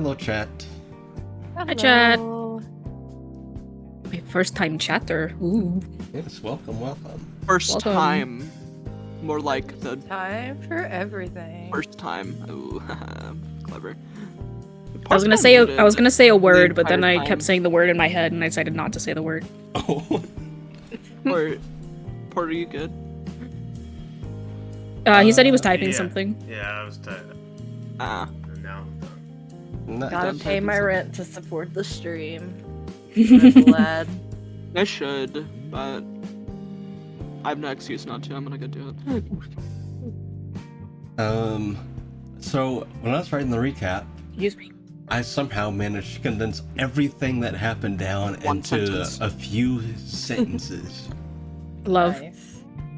Hello, chat. Hi, chat. Hello. My first time chatter. Ooh. Yes, welcome. First Welcome. time. More like the Time for everything. first time. Ooh, clever. I was gonna say a word, but then I kept saying the word in my head, and I decided not to say the word. Oh. Porter, are you good? He said he was typing something. Yeah, I was typing. And now I'm done. Gotta pay my rent to support the stream. I'm glad. I should, but I have no excuse not to. I'm gonna go do it. So when I was writing the recap, Excuse me. I somehow managed to condense everything that happened down One into sentence. a few sentences. Love. Nice.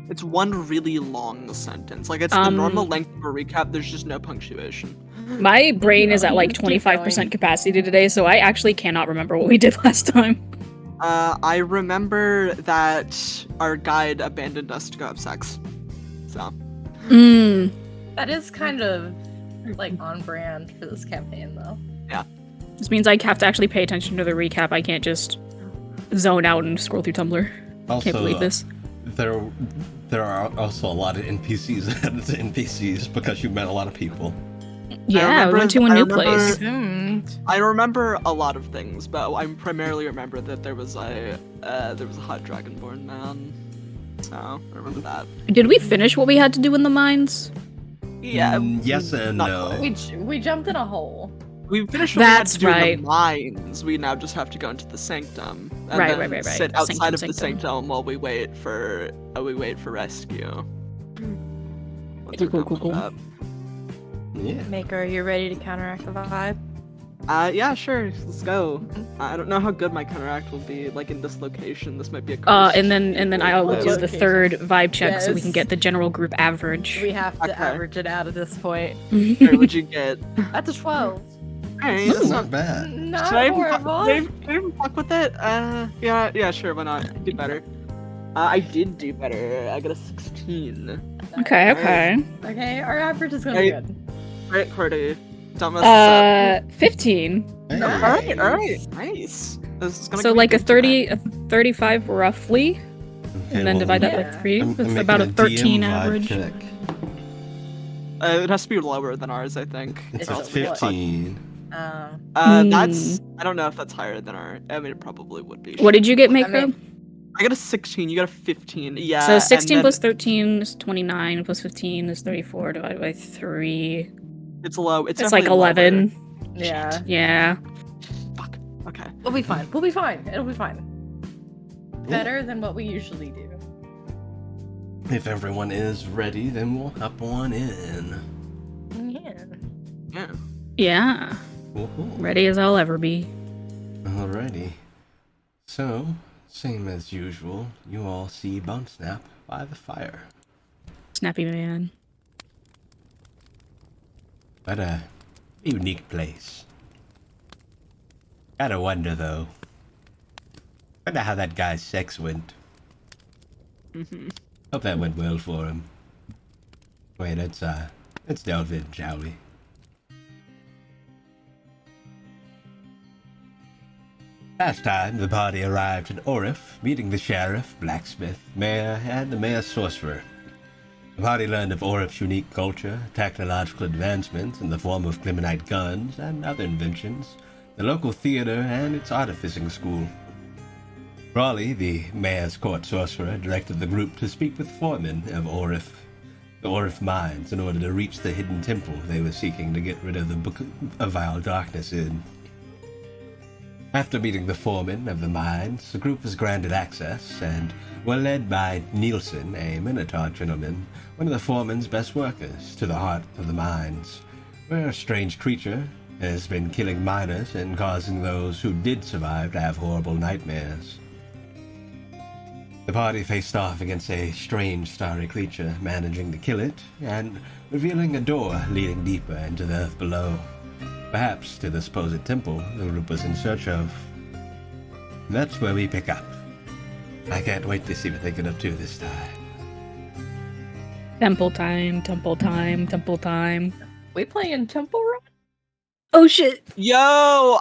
It's one really long sentence. Like, it's the normal length of a recap, there's just no punctuation. My brain is at like Keep 25% going. capacity today, so I actually cannot remember what we did last time. I remember that our guide abandoned us to go have sex. So. That is kind of like on brand for this campaign, though. This means I have to actually pay attention to the recap. I can't just zone out and scroll through Tumblr. Also, Can't believe this. There are also a lot of NPCs added to NPCs because you met a lot of people. Yeah, we went to a new place. I remember a lot of things, but I primarily remember that there was a hot dragonborn man. So I remember that. Did we finish what we had to do in the mines? Yeah. Yes and not no. quite. We jumped in a hole. We finished what we had That's to do in right. the mines. We now just have to go into the sanctum. And Right, then right. sit outside of the Sanctum. sanctum while we wait for rescue. Once we're Cool, done cool, with cool. that. Yeah. Maker, are you ready to counteract the vibe? Yeah, sure. Let's go. I don't know how good my counteract will be. Like in this location, this might be a curse. And then I will do the Location. third vibe check so we can Yes. get the general group average. We have to Okay. average it out at this point. Where would you get? That's a 12. Hey, That's that's not bad. Not Should I horrible. even fuck with it? Yeah, sure, why not? I did better. I did do better. I got a 16. Okay. Okay, our average is gonna be good. Alright, Cordy. Don't mess this up. 15. Hey. Nice. Alright, nice. This is gonna So be like a good 30, a 35 roughly, Okay, and then well, divide that Yeah. by 3. I'm That's making about a DM 13 vibe average. check. It has to be lower than ours, I think. It's It's a a 15. That's... I don't know if that's higher than our... I mean, it probably would be. What did you get, I Makeup? mean- I got a 16, you got a 15. Yeah, So 16 and then plus 13 is 29, plus 15 is 34, divided by 3. It's low. It's It's like definitely 11. Yeah. Yeah. Lower. Fuck. Okay. We'll be fine. We'll be fine. It'll be fine. Better than what we usually do. If everyone is ready, then we'll hop on in. Yeah. Yeah. Yeah. Woohoo. Ready as I'll ever be. Alrighty. So, same as usual, you all see Bunsnap by the fire. Snappy man. What a unique place. Gotta wonder though. Wonder how that guy's sex went. Hope that went well for him. Wait, let's delve in, shall we? Last time, the party arrived in Orif, meeting the sheriff, blacksmith, mayor, and the mayor's sorcerer. The party learned of Orif's unique culture, technological advancements in the form of Glimonite guns and other inventions, the local theater, and its artificing school. Raleigh, the mayor's court sorcerer, directed the group to speak with foremen of the Orif mines, in order to reach the hidden temple they were seeking to get rid of the Book of Vile Darkness in. After meeting the foreman of the mines, the group was granted access and were led by Nielsen, a Minotaur gentleman, one of the foreman's best workers, to the heart of the mines, where a strange creature has been killing miners and causing those who did survive to have horrible nightmares. The party faced off against a strange starry creature, managing to kill it and revealing a door leading deeper into the earth below. Perhaps to the supposed temple the group was in search of. That's where we pick up. I can't wait to see what they get up to this time. Temple time, temple time, temple time. We playing Temple Run? Oh shit! Yo,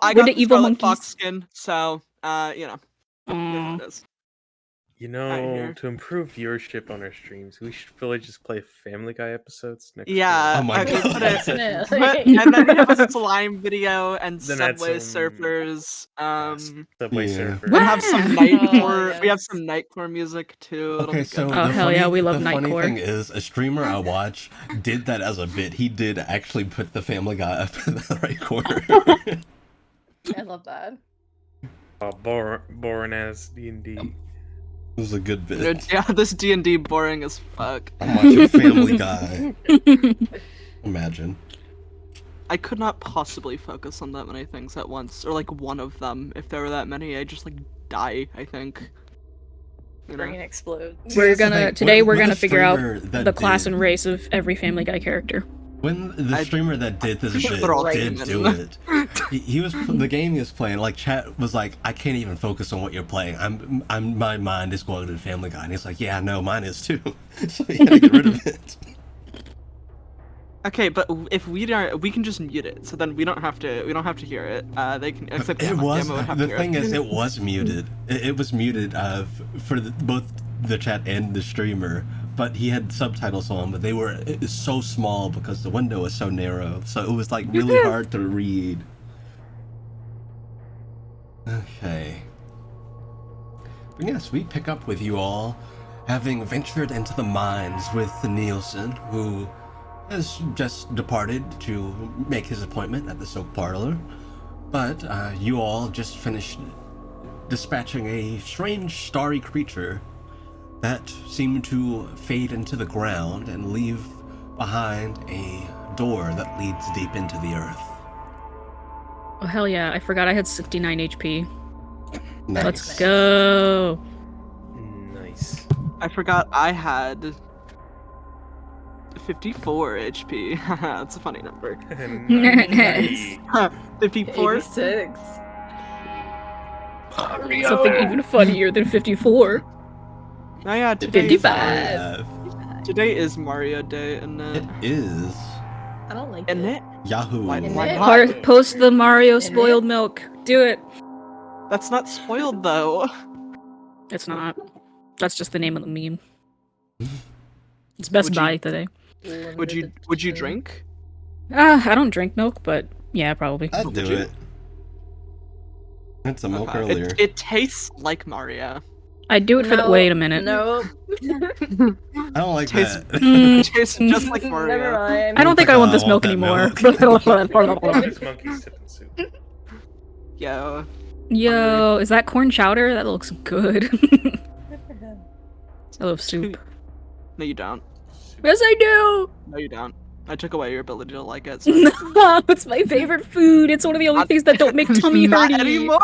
I When got the the evil Scarlet monkeys- Fox skin, so you know Aw. it is. You Right know, here. to improve viewership on our streams, we should really just play Family Guy episodes next. Yeah, Oh my we God. put it, sessions. and then we have a slime video and Then add Subway some- Surfers. Subway Yeah. Surfer. And have some Wow. Nightcore. We have yes. some Nightcore music too. It'll Okay, be so good. Oh, the hell funny, yeah, we love the funny Nightcore. thing is, a streamer I watch did that as a bit. He did actually put the Family Guy up in the right corner. I love that. Boring as D&D. It was a good bit. Yeah, this D&D boring as fuck. I'm watching Family Guy. Imagine. I could not possibly focus on that many things at once, or like one of them. If there were that many, I'd just like die. I think. You know? Brain explodes. We're That's the gonna thing. today. When- We're when gonna the figure out streamer that the class did- and race of every Family Guy character. When the I- streamer that did this bit They're all did human. do it, he was the game he was playing. Like chat was like, I can't even focus on what you're playing. My mind is going to the Family Guy, and he's like, yeah, no, mine is too. So he had to get rid of it. Okay, but if we don't, we can just mute it. So then we don't have to. We don't have to hear it. They can. Except It Gamma. was Gamma would have the to hear thing it. is, it was muted. It was muted for both the chat and the streamer. But he had subtitles on, but they were so small because the window was so narrow. So it was like really hard to read. Okay. But yes, we pick up with you all having ventured into the mines with Nielsen, who has just departed to make his appointment at the soap parlor. But you all just finished dispatching a strange starry creature that seemed to fade into the ground and leave behind a door that leads deep into the earth. Oh hell yeah! I forgot I had 69 HP. Nice. Let's go. Nice. I forgot I had 54 HP. That's a funny number. Nice. 54. 86. Something even funnier than 54. Oh yeah, today 55. Today is Mario Day, isn't It it? is I don't like Isn't it. it? Yahoo. Why Isn't not? it? Post the Mario Isn't spoiled it? milk. Do it. That's not spoiled though. It's not. That's just the name of the meme. It's Best Would you- Buy today. Would you Limited drink? I don't drink milk, but yeah, probably. I'd Would do you? it. Had some milk Okay. earlier. It tastes like Mario. I'd do it for the. No, Wait a minute. No. I don't like Tastes- that. Mm, It tastes just like Never Mario. mind. I don't think Like, I want I this want milk that anymore. This monkey's sipping soup. Yo. Yo, is that corn chowder? That looks good. Good for him. I love soup. No, you don't. Yes, I do. No, you don't. I took away your ability to like it. So No, it's my favorite food. It's one of the only things that don't make tummy Not hurty. anymore.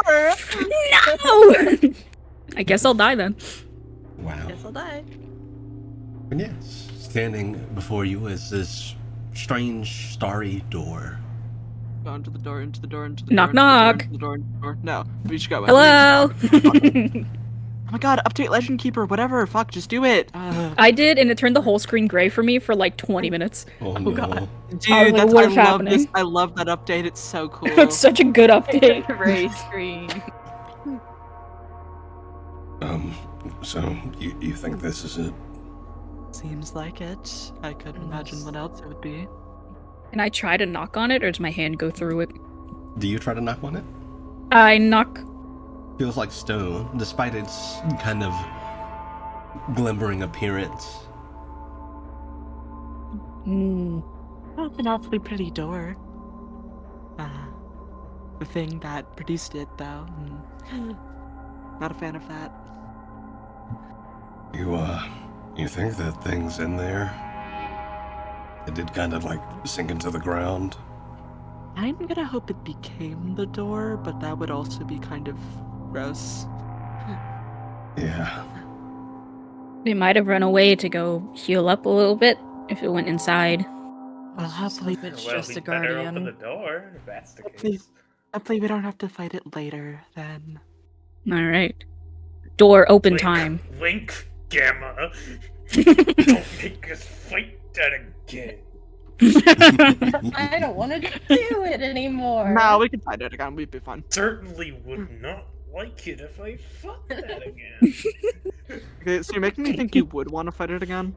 No. I guess I'll die then. Wow. Guess I'll die. And yes, standing before you is this strange starry door. Go into the door, into the door, into the Knock, door, knock. into the door, into the door. No, we should go. Hello. Oh my god, update Legend Keeper, whatever. Fuck, just do it. I did, and it turned the whole screen gray for me for like 20 minutes. Oh, no. God. Dude, like, that's, what I is love this. happening? I love that update. It's so cool. It's such a good update. Gray screen. So you think this is it? Seems like it. I couldn't imagine what else it would be. And I try to knock on it, or does my hand go through it? Do you try to knock on it? I knock. Feels like stone, despite its kind of glimmering appearance. Mm. Oh, an awfully pretty door. The thing that produced it, though. Not a fan of that. You think that thing's in there? It did kind of like sink into the ground. I'm gonna hope it became the door, but that would also be kind of gross. Yeah. It might have run away to go heal up a little bit if it went inside. Well, hopefully, It's Well, just we a better open guardian. the door if that's the Please. case. hopefully we don't have to fight it later, then. All right. Door open Wink, time. Wink, Gamma. Don't make us fight that again. I don't want to do it anymore. No, we can fight it again. We'd be fine. Certainly would not like it if I fought that again. Okay, so you're making me think you would want to fight it again.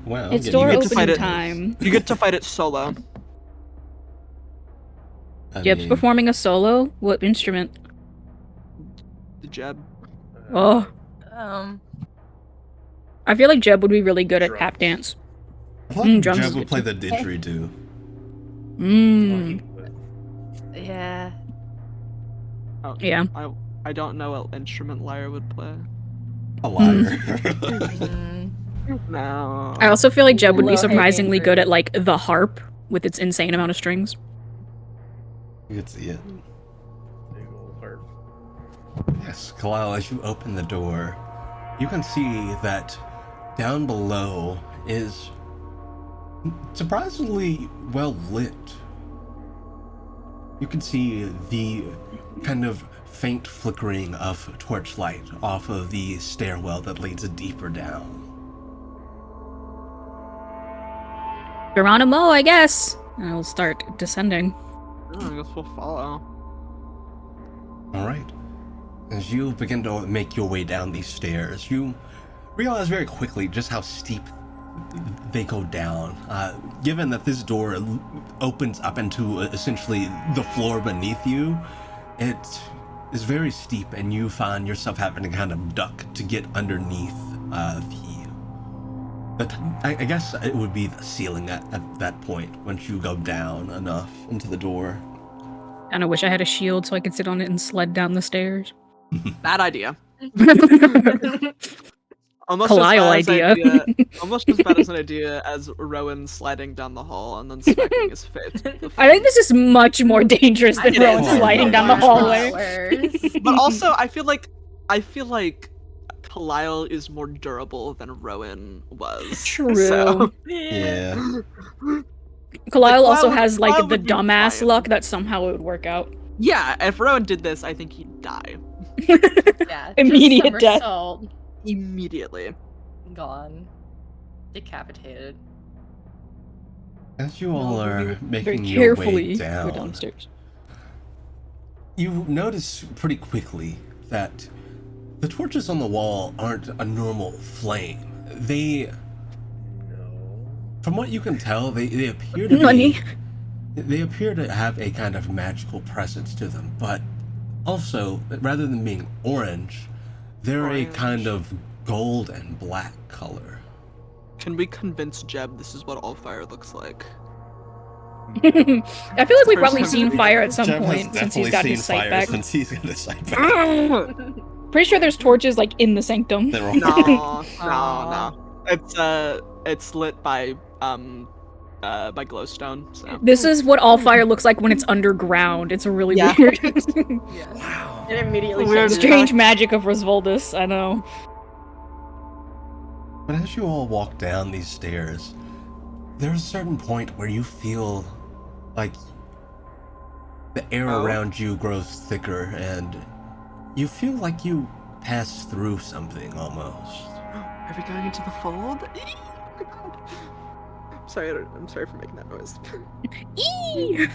Well, It's getting door get to fight opening it. time. You get to fight it solo. I Jeb's mean, performing a solo? What instrument? The Jeb. Oh, Um, I feel like Jeb would be really good at Drums. tap dance. I feel like drums Jeb is would good play too. the didgeridoo. Mmm. yeah. Oh, Yeah. I don't know what instrument Lyra would play. A liar. Mm, No. I also feel like Jeb would be Low-hanging surprisingly good fruit. at, like, the harp with its insane amount of strings. You could see it. Big old heart. Yes, Kalal, as you open the door, you can see that down below is surprisingly well lit. You can see the kind of faint flickering of torchlight off of the stairwell that leads deeper down. Geronimo, I guess. And I'll start descending. Oh, I guess we'll follow. All right. As you begin to make your way down these stairs, you realize very quickly just how steep they go down. Given that this door opens up into essentially the floor beneath you, it is very steep, and you find yourself having to kind of duck to get underneath I guess it would be the ceiling at that point once you go down enough into the door. And I wish I had a shield so I could sit on it and sled down the stairs. Bad idea. Kalile Almost as bad idea. almost as bad as an idea as Rowan sliding down the hall and then smacking his face. with the I think this is much more dangerous than It is. Rowan sliding down the hallway. But also, I feel like Kalile is more durable than Rowan was. True. So, Yeah. Kalile also Kalile- has like Kalile the would be dumbass fine. luck that somehow it would work out. yeah, if Rowan did this, I think he'd die Yeah. Immediate just death. somersault, immediately. Gone. Decapitated. As you all are Very making your way carefully go down, downstairs. you notice pretty quickly that the torches on the wall aren't a normal flame. No. From what you can tell, they appear to Nani? they appear to have a kind of magical presence to them, but also, rather than being orange, they're Orange. a kind of gold and black color. Can we convince Jeb this is what all fire looks like? I feel like we've probably First seen time- fire at some Jeff has point since he's definitely got seen his sight fire back. Since he's got his sight back. Pretty sure there's torches like in the sanctum. They're all No, Aw. no. It's lit by glowstone. So This is what all fire looks like when it's underground. It's really Yeah. weird. Yeah. Wow. It immediately Weird. changes. Strange magic of Rosvoldus, I know. But as you all walk down these stairs, there's a certain point where you feel like the air Oh. around you grows thicker, and you feel like you pass through something almost. Are we going into the fold? Sorry, I'm sorry for making that noise.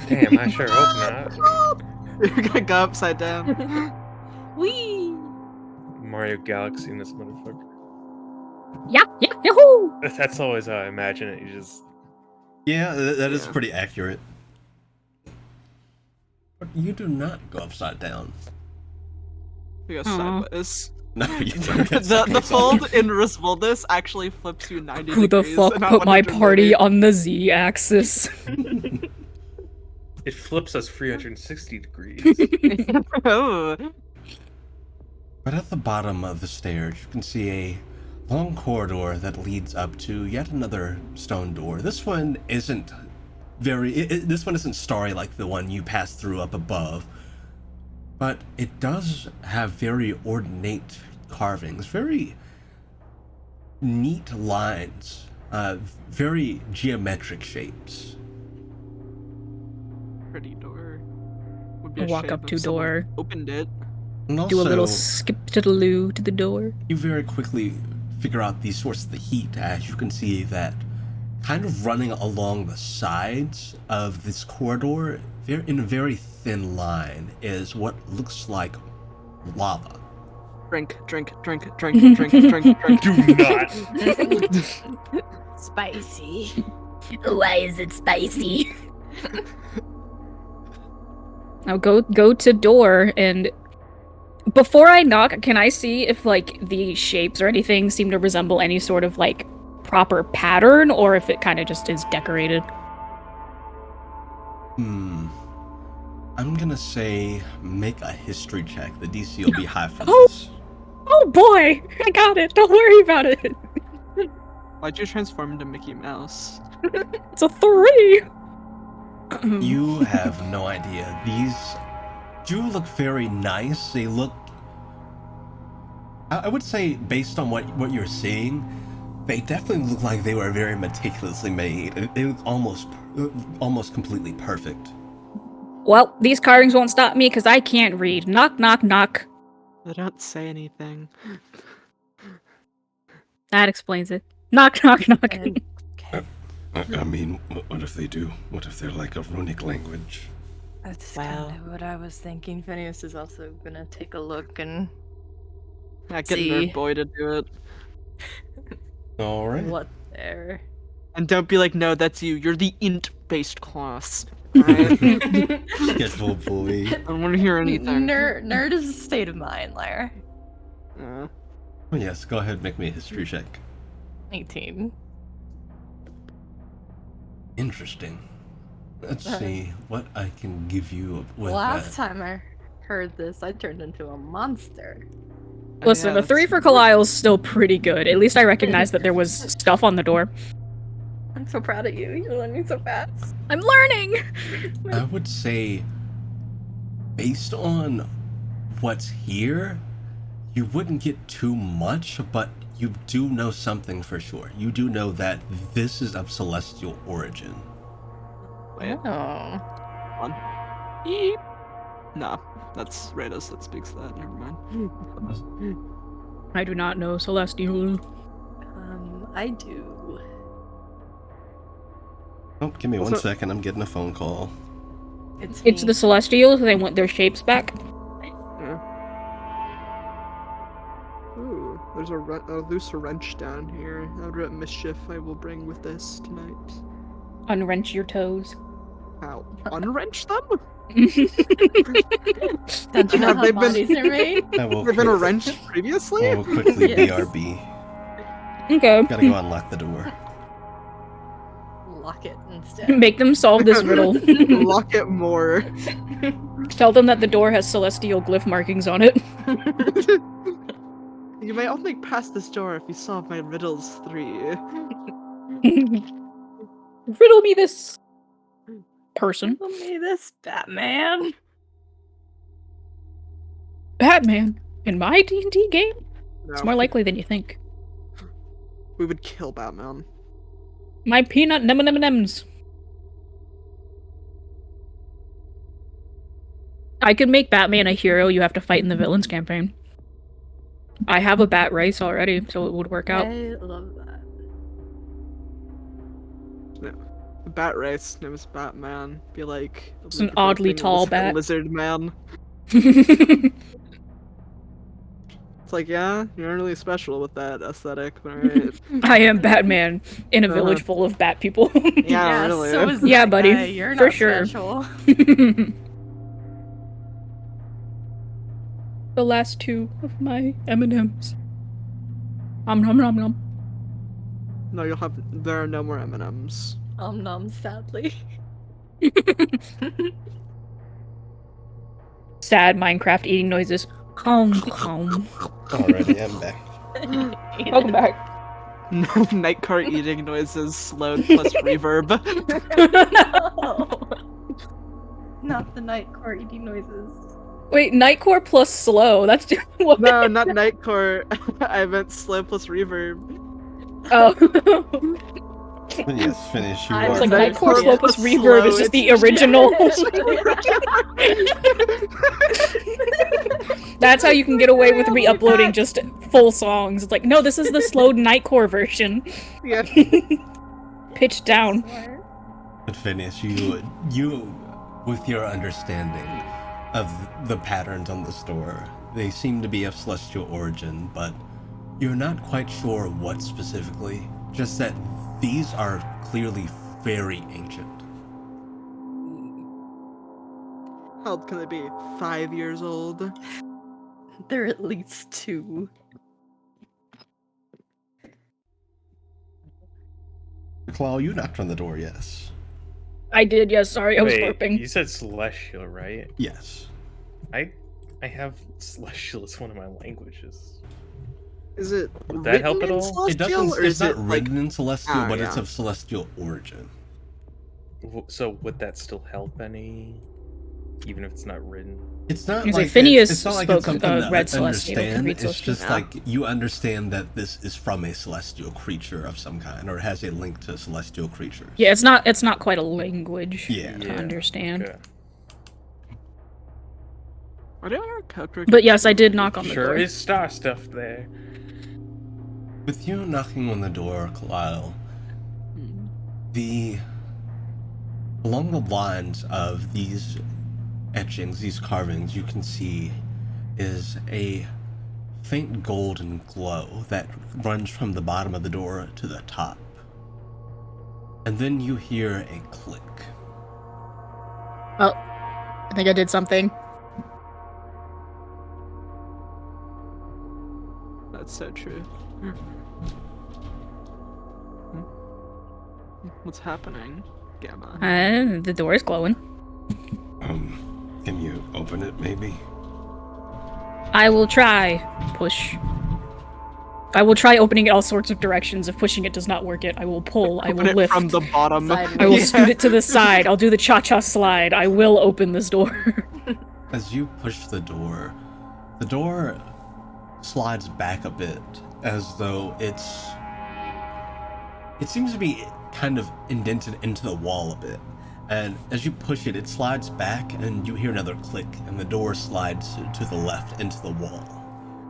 Damn, I sure hope not. You're gonna go upside down. Whee! Mario Galaxy in this motherfucker. Yeah, yahoo! That's always how I imagine it. You just Yeah, that is Yeah. pretty accurate. But you do not go upside down. We go Aw. sideways. No, you don't. Go The sideways. fold in Risvoldus actually flips you 90 Who the degrees. fuck and not put my 180. party on the Z-axis? it flips us 360 degrees. Oh. But at the bottom of the stairs, you can see a long corridor that leads up to yet another stone door. This one isn't this one isn't starry like the one you passed through up above, but it does have very ornate carvings, very neat lines, very geometric shapes. Pretty door. Would be A a walk shame up if to someone door. Opened it. And Do a little also, skip to the loo to the door. you very quickly figure out the source of the heat, as you can see that kind of running along the sides of this corridor, in a very thin line, is what looks like lava. Drink. Do not. Spicy. Why is it spicy? Now go to door, and before I knock, can I see if like the shapes or anything seem to resemble any sort of like proper pattern, or if it kind of just is decorated? I'm gonna say make a history check. The DC will be high for Oh! this. Oh boy, I got it. Don't worry about it. Why'd you transform into Mickey Mouse? It's a 3. You have no idea. These do look very nice. They look, I would say, based on what you're seeing, they definitely look like they were very meticulously made. They look almost completely perfect. Well, these carvings won't stop me because I can't read. Knock, knock, knock. I don't say anything. That explains it. Knock, knock, knock. Okay. I mean, what if they do? What if they're like a runic language? That's Wow. kind of what I was thinking. Phineas is also gonna take a look and Yeah, get See. Nerd Boy to do it. All right. what's there. And don't be like, no, that's you. You're the int-based class. Right? Schedule boy. I don't want to hear anything. Nerd is a state of mind, Lyra. Uh, Oh, yes, go ahead, make me a history check. 18. Interesting. Let's see what I can give you with Last that. time I heard this, I turned into a monster. Listen, yeah, a 3 for Kalile's still pretty good. At least I recognize that there was stuff on the door. I'm so proud of you. You're learning so fast. I'm learning! I would say, based on what's here, you wouldn't get too much, but you do know something for sure. You do know that this is of celestial origin. Wait, Oh. one. Nah, that's Rados that speaks that. Never mind. I do not know Celestial. I do. Oh, give me one Also- second. I'm getting a phone call. It's the Celestials. They want their shapes back. Ooh, there's a loose wrench down here. Out of mischief I will bring with this tonight. Unwrench your toes. Ow. Unwrench them? Don't you know Have how they been- bodies are made? I will, They've been quick- wrenched previously? I will quickly Yes. BRB. Okay. Gotta go unlock the door. Lock it instead. Make them solve this riddle. Lock it more. Tell them that the door has celestial glyph markings on it. You may only pass this door if you solve my riddles 3. Riddle me this person. Tell me this, Batman. Batman. In my D&D game? It's No, more likely than you think. we would kill Batman. My peanut M&Ms. I could make Batman a hero you have to fight in the villains campaign. I have a bat race already, so it would work out. I love that. The bat race name is Batman. Be like It's an oddly tall bat. Lizard man. It's like, yeah, you're really special with that aesthetic, but alright. I am Batman in a village full of bat people. Yeah, really. So is Yeah, that buddy, guy. You're for not sure. special. The last 2 of my M&Ms. Nom nom nom. No, there are no more M&Ms. Nom, sadly. Sad Minecraft eating noises. Home. Alrighty, I'm back. Welcome back. No nightcar eating noises, slowed plus reverb. No. Not the night core eating noises. Wait, Nightcore plus slow. That's just what? No, not nightcore. I meant slow plus reverb. Oh. Yes, finish. You I It's was are like Right. Nightcore Yeah. Slopus Slow, Reverb is just the original. That's how you can get away with re-uploading just full songs. It's like, no, this is the slowed Nightcore version. Yeah. Pitched down. But Phineas, you, with your understanding of the patterns on this door, they seem to be of celestial origin, but you're not quite sure what specifically. Just that these are clearly very ancient. How old can they be? 5 years old? They're at least 2. Claw, you knocked on the door, yes. I did, yes, sorry, I was Wait, burping. you said celestial, right? Yes. I have celestial as one of my languages. Is it Would that help written at in all? It Celestial, doesn't. or It's is not it like written in celestial, but it's yeah. of celestial origin. So would that still help any, even if it's not written? It's not It's like like Phineas it's not like spoke, it's something to read celestial, could understand. read It's celestial. just Yeah. like you understand that this is from a celestial creature of some kind, or has a link to celestial creatures. Yeah, it's not quite a language Yeah. to understand. Okay. Why do our character But get yes, I two did knock on the Sure door. is star stuff there. With you knocking on the door, Kalile, Hmm. along the lines of these etchings, these carvings, you can see is a faint golden glow that runs from the bottom of the door to the top. And then you hear a click. Oh, I think I did something. That's so true. What's happening, Gamma? The door is glowing. Can you open it, maybe? I will try. Push. I will try opening it all sorts of directions. If pushing it does not work I will pull. I Open will it lift. from the bottom. Sideways. I will Yeah. scoot it to the side. I'll do the cha-cha slide. I will open this door. As you push the door slides back a bit, as though it seems to be kind of indented into the wall a bit. And as you push it, it slides back, and you hear another click, and the door slides to the left into the wall,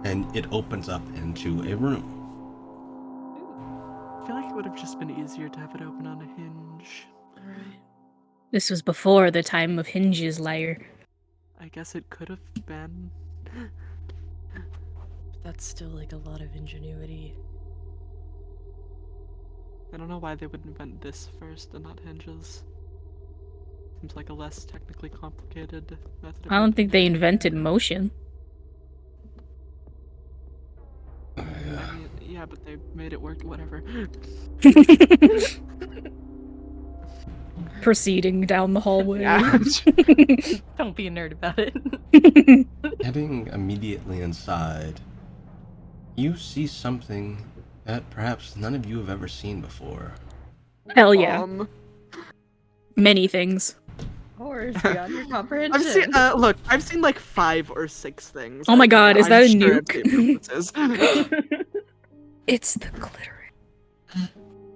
and it opens up into a room. I feel like it would have just been easier to have it open on a hinge. This was before the time of hinges, liar. I guess it could have been. That's still like a lot of ingenuity. I don't know why they would invent this first and not hinges. Seems like a less technically complicated method. I don't think they invented motion. I mean, yeah, but they made it work. Whatever. Proceeding down the hallway. Yeah. Don't be a nerd about it. Heading immediately inside, you see something that perhaps none of you have ever seen before. Hell yeah. Many things. Horrors beyond your comprehension. I've seen. Look, I've seen like 5 or 6 things. Oh my out god, there. is that I'm a sure I've nuke? seen references. It's the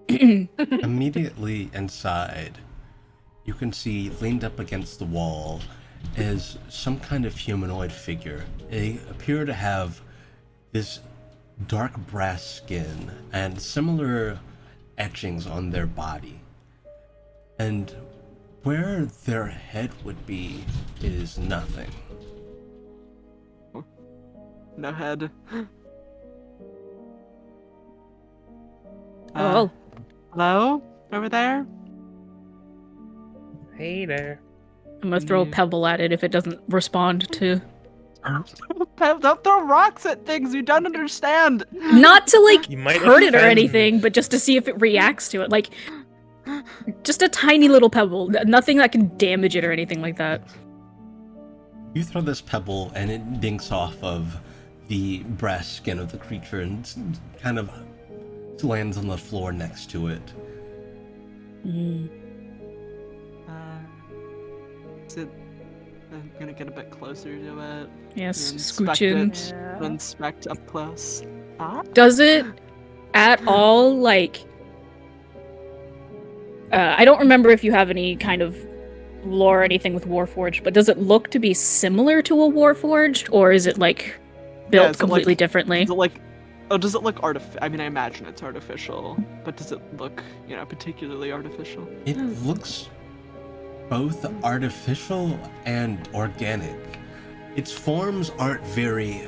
glittering. Immediately inside, you can see leaned up against the wall is some kind of humanoid figure. They appear to have this dark brass skin and similar etchings on their body. And where their head would be is nothing. No head. Oh. Hello? Over there? Hey there. I'm gonna throw a Yeah. pebble at it if it doesn't respond to. Don't throw rocks at things you don't understand! Not to, like, You might hurt it or offend- anything, but just to see if it reacts to it. Like, just a tiny little pebble. Nothing that can damage it or anything like that. You throw this pebble and it dinks off of the brass skin of the creature and kind of lands on the floor next to it. Is it... I'm gonna get a bit closer to it. Yes, Inspect scooching. it. Yeah. Inspect up close. Ah? Does it at all, like, I don't remember if you have any kind of lore or anything with Warforged, but does it look to be similar to a Warforged, or is it like built is it, completely like- differently? Is it like, oh, does it look artificial? I mean, I imagine it's artificial, but does it look, particularly artificial? It looks both artificial and organic. Its forms aren't very.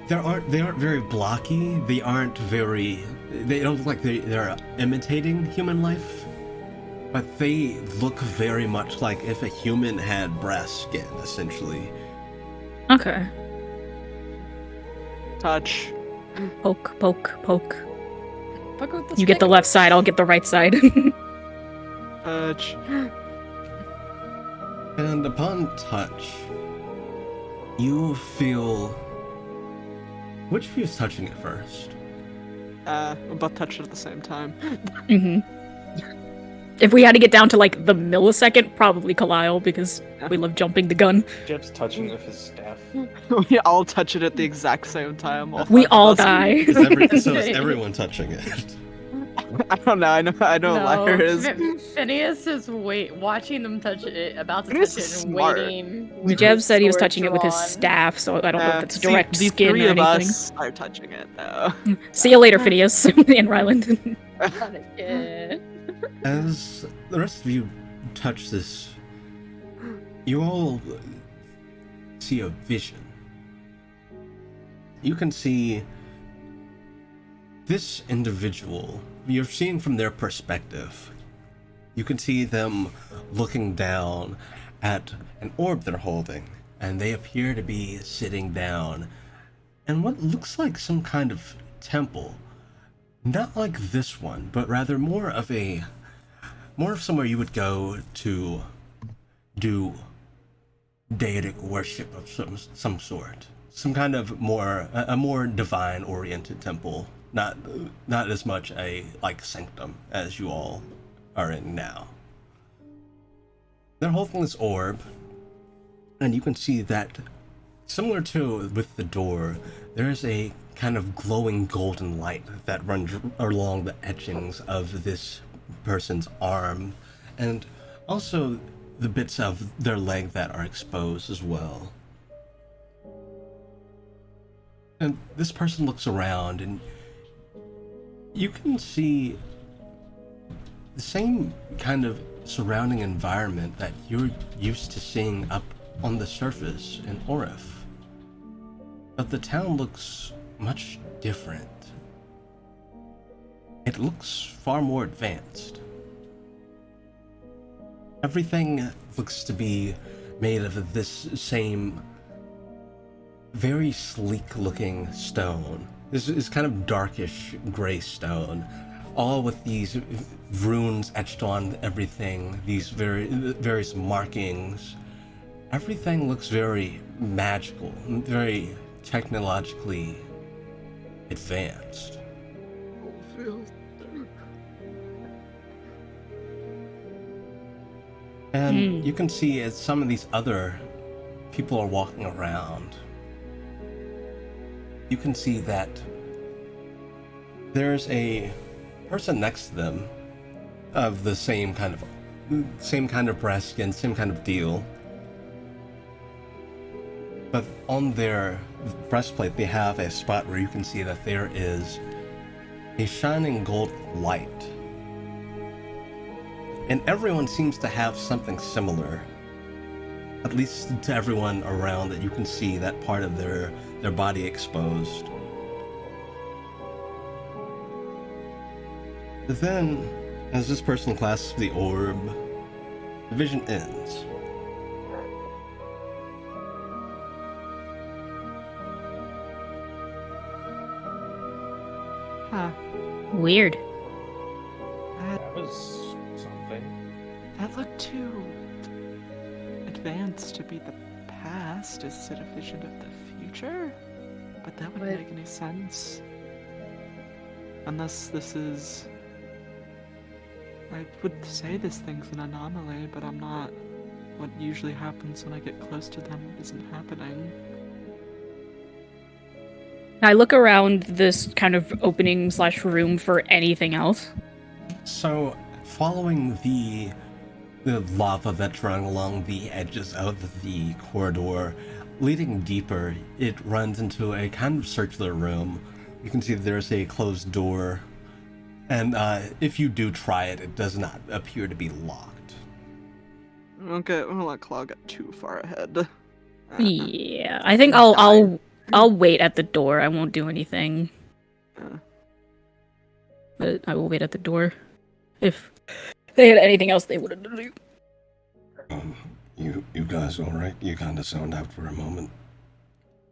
They aren't very blocky. They aren't very. They don't look like they're imitating human life, but they look very much like if a human had brass skin, essentially. Okay. Touch. Poke, poke, poke. Fuck with the You get the stick. left side, I'll get the right side. Touch. And upon touch, you feel. Which of you is touching it first? We both touch it at the same time. hmm If we had to get down to like the millisecond, probably Kalile, because we love jumping the gun. Jeb's touching it with his staff. We all touch it at the exact same time. We 5 of all us. die. So is everyone touching it? I don't know. I know Lyra is. Phineas is watching them touch it, about to Phineas touch is it, and smart. waiting. with Jeb his said he was sword touching it with his drawn. staff, so I don't know if it's See, direct the skin three or of anything. us are touching it, though. See you later, Phineas and Ryland. Not again. As the rest of you touch this, you all see a vision. You can see this individual. You're seeing from their perspective. You can see them looking down at an orb they're holding, and they appear to be sitting down in what looks like some kind of temple. Not like this one, but rather more of somewhere you would go to do deitic worship of some sort. Some kind of a more divine oriented temple. Not as much a like sanctum as you all are in now. They're holding this orb, and you can see that similar to with the door, there is a kind of glowing golden light that runs along the etchings of this person's arm, and also the bits of their leg that are exposed as well. And this person looks around, and you can see the same kind of surrounding environment that you're used to seeing up on the surface in Orif. But the town looks much different. It looks far more advanced. Everything looks to be made of this same very sleek looking stone. This is kind of darkish gray stone, all with these runes etched on everything, these various markings. Everything looks very magical, very technologically advanced. And you can see as some of these other people are walking around, you can see that there's a person next to them of the same kind of brass skin, same kind of deal. But on their breastplate, they have a spot where you can see that there is a shining gold light. And everyone seems to have something similar. At least to everyone around that you can see that part of their body exposed. But then, as this person clasps the orb, the vision ends. Huh. Weird. That was something. That looked too advanced to be the past. Is it a vision of the future? But that wouldn't make any sense. Unless this is... I would say this thing's an anomaly, but I'm not... What usually happens when I get close to them isn't happening. I look around this kind of opening / room for anything else. So, following the lava that's running along the edges of the corridor, leading deeper, it runs into a kind of circular room. You can see that there's a closed door, and if you do try it, it does not appear to be locked. Okay, we'll let Claw get too far ahead. Yeah, I think I'll wait at the door. I won't do anything. But I will wait at the door. If they had anything else they would have done. You guys all right? You kind of zoned out for a moment.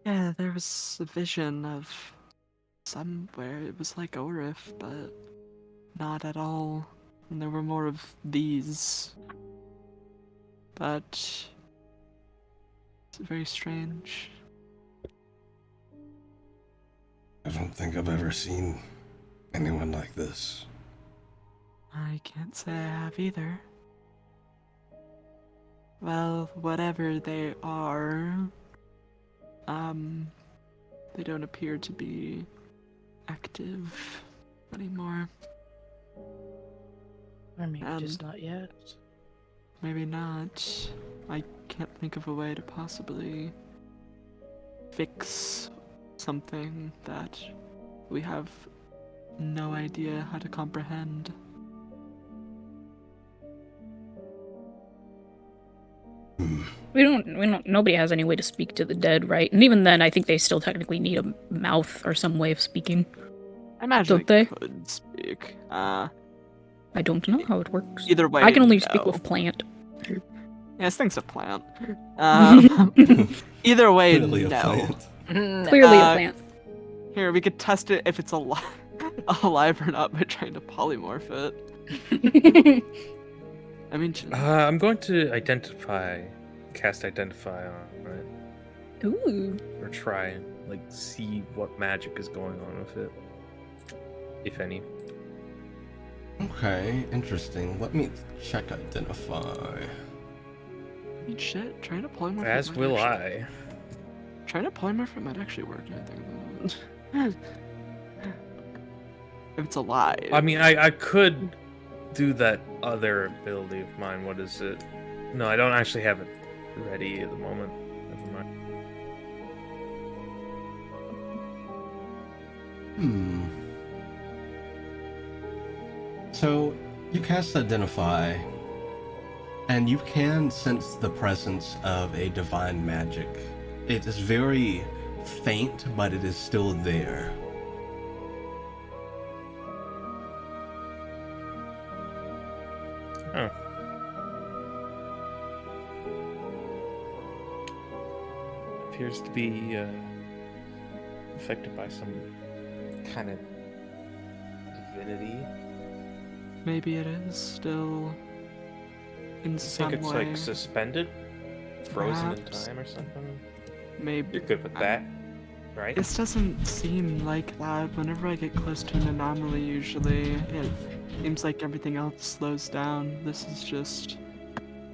Yeah, there was a vision of somewhere. It was like Orif, but not at all. And there were more of these. But it's very strange. I don't think I've ever seen anyone like this. I can't say I have either. Well, whatever they are, they don't appear to be active anymore. Or maybe just not yet. Maybe not. I can't think of a way to possibly fix something that we have no idea how to comprehend. We don't, nobody has any way to speak to the dead, right? And even then, I think they still technically need a mouth or some way of speaking. I imagine Don't they? could speak. I don't know how it works. Either way, I can only no. speak with plant. Yes, thing's a plant. Either way, Clearly a no. plant. Clearly a plant. Here, we could test it if it's alive or not by trying to polymorph it. I mean, I'm going to cast identify on it, Ooh. or try and like see what magic is going on with it, if any. Okay, interesting. Let me check identify. I mean, shit, trying to polymorph it As might will actually- I. Trying to polymorph it might actually work, I think. If it's alive. I mean, I could do that other ability of mine. What is it? No, I don't actually have it ready at the moment. Never mind. So, you cast Identify, and you can sense the presence of a divine magic. It is very faint, but it is still there. Oh. Appears to be affected by some kind of divinity. Maybe it is still in I some think it's way. like suspended, frozen Perhaps. in time or something. Maybe. You're good with that, right? This doesn't seem like that. Whenever I get close to an anomaly, usually it seems like everything else slows down. This is just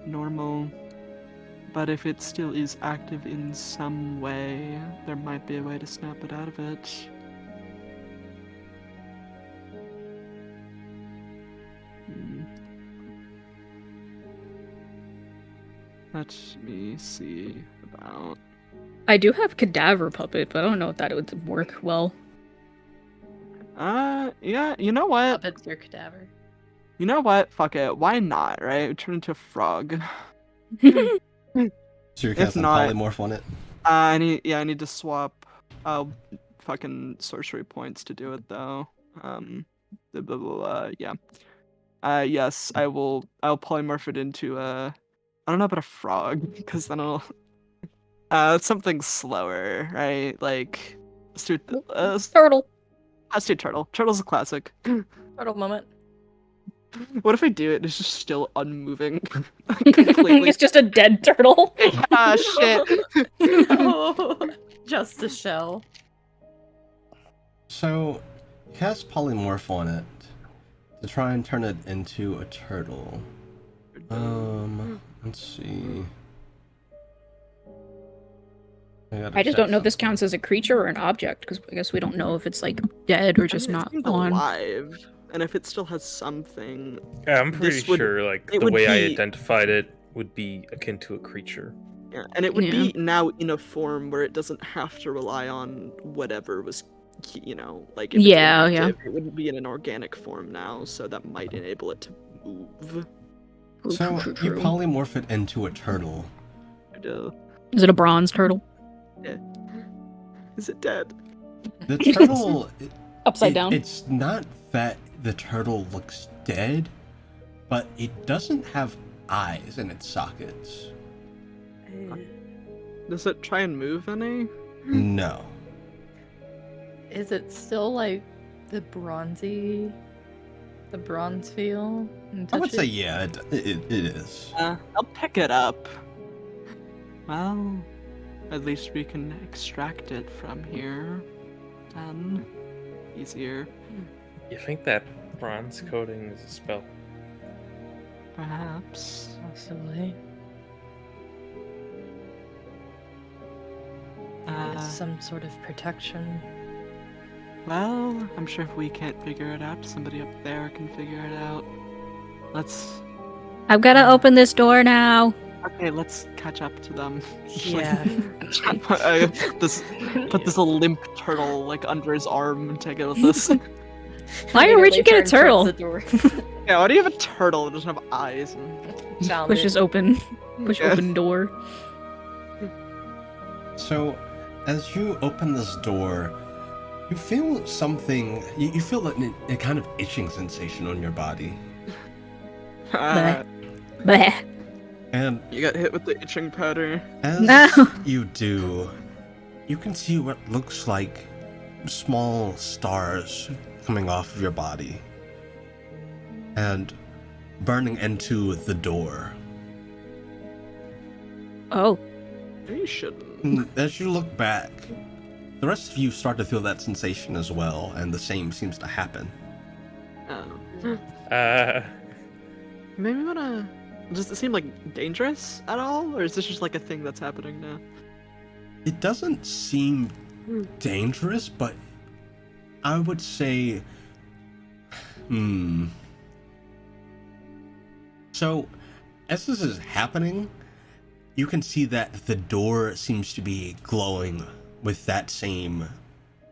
normal. But if it still is active in some way, there might be a way to snap it out of it. Let me see about. I do have cadaver puppet, but I don't know if that would work well. Yeah, you know what? Puppet's your cadaver. You know what? Fuck it. Why not, right? Turn into a frog. So you're If casting not- polymorph on it? I need to swap fucking sorcery points to do it though. Blah, blah, blah, yeah. Yes, I'll polymorph it into I don't know about a frog, because then I'll something slower, right? Like let's do Turtle. let's do turtle. Turtle's a classic. Turtle moment. What if I do it? It's just still unmoving. Completely. It's just a dead turtle. Ah, shit. Oh, just a shell. So, you cast polymorph on it to try and turn it into a turtle. Let's see. I just don't know if this counts as a creature or an object, because I guess we don't know if it's like dead or just I mean, it not seemed on. alive. and if it still has something, Yeah, I'm pretty this would- sure like it the would way I be- identified it would be akin to a creature. yeah, and it would Yeah. be now in a form where it doesn't have to rely on whatever was, like if it's Yeah, inactive, it wouldn't be in an organic form now, so that might enable it to move. So you polymorph it into a turtle. Is it a bronze turtle? Is it dead? The turtle, Upside down? It's not that the turtle looks dead, but it doesn't have eyes in its sockets. Does it try and move any? No. Is it still like the bronze feel? And I would touch say it? yeah, it is. I'll pick it up. Well, at least we can extract it from here. Then, easier. You think that bronze coating is a spell? Perhaps. Possibly. It's some sort of protection. Well, I'm sure if we can't figure it out, somebody up there can figure it out. I've got to open this door now. Okay, let's catch up to them. Yeah. put this limp turtle like under his arm and take it with us. Why would you get a turtle? The door. Yeah, why do you have a turtle that doesn't have eyes? Found Pushes it. open. Push Yeah. open door. So, as you open this door, you feel something. You feel like a kind of itching sensation on your body, Bleh. and You got hit with the itching powder. as No. you do, you can see what looks like small stars coming off of your body and burning into the door. Oh. You shouldn't. As you look back, the rest of you start to feel that sensation as well, and the same seems to happen. Maybe we wanna. Does it seem like dangerous at all, or is this just like a thing that's happening now? It doesn't seem dangerous, but I would say, So, as this is happening, you can see that the door seems to be glowing with that same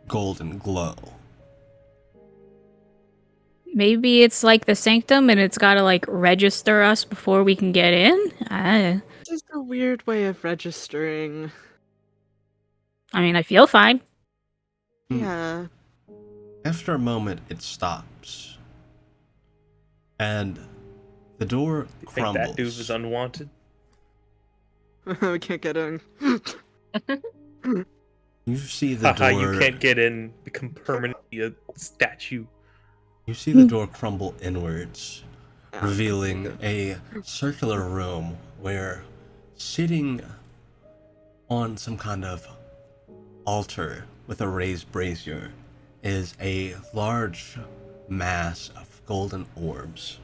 golden glow. Maybe it's like the sanctum and it's got to like register us before we can get in? This is a weird way of registering. I mean, I feel fine. Yeah. After a moment, it stops. And the door You think crumbles. that dude was unwanted? We can't get in. You see the Haha, door. you can't get in, become permanently a statue. You see the door crumble inwards, revealing a circular room where, sitting on some kind of altar with a raised brazier, is a large mass of golden orbs.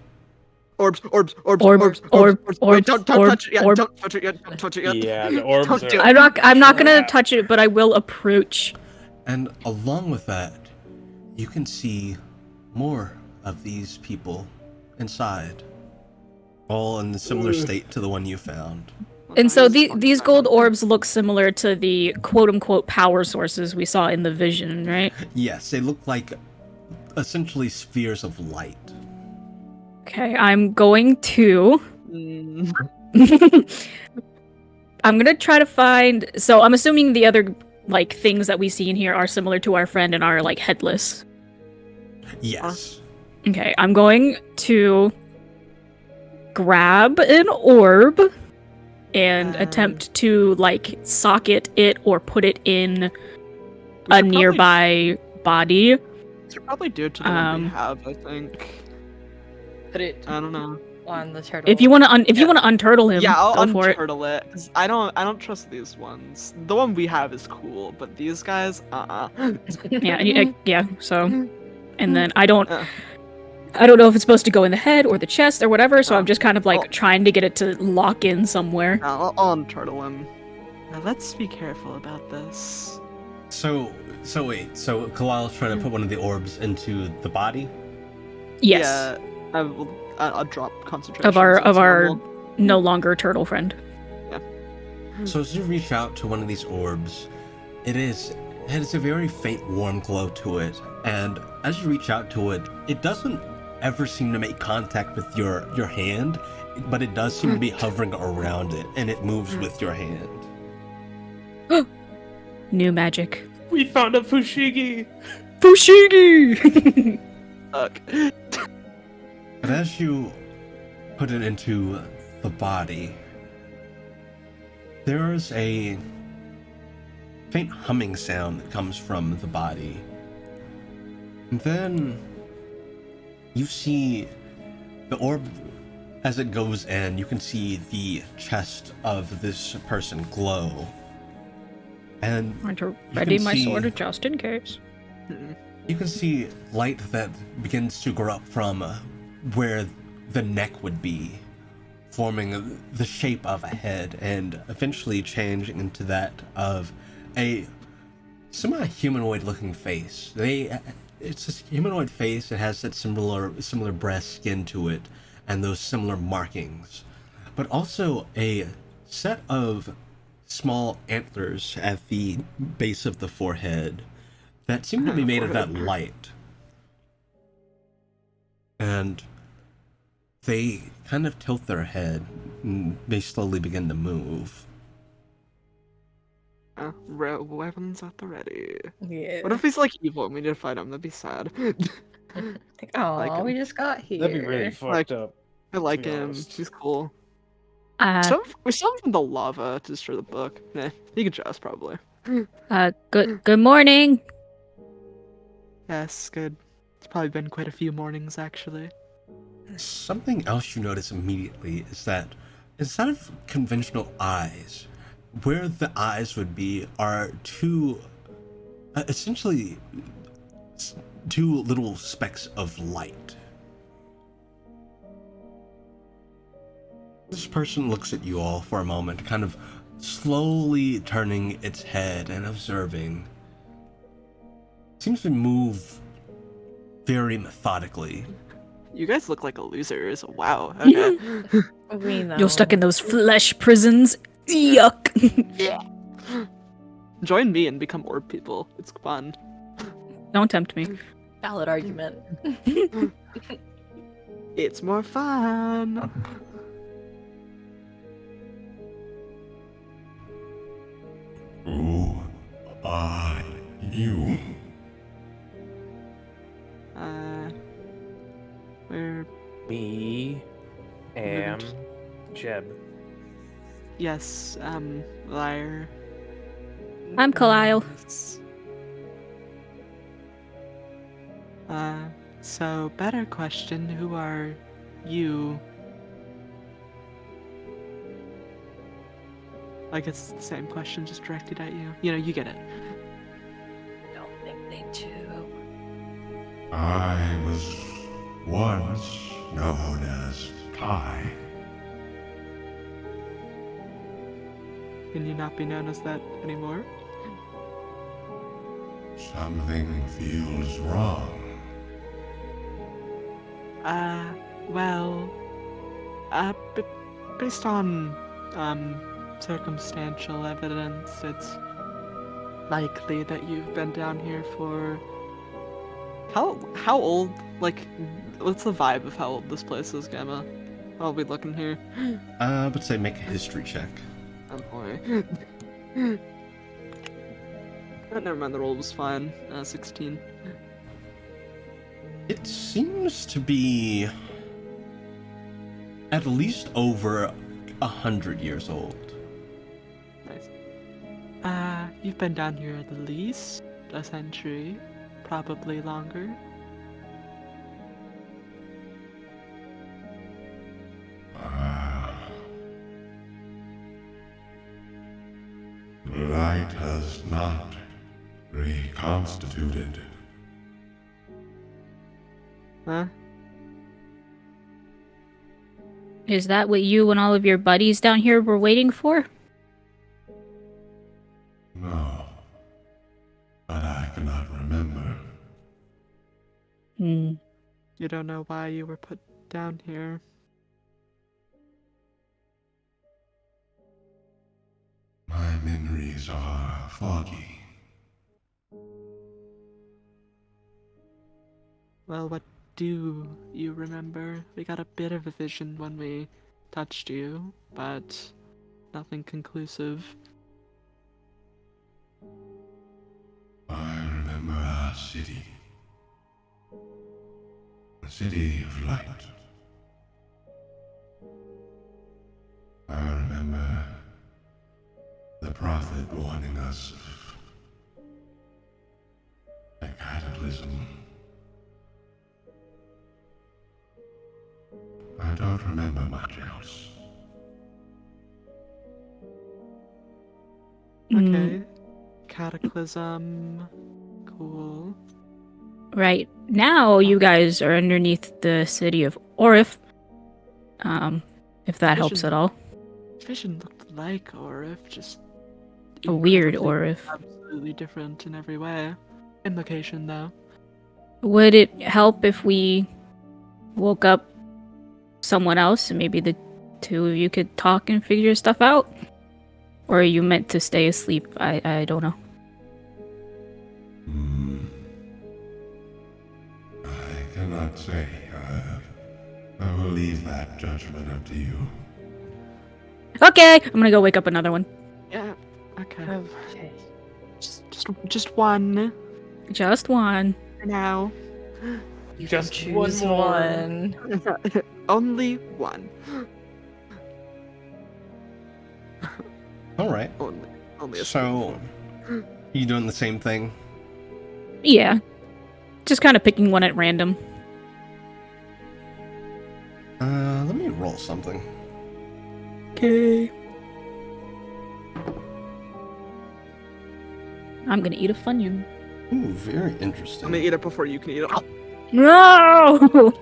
Orbs. Orb, Wait, don't orb, touch it yet. orb. Don't touch it yet. Don't touch it yet. Yeah, the orbs Don't are... do it. I'm not gonna touch it, but I will approach. And along with that, you can see more of these people inside, all in a similar state to the one you found. And so these gold orbs look similar to the quote-unquote power sources we saw in the vision, right? Yes, they look like essentially spheres of light. Okay, I'm going to... I'm gonna try to find... So I'm assuming the other, like, things that we see in here are similar to our friend and are, like, headless. Yes. Okay, I'm going to grab an orb and attempt to, like, socket it or put it in a probably- nearby body. We should probably do it to the one we have, I think. Put it I don't know. on the turtle. If you want to unturtle him, Yeah, I'll go for it. unturtle it. 'Cause I don't trust these ones. The one we have is cool, but these guys, Yeah, so... And then I don't know if it's supposed to go in the head or the chest or whatever, so I'm just kind of like trying to get it to lock in somewhere. I'll unturtle him. Now let's be careful about this. So Kalile's trying to put one of the orbs into the body? Yes. Yeah, I'll drop concentration. Of our so it's normal. no longer turtle friend. So as you reach out to one of these orbs, it has a very faint warm glow to it, and as you reach out to it, it doesn't ever seem to make contact with your hand, but it does seem to be hovering around it, and it moves with your hand. New magic. We found a Fushigi! Fushigi! Fuck. But as you put it into the body, there's a faint humming sound that comes from the body. And then you see the orb, as it goes in, you can see the chest of this person glow. And I'm to you ready can my see- sword just in case. You can see light that begins to grow up from where the neck would be, forming the shape of a head, and eventually changing into that of a semi-humanoid looking face. It's a humanoid face. It has that similar breast skin to it, and those similar markings, but also a set of small antlers at the base of the forehead that seem to be made of that light. And they kind of tilt their head, and they slowly begin to move. Weapons at the ready. Yeah. What if he's like evil and we need to fight him? That'd be sad. Like, oh, Like we him. just got here. That'd be really fucked up. I like be him. honest. He's cool. Uh, We still have the lava to destroy the book. Nah, he could trust probably. good morning. Yes, good. It's probably been quite a few mornings actually. Something else you notice immediately is that instead of conventional eyes, where the eyes would be are two, essentially, two little specks of light. This person looks at you all for a moment, kind of slowly turning its head and observing. Seems to move very methodically. You guys look like losers. Wow. Okay. We know. You're stuck in those flesh prisons. Yuck. Join me and become orb people. It's fun. Don't tempt me. Valid argument. It's more fun. Who are you? We're Me am Jeb. yes, liar. I'm Kalile. So better question, who are you? I guess it's the same question, just directed at you. You know, you get it. I don't think they do. I was once known as Kai. Can you not be known as that anymore? Something feels wrong. Well, based on, circumstantial evidence, it's likely that you've been down here for... How old? Like, what's the vibe of how old this place is, Gamma? I'll be looking here. I would say make a history check. Oh boy. Oh, never mind, the roll was fine. 16. It seems to be at least over 100 years old. Nice. You've been down here at least a century, probably longer. Light has not reconstituted. Huh? Is that what you and all of your buddies down here were waiting for? No. But I cannot remember. You don't know why you were put down here. My memories are foggy. Well, what do you remember? We got a bit of a vision when we touched you, but nothing conclusive. I remember our city. The city of light. I remember the prophet warning us of a cataclysm. I don't remember much else. Okay. Cataclysm. Cool. Right now, you guys are underneath the city of Orif. If that helps Vision. at all. Vision looked like Orif, just A weird incredibly, Orif. absolutely different in every way. In location, though. Would it help if we woke up someone else and maybe the two of you could talk and figure stuff out? Or are you meant to stay asleep? I don't know. I cannot say. I will leave that judgment up to you. Okay, I'm gonna go wake up another one. Yeah. Okay. Okay. Just one Just one. for now. You Just can one choose more. one. Only one. All right. Only a So, you doing the same thing? Yeah. Just kind of picking one at random. Let me roll something. Okay. I'm gonna eat a Funyun. Ooh, very I'm interesting. gonna eat it before you can eat it. No!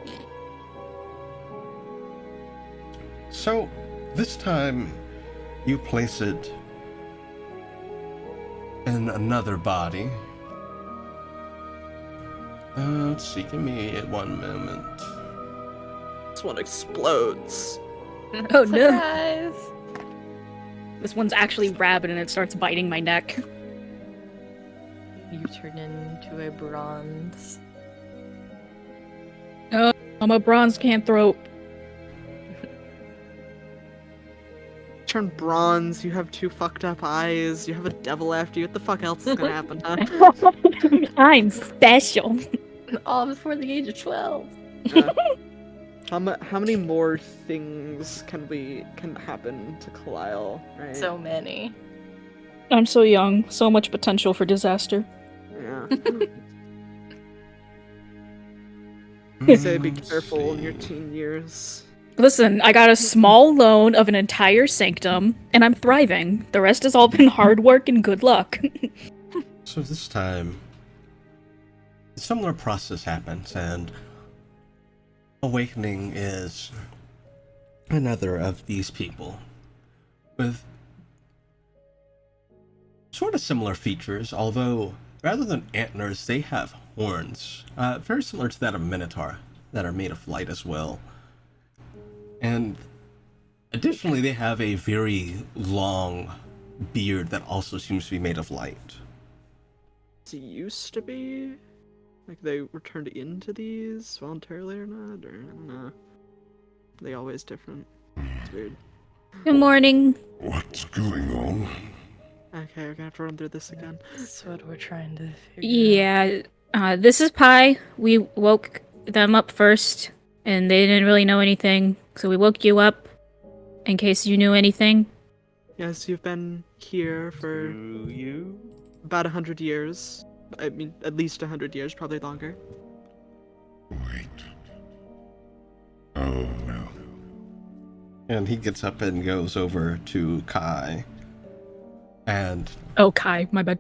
So, this time, you place it in another body. Let's see, give me 1 moment. This one explodes. Oh, no. Surprise! This one's actually rabid and it starts biting my neck. You turn into a bronze. I'm a bronze canthrope. Turn bronze, you have 2 fucked up eyes, you have a devil after you. What the fuck else is gonna happen, huh? I'm special. All before the age of 12. Yeah. How many more things can happen to Kalile, right? So many. I'm so young. So much potential for disaster. Yeah. Say be Let's careful in your see. teen years. Listen, I got a small loan of an entire sanctum, and I'm thriving. The rest has all been hard work and good luck. So this time, a similar process happens, and awakening is another of these people with sort of similar features, although rather than antlers, they have horns, very similar to that of Minotaur, that are made of light as well. And additionally, they have a very long beard that also seems to be made of light. It used to be? Like they were turned into these voluntarily or not? Or I don't know. They always different. It's weird. Good morning. What's going on? Okay, we're gonna have to run through this again. That's what we're trying to figure Yeah, this is Pi. We woke them up first, and they didn't really know anything, so we woke you up in case you knew anything. Yes, you've been here for Do you? about 100 years. I mean, at least 100 years, probably longer. Wait. Oh no. And he gets up and goes over to Kai. And Oh, Kai, my bad.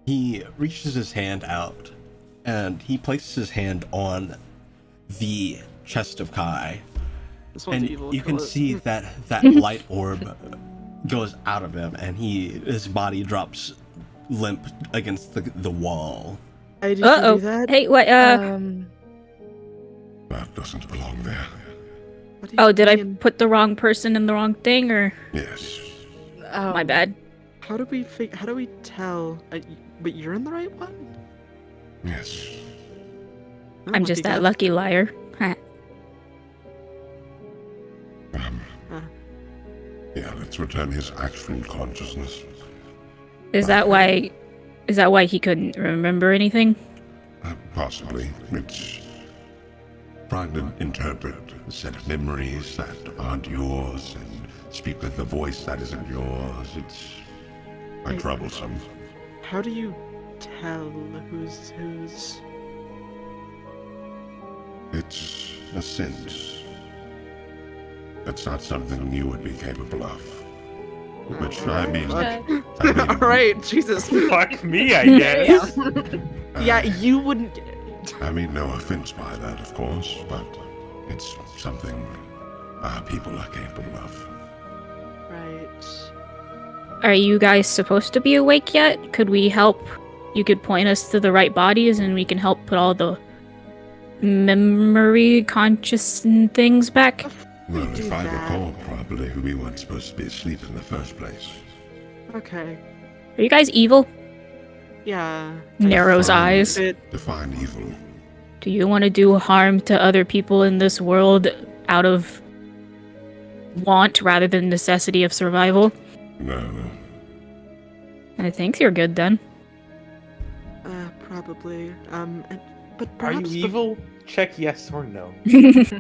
he reaches his hand out. And he places his hand on the chest of Kai. This one's And evil. you kill can it. see that light orb goes out of him. And his body drops limp against the wall. Hey, did you Uh-oh. do that? Hey, what, That doesn't belong there. What do you Oh, did I mean? put the wrong person in the wrong thing, or Yes. Oh, my bad? How do we tell? But you're in the right one? Yes. Oh, I'm just that guess. lucky liar. Huh. Yeah, let's return his actual consciousness. Is that why? Is that why he couldn't remember anything? Possibly. It's trying to interpret a set of memories that aren't yours and speak with a voice that isn't yours. It's quite troublesome. How do you tell who's whose? It's a sense. It's not something you would be capable of. Which, I mean... Alright, Jesus. Fuck me, I guess. Yeah, you wouldn't get it. I mean no offense by that, of course, but it's something people are capable of. Right. Are you guys supposed to be awake yet? Could we help? You could point us to the right bodies, and we can help put all the memory, conscious things back. Well, do if I that. recall properly, we weren't supposed to be asleep in the first place. Okay. Are you guys evil? Yeah. Narrows Fine. eyes. Define evil. Do you want to do harm to other people in this world out of want rather than necessity of survival? No. I think you're good then. Probably. But Are perhaps you evil? Check yes or no.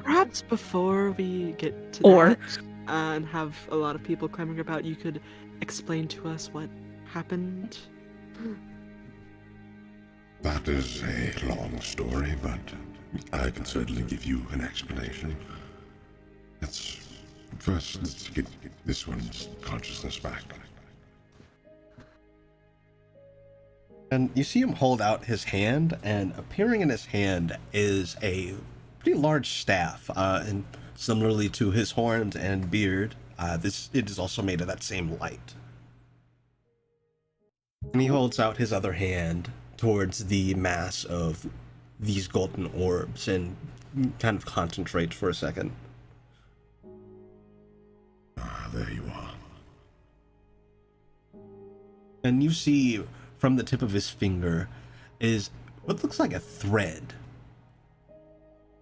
perhaps before we get to Or- that, and have a lot of people clamoring about, you could explain to us what happened. That is a long story, but I can certainly give you an explanation. Let's get this one's consciousness back. And you see him hold out his hand, and appearing in his hand is a pretty large staff, and similarly to his horns and beard, it is also made of that same light. And he holds out his other hand towards the mass of these golden orbs and kind of concentrates for a second. There you are. And you see from the tip of his finger is what looks like a thread.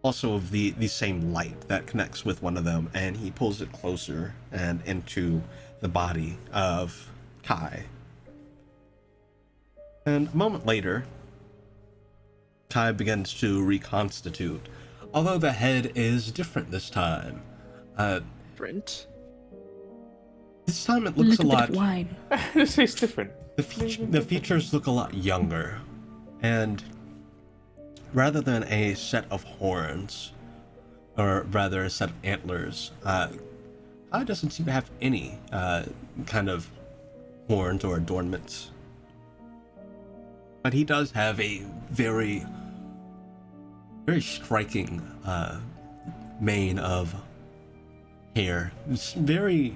Also of the same light that connects with one of them, and he pulls it closer and into the body of Kai. And a moment later, Kai begins to reconstitute, although the head is different this time. Different. This time it looks a little bit lot... of wine. This is different. The features look a lot younger, and rather than a set of horns, or rather a set of antlers, Kai doesn't seem to have any kind of horns or adornments. But he does have a very, very striking mane of hair. It's very,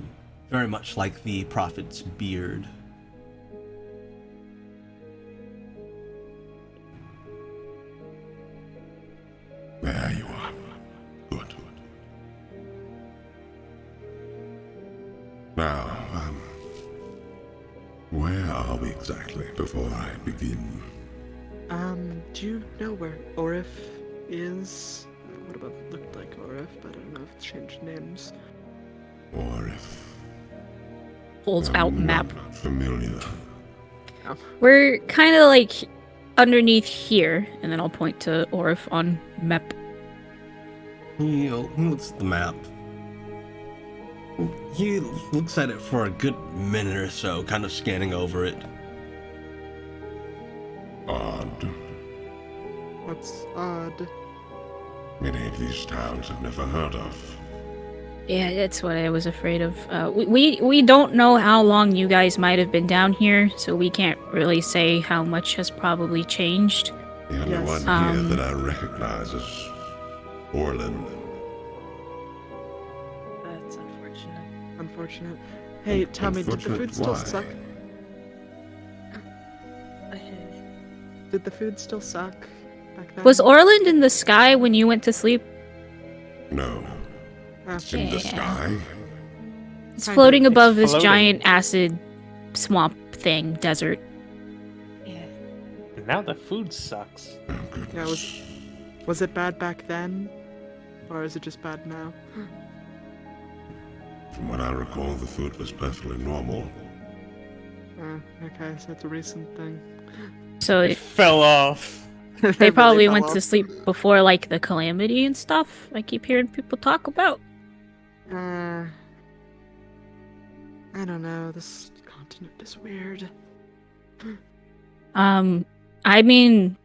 very much like the prophet's beard. There you are. Good. Now, where are we exactly before I begin? Do you know where Orif is? What about looked like Orif, but I don't know if it's changed names. Or if Holds out map. not familiar. We're kind of like underneath here, and then I'll point to Orif on map. He looks at the map. He looks at it for a good minute or so, kind of scanning over it. Odd. What's odd? Many of these towns I've never heard of. Yeah, that's what I was afraid of. We don't know how long you guys might have been down here, so we can't really say how much has probably changed. The only Yes. one here that I recognize is Orland. That's unfortunate. Unfortunate. Hey, Tommy, did the Unfortunate food still why? suck? Okay. Did the food still suck back then? Was Orland in the sky when you went to sleep? No, it's in the Yeah. sky. It's Kind floating of. It's above this floating. giant acid swamp thing, desert. Yeah. And now the food sucks. Oh, goodness. Yeah, was it bad back then? Or is it just bad now? From what I recall, the food was perfectly normal. Okay, so it's a recent thing. So It fell off. they probably fell went off. to sleep before like the calamity and stuff. I keep hearing people talk about. I don't know. This continent is weird. I mean,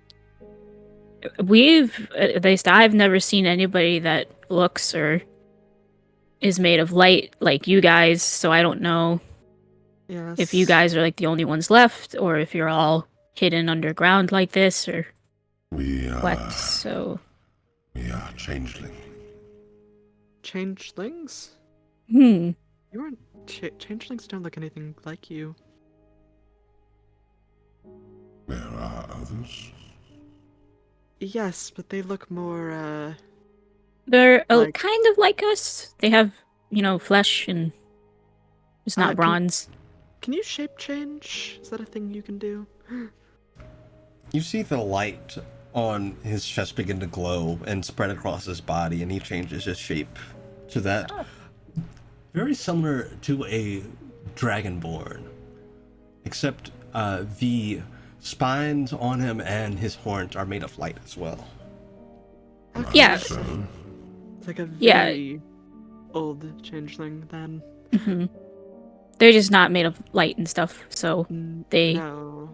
at least I've never seen anybody that looks or is made of light like you guys, so I don't know Yes. if you guys are like the only ones left or if you're all hidden underground like this or We what. So, are changeling. Changelings? hmm. You aren't. Changelings don't look anything like you. There are others. Yes, but they look more, They're Like- kind of like us. They have, flesh and it's not can- bronze. Can you shape change? Is that a thing you can do? You see the light on his chest begin to glow and spread across his body, and he changes his shape to that. Very similar to a dragonborn, except the spines on him and his horns are made of light as well. Yeah. So, It's like a Yeah. very old changeling then. Hmm. They're just not made of light and stuff, so they... No.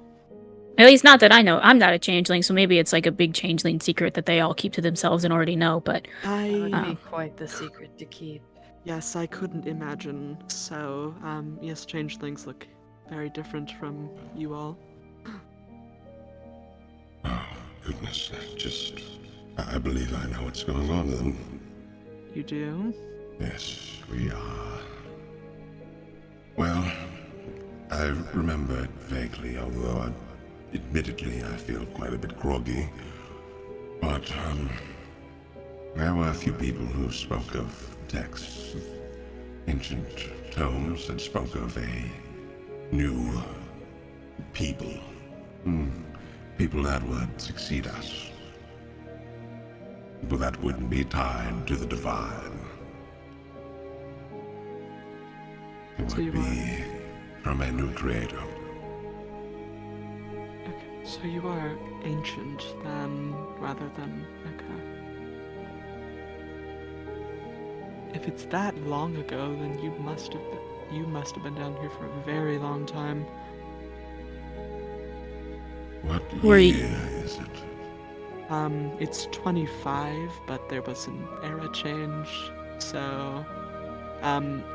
At least not that I know. I'm not a changeling, so maybe it's like a big changeling secret that they all keep to themselves and already know, but... That would Oh. be quite the secret to keep. Yes, I couldn't imagine. So, yes, changelings look very different from you all. oh, goodness, I believe I know what's going on then. You do? Yes, we are. Well, I remember it vaguely, although admittedly I feel quite a bit groggy. But, there were a few people who spoke of texts, ancient tomes that spoke of a new people. People that would succeed us. People that wouldn't be tied to the divine. It So would you be from a new creator. Okay, so you are ancient then, rather than okay. If it's that long ago, then you must have been down here for a very long time. What Were you- year is it? It's 25, but there was an era change. So,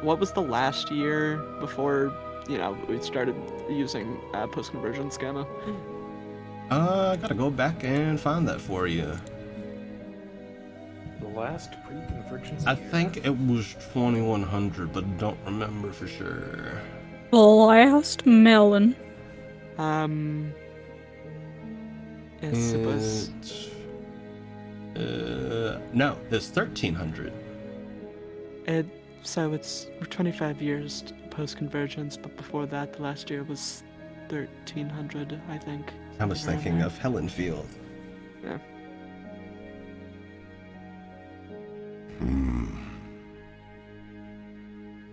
what was the last year before, we started using post-conversion schema? I gotta go back and find that for you. The last pre-convergence. I think it was 2100, but don't remember for sure. The last melon. Yes, it was. No, it's 1300. So it's 25 years post-convergence, but before that, the last year was 1300, I think. I was thinking of Helenfield. Yeah.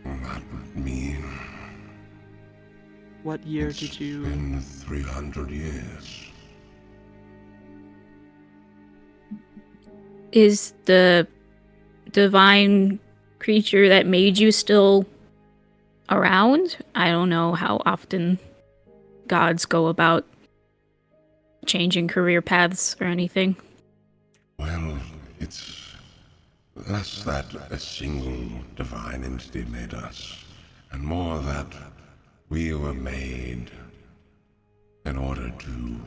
That would mean What year it's did you... been 300 years. Is the divine creature that made you still around? I don't know how often gods go about changing career paths or anything. Well, it's less that a single divine entity made us, and more that we were made in order to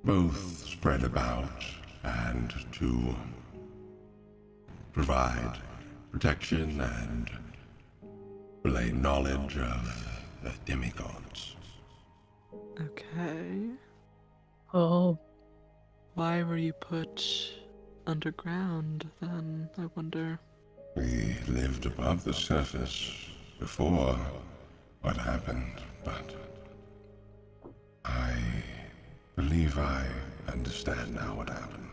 both spread about and to provide protection and relay knowledge of the demigods. Okay. Oh. Why were you put underground, then I wonder. We lived above the surface before what happened, but I believe I understand now what happened.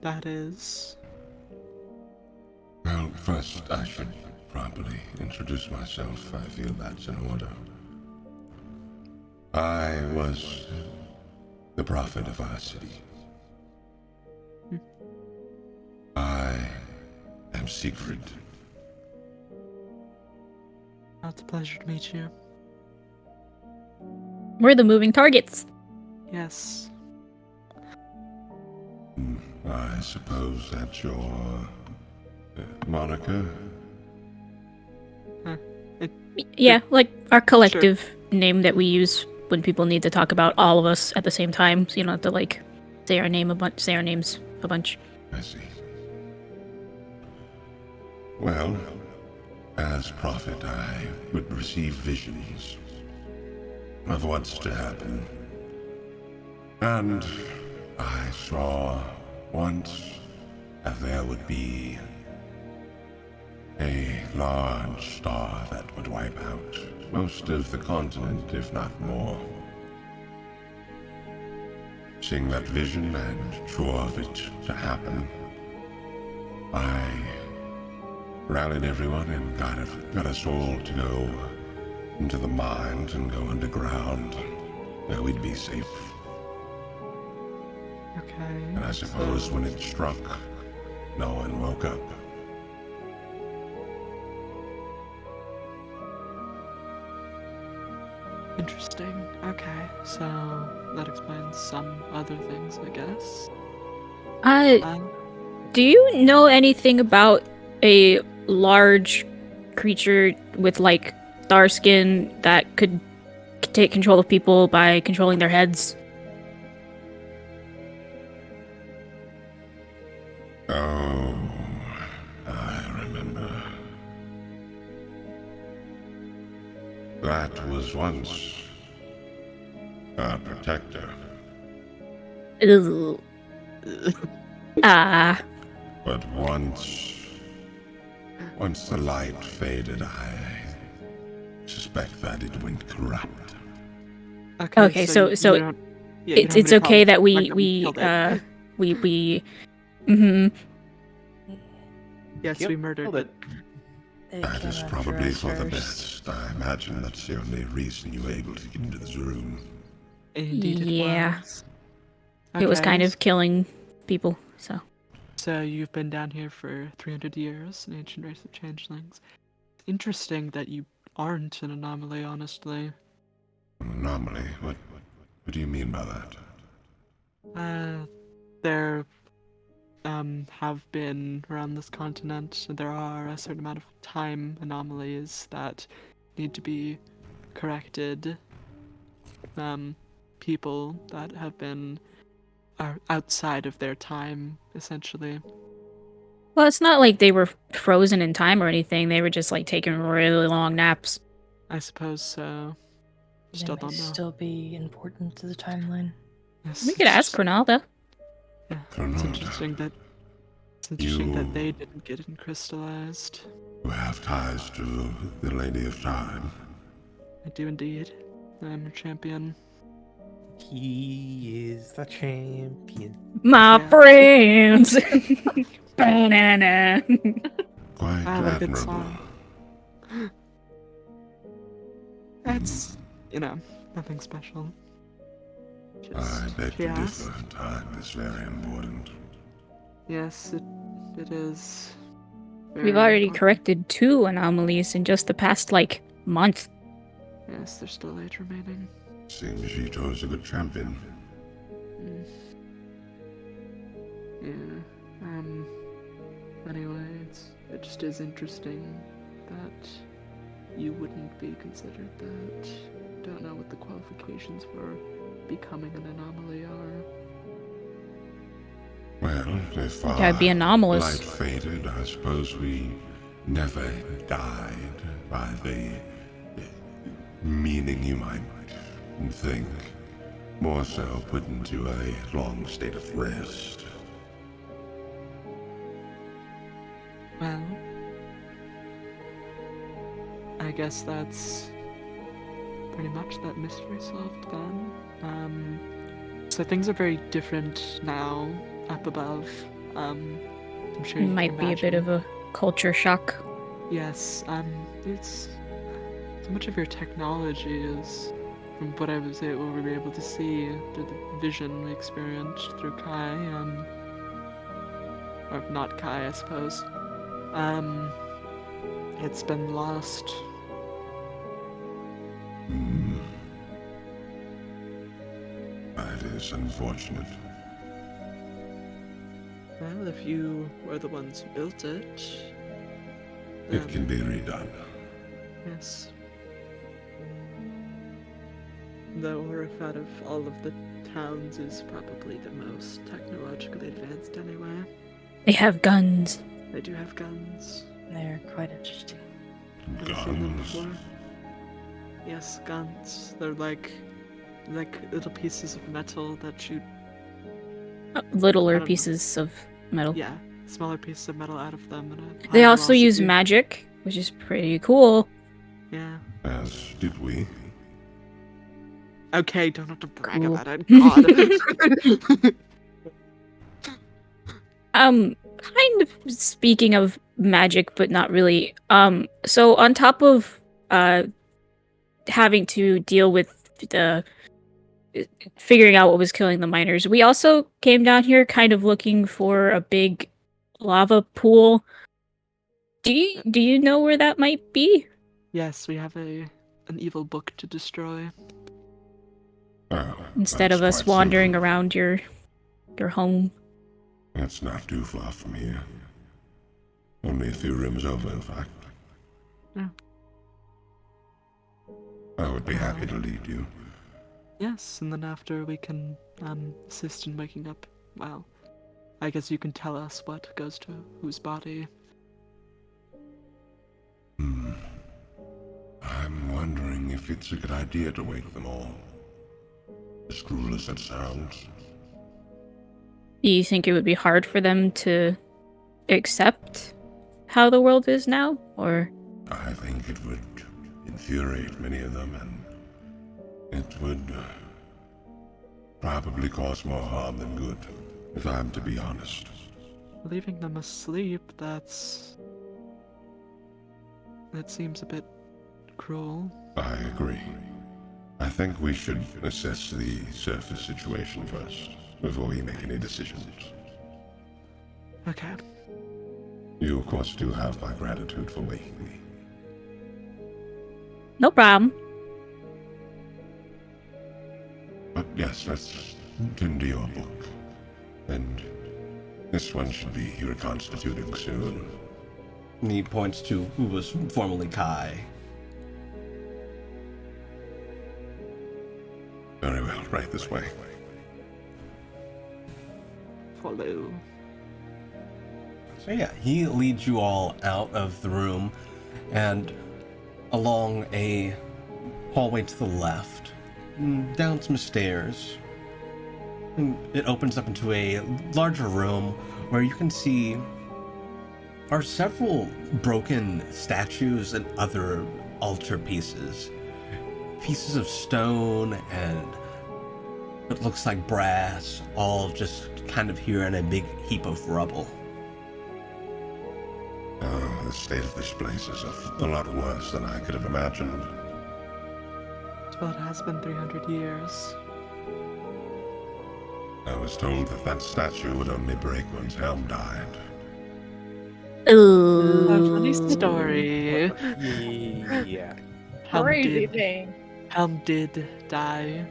That is. Well, first I should properly introduce myself. I feel that's in order. I was the prophet of our city. I am Siegfried. Oh, it's a pleasure to meet you. We're the moving targets. Yes. I suppose that's your moniker? Yeah, like our collective name that we use when people need to talk about all of us at the same time, so you don't have to like say our names a bunch. I see. Well, as prophet, I would receive visions of what's to happen. And I saw once that there would be a large star that would wipe out most of the continent, if not more. Seeing that vision and sure of it to happen, I rallied everyone and got us all to go into the mines and go underground, where we'd be safe. Okay. And I suppose when it struck, no one woke up. Interesting. Okay, so that explains some other things, I guess. Do you know anything about a large creature with like star skin that could take control of people by controlling their heads? Oh, I remember. That was once our protector. Ugh. Ah. But once the light faded, I suspect that it went corrupt. Okay, so you don't- yeah, you don't have it's any okay problems that with the fact we killed it. mm-hmm. Yes, we murdered it. That is probably for the best. I imagine that's the only reason you were able to get into this room. Indeed Yeah. it was. It was Okay, kind of killing people, so. So you've been down here for 300 years, an ancient race of changelings. Interesting that you aren't an anomaly, honestly. An anomaly? What do you mean by that? There have been around this continent, there are a certain amount of time anomalies that need to be corrected. People that have been are outside of their time, essentially. Well, it's not like they were frozen in time or anything. They were just like taking really long naps. I suppose so. Still They may don't know. still be important to the timeline. Yes, We could ask Ronaldo. Yeah, it's Ronaldo. interesting that they didn't get crystallized. You have ties to the Lady of Time. I do indeed. I'm a champion. He is the champion. My Yeah. friends. Banana. Quite Ah, what a good admirable. song. That's, nothing special. I beg she to asked. differ. Time is very important. Yes, it is. We've very already important. corrected 2 anomalies in just the past, like, month. Yes, there's still 8 remaining. Seems she chose a good champion. Yeah. Anyway, it just is interesting that you wouldn't be considered that. Don't know what the qualifications for becoming an anomaly are. Well, if Gotta our be anomalous. light faded, I suppose we never died by the meaning you might think. More so put into a long state of rest. Well, I guess that's pretty much that mystery solved then. So things are very different now up above. I'm sure you can Might be a bit imagine. of a culture shock. Yes, it's so much of your technology is, from what I was able, we were able to see through the vision we experienced through Kai, or not Kai, I suppose. It's been lost. That is unfortunate. Well, if you were the ones who built it, It can then be redone. yes. The Orif out of all of the towns is probably the most technologically advanced anyway. They have guns. They do have guns. They're quite interesting. Never seen them Guns. before. Yes, guns. They're like little pieces of metal that shoot, I Littler don't know. pieces of metal. yeah, smaller pieces of metal out of them. And a They high also use velocity. magic, which is pretty cool. Yeah. As did we. Okay, don't have to brag Cool. about it. God. Kind of speaking of magic, but not really. So on top of having to deal with the figuring out what was killing the miners, we also came down here kind of looking for a big lava pool. Do you know where that might be? Yes, we have an evil book to destroy. Oh, Instead that's of us quite wandering simple. around your home. That's not too far from here. Only a few rooms over, in fact. Yeah. I would be happy to lead you. Yes, and then after we can assist in waking up. Well, I guess you can tell us what goes to whose body. I'm wondering if it's a good idea to wake them all. As cruel as that sounds. Do you think it would be hard for them to accept how the world is now? Or I think it would infuriate many of them, and it would probably cause more harm than good, if I'm to be honest. Leaving them asleep, that seems a bit cruel. I agree. I think we should assess the surface situation first, before we make any decisions. Okay. You, of course, do have my gratitude for waking me. no problem. But yes, let's tend to your book. And this one should be reconstituting soon. And he points to who was formerly Kai. Very well, right this way. Follow. So yeah, he leads you all out of the room and along a hallway to the left, down some stairs. And it opens up into a larger room where you can see are several broken statues and other altar pieces. Pieces of stone and what looks like brass, all just kind of here in a big heap of rubble. Oh, the state of this place is a lot worse than I could have imagined. Well, it has been 300 years. I was told that statue would only break once Helm died. Lovely Ooh. story. Yeah. Crazy thing. Helm did die.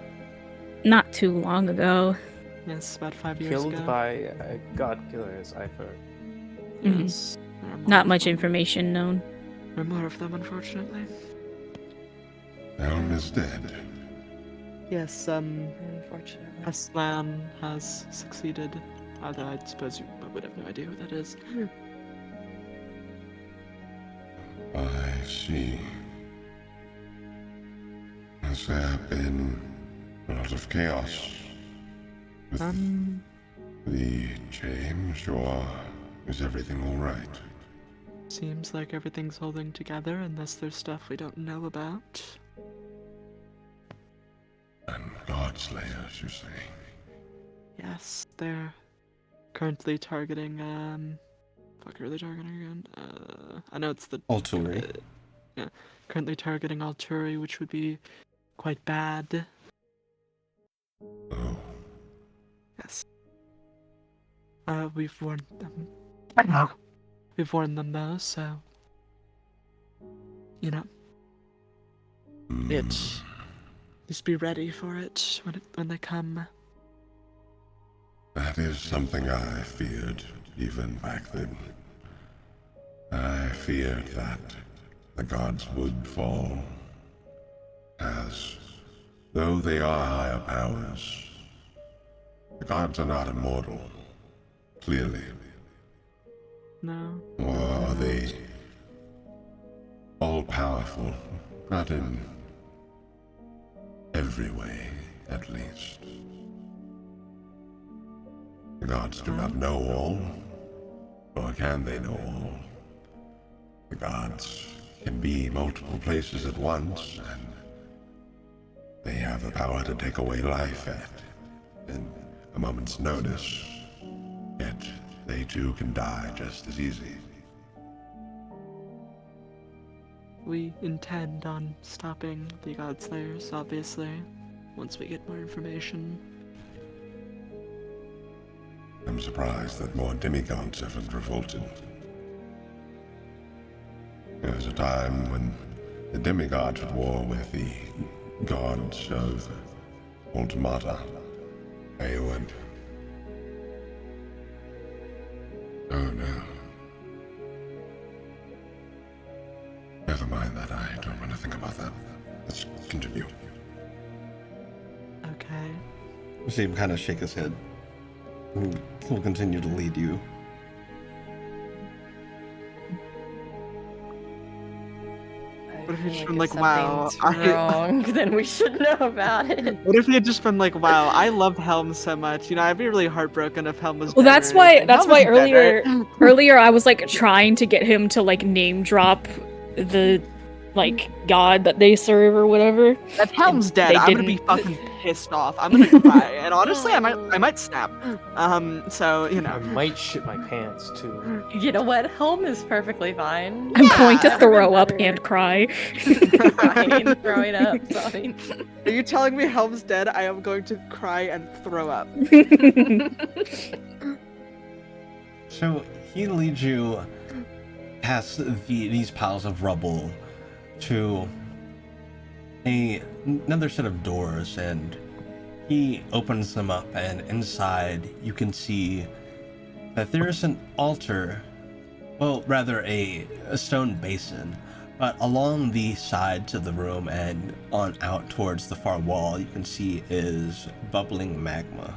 Not too long ago. Yes, about 5 years Killed ago. by a god killer, as I've heard. Yes. There are more Not of much them. information known. There are more of them, unfortunately. Helm is dead. Yes, Unfortunately. Aslan has succeeded. Although I suppose you would have no idea who that is. I see. Has there been a lot of chaos with Um, the change, or is everything all right? Seems like everything's holding together unless there's stuff we don't know about. And God Slayers, you say? Yes, they're currently targeting, fuck, are they targeting again? I know it's the... Alturi. Yeah, currently targeting Alturi, which would be quite bad. Oh, Yes. We've warned them. We've warned them though, so... You know, just be ready for it when they come. that is something I feared even back then. I feared that the gods would fall, as though they are higher powers. The gods are not immortal, clearly. No. Or are they all-powerful? Not in every way, at least. The gods do not know all, or can they know all? The gods can be multiple places at once, and they have the power to take away life at a moment's notice. Yet they too can die just as easy. We intend on stopping the Godslayers, obviously, once we get more information. I'm surprised that more demigods haven't revolted. There was a time when the demigods at war with the gods of Ultimata. They would... Oh no. Never mind that, I don't want to think about that. Let's continue. Okay. You see him kind of shake his head. He'll continue to lead you. What if I he's feel been if like, wow, something's wrong, then we should know about it. What if he had just been like, wow, I love Helm so much. You know, I'd be really heartbroken if Helm was Well, dead that's or why. anything. That's Helm why isn't dead, earlier, right? earlier I was like trying to get him to like name drop the like god that they serve or whatever. If Helm's dead, they I'm gonna be didn't. fucking pissed off. I'm gonna cry, and honestly, I might snap. So you I know, might shit my pants too. You know what? Helm is perfectly fine. I'm going to Yeah, throw up better. and cry. Crying, throwing up, sobbing. Are you telling me Helm's dead? I am going to cry and throw up. So he leads you past these piles of rubble to another set of doors, and he opens them up, and inside you can see that there is an altar, well, rather a stone basin, but along the sides of the room and on out towards the far wall you can see is bubbling magma.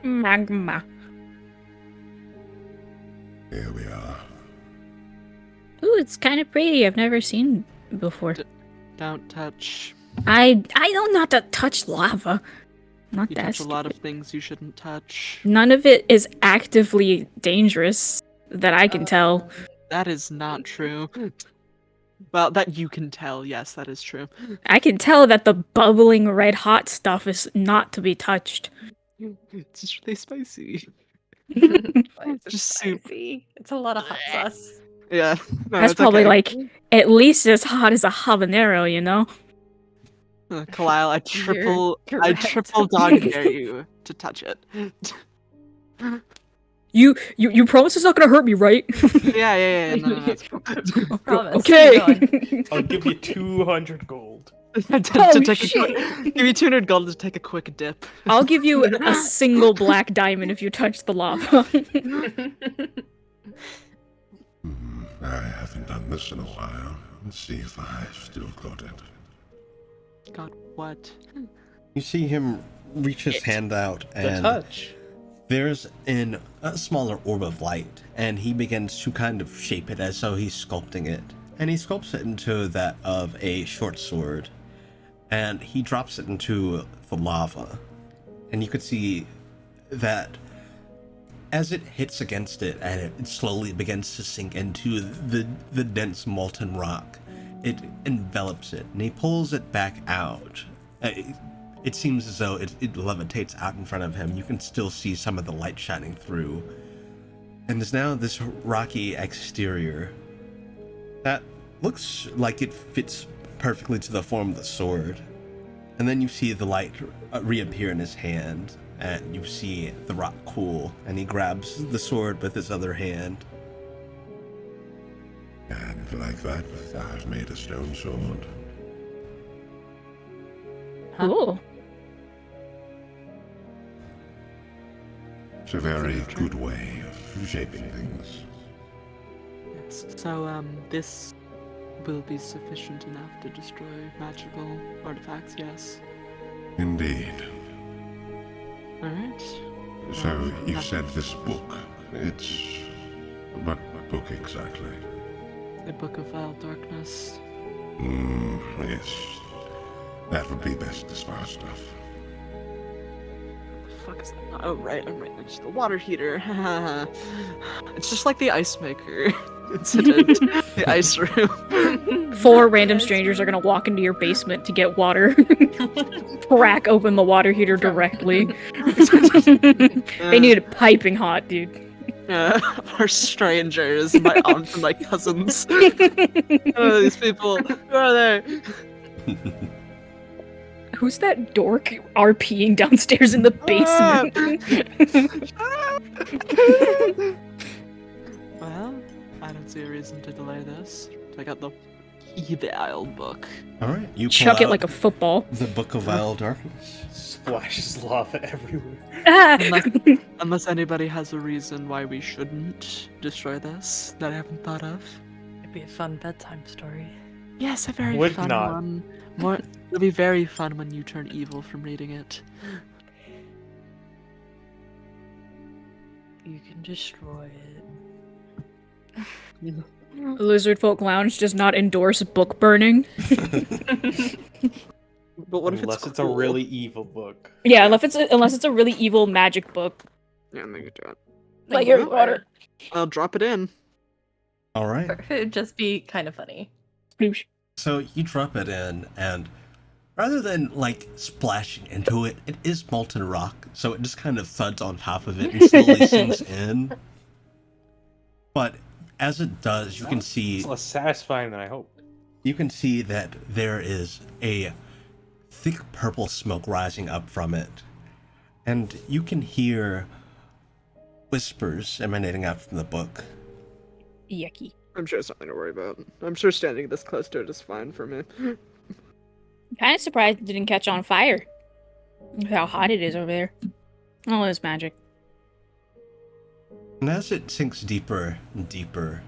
Magma. Here we are. Ooh, it's kind of pretty. I've never seen before. Don't touch. I know not to touch lava. Not You that touch a lot of stupid. things you shouldn't touch. None of it is actively dangerous that I can tell. That is not true. Well, that you can tell. Yes, that is true. I can tell that the bubbling red hot stuff is not to be touched. It's just really spicy. It's Just soup. spicy. It's a lot of hot sauce. Yeah. No, That's it's probably okay. like at least as hot as a habanero, you know? Kalile, You're I correct. triple dog dare you to touch it. You promise it's not gonna hurt me, right? Yeah. No. Promise. Okay. Keep going. I'll give you 200 gold. Oh, Take a shit. quick, give you 200 gold to take a quick dip. I'll give you a single black diamond if you touch the lava. I haven't done this in a while. Let's see if I've still got it. God, what? You see him reach his hand out, The and touch. there's a smaller orb of light, and he begins to kind of shape it as though he's sculpting it. And he sculpts it into that of a short sword, and he drops it into the lava. And you could see that as it hits against it and it slowly begins to sink into the dense molten rock, it envelops it, and he pulls it back out. It seems as though it levitates out in front of him. You can still see some of the light shining through. And there's now this rocky exterior that looks like it fits perfectly to the form of the sword. And then you see the light reappear in his hand, and you see the rock cool, and he grabs the sword with his other hand. And like that, I've made a stone sword. Cool. It's a very good way of shaping things. Yes. So, this will be sufficient enough to destroy magical artifacts, yes? Indeed. Alright. So, you said this book. It's... what book exactly? A book of vile darkness. Yes. That would be best as far stuff. The fuck is that? Oh, right, I'm right next to the water heater. It's just like the ice maker incident. The ice room. 4 random strangers are gonna walk into your basement to get water. Crack open the water heater directly. They need it piping hot, dude. Our strangers, my aunt and my cousins. Oh, these people. Who are they? Who's that dork RPing downstairs in the basement? Well, I don't see a reason to delay this. Check out the evil book. All right, you pull Chuck it out like a football. the Book of Vile Darkness. Splashes lava everywhere. Ah! Unless anybody has a reason why we shouldn't destroy this that I haven't thought of. It'd be a fun bedtime story. Yes, a very Would fun not. one. It'll be very fun when you turn evil from reading it. You can destroy it. Lizardfolk Lounge does not endorse book burning. But what if Unless it's a cool? really evil book. Yeah, unless it's a really evil magic book. Yeah, make it do it. Like here's water. I'll drop it in. All right. It'd just be kind of funny. Sploosh. So you drop it in, and rather than like splashing into it, it is molten rock, so it just kind of thuds on top of it and slowly sinks in. But as it does, you can see It's less satisfying than I hoped. you can see that there is a thick purple smoke rising up from it, and you can hear whispers emanating out from the book. Yucky. I'm sure it's nothing to worry about. I'm sure standing this close to it is fine for me. Kind of surprised it didn't catch on fire. Look how hot it is over there. Oh, it's magic. And as it sinks deeper and deeper,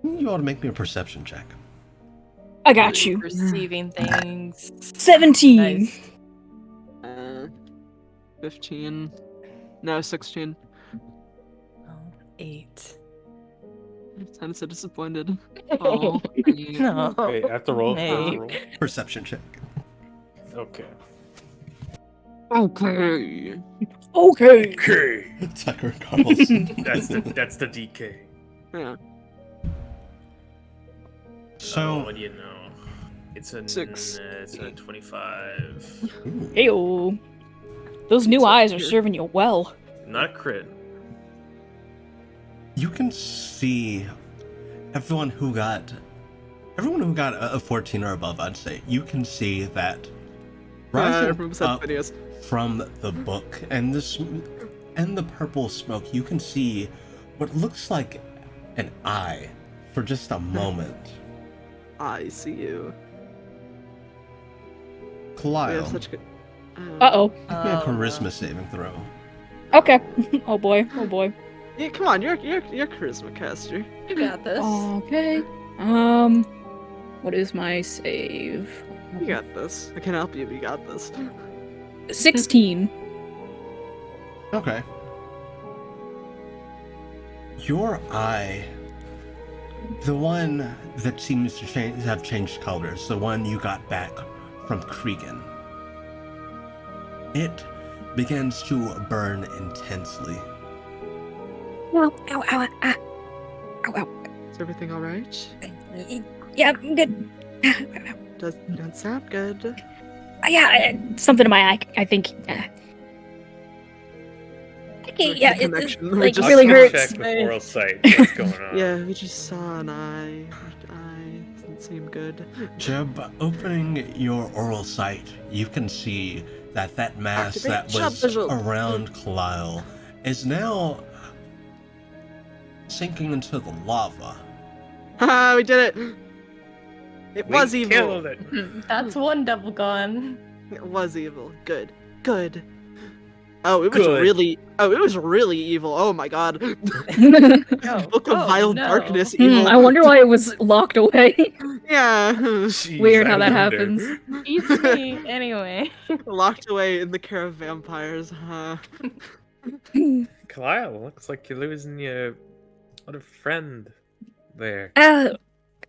you ought to make me a perception check. I got you. Perceiving things. 17. Nice. 15. No, 16. Oh, 8. I'm so disappointed. Oh, No. Okay, I have to roll. I have to Hey. roll. Perception check. Okay. Okay. Okay. Okay. Tucker Carlson. That's the DK. Yeah. So, what do you know? It's a 6. It's a 25. ooh, Heyo. Those new eyes are serving you well. Not a crit. you can see everyone who got a 14 or above, I'd say. You can see that rising From said up videos. from the book and the purple smoke, you can see what looks like an eye for just a moment. I see you. We Kalyle, have such good. Uh-oh. give me a charisma saving throw. Okay. Oh boy. Oh boy. Yeah, come on, you're charisma caster. You got this. Okay. What is my save? You got this. I can help you, but you got this. 16. Okay. Your eye, the one that seems to have changed colors, the one you got back from Cregan, it begins to burn intensely. Ow, ow, ow, ow, ow, ow. Is everything all right? Yeah, I'm good. Don't sound good. Yeah, something in my eye, I think. Okay, yeah, The it connection. like I'll really keep hurts. check with oral sight. What's going on? Yeah, we just saw an eye. Eye doesn't seem good. Jeb, opening your oral sight, you can see that mass Activate that shop was visual. around Kalile is now sinking into the lava. Haha, we did it! It We was evil! killed it. That's one double gone. It was evil. Good. Good. Oh, it was Good. really evil. Oh my god. Oh, Book of oh, Vile no. Darkness evil. I wonder why it was locked away. Yeah. Jeez, Weird how I that wonder. happens. Beats me anyway. Locked away in the care of vampires, huh? Kyle, looks like you're losing your other friend there.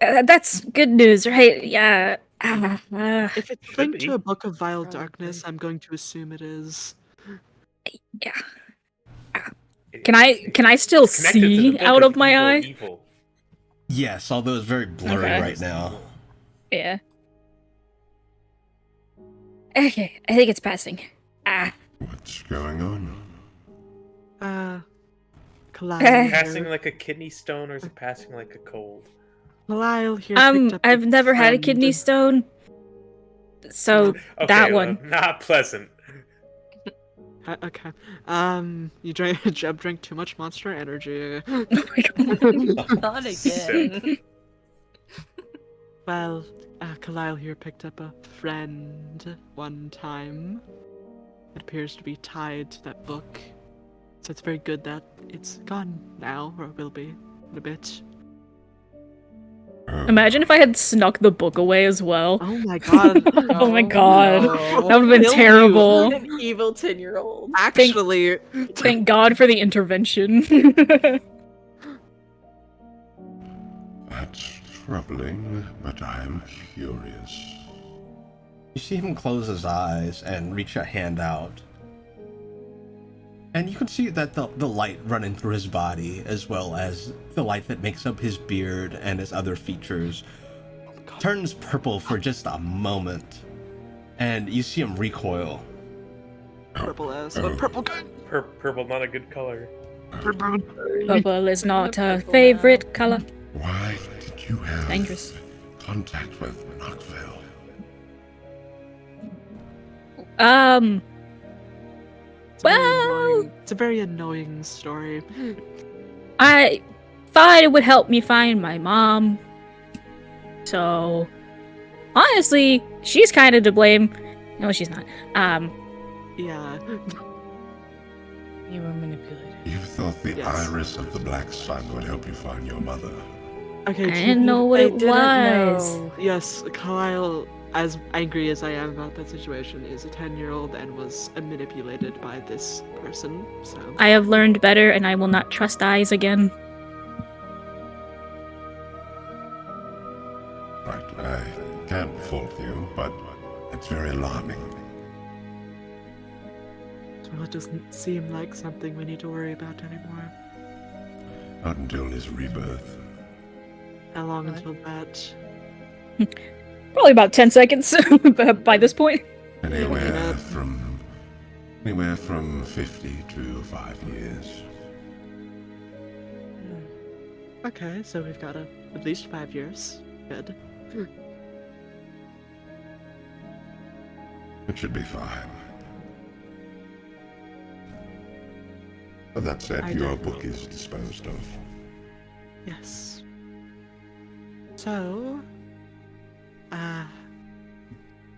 That's good news, right? Yeah. If it's Should linked be. to a Book of Vile Probably. Darkness, I'm going to assume it is. Yeah. Can I still It's connected to the see book out of my evil, eye? Evil. Yes, although it's very blurry Okay. right now. Yeah. Okay, I think it's passing. What's going on? Kalile. Passing like a kidney stone, or is it passing like a cold? Kalile here picked up I've a never had a friend. kidney stone. So Okay, that one. not pleasant. Okay. Jeb drank too much Monster Energy. Oh my god. Not again. Well, Kalile here picked up a friend one time. It appears to be tied to that book. So it's very good that it's gone now, or will be in a bit. Imagine if I had snuck the book away as well. Oh my god. Oh my god. no. That would have been Kill you. terrible. An evil 10-year-old. Actually, Thank God for the intervention. That's troubling, but I'm curious. You see him close his eyes and reach a hand out. And you can see that the light running through his body, as well as the light that makes up his beard and his other features, turns purple for just a moment. And you see him recoil. purple ass. But purple good. Purple, not a good color. Purple is not a favorite color. Why did you have Dangerous. contact with Knockville? Well, It's a very annoying story. I thought it would help me find my mom. So, honestly, she's kind of to blame. No, she's not. Yeah. You were manipulated. You thought the Yes. iris of the Black Sun would help you find your mother. Okay. I didn't know what it didn't was. know. Yes, Kyle, as angry as I am about that situation, is a 10-year-old and was manipulated by this person, so... I have learned better, and I will not trust eyes again. Right, I can't fault you, but it's very alarming. Well, it doesn't seem like something we need to worry about anymore. Not until his rebirth. How long What? until that? Probably about 10 seconds by this point. Anywhere from 50 to 5 years. Okay, so we've got at least 5 years. Good. It should be fine. But that said, I your don't book know. is disposed of. Yes. So...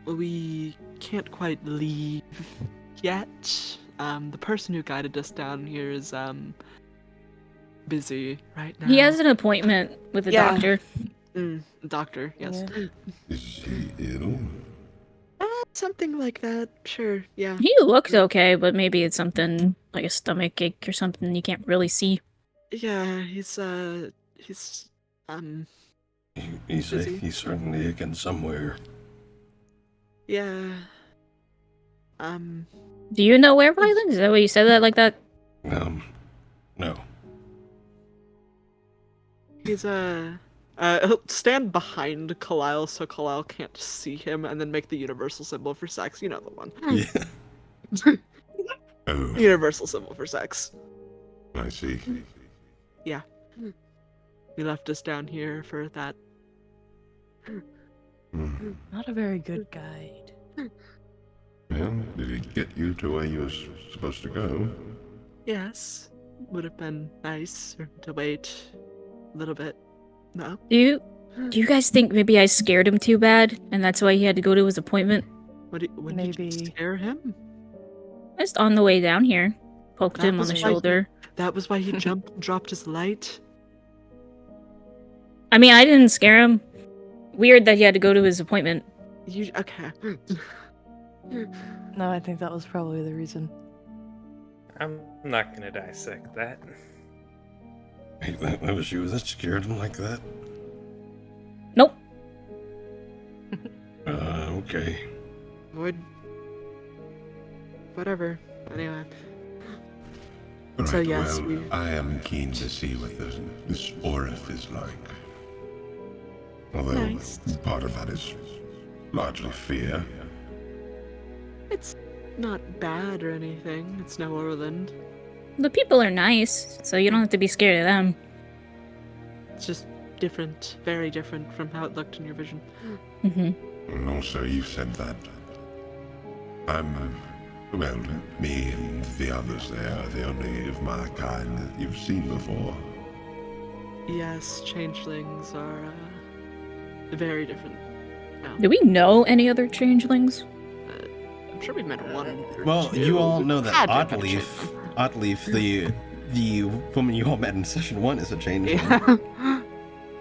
we can't quite leave yet. The person who guided us down here is, busy right now. He has an appointment with the Yeah. doctor. Doctor, yes. Yeah. Is he ill? Something like that, sure, yeah. He looks okay, but maybe it's something like a stomach ache or something you can't really see. Yeah, he's Busy. He's certainly aching somewhere. yeah. Do you know where Ryland? Is that what you said that like that? No. He's he'll stand behind Kalile so Kalile can't see him, and then make the universal symbol for sex. You know the one. Yeah. Oh, Universal symbol for sex. I see. Yeah. He left us down here for that. Not a very good guide. Well, did he get you to where you were supposed to go? Yes. Would have been nice to wait a little bit. No. Do you guys think maybe I scared him too bad, and that's why he had to go to his appointment? When did you Maybe. scare him? Just on the way down here, poked That him on was the why- shoulder. That was why he jumped and dropped his light? I mean, I didn't scare him. Weird that he had to go to his appointment. Okay. No, I think that was probably the reason. I'm not gonna dissect that. Hey, that was you that scared him like that? Nope. Okay. Whatever. Anyway. Right, So, yes, well, I am keen to see what this Orif is like. Although Nice. part of that is largely fear. It's not bad or anything. It's no Orland. The people are nice, so you don't have to be scared of them. It's just different. Very different from how it looked in your vision. And also, you said that well, me and the others there are the only of my kind that you've seen before. Yes, changelings are very different now. Do we know any other changelings? I'm sure we met one. Or Well, two. you all know Had that to have Oddleaf, the woman you all met in session 1 is a changeling. Yeah.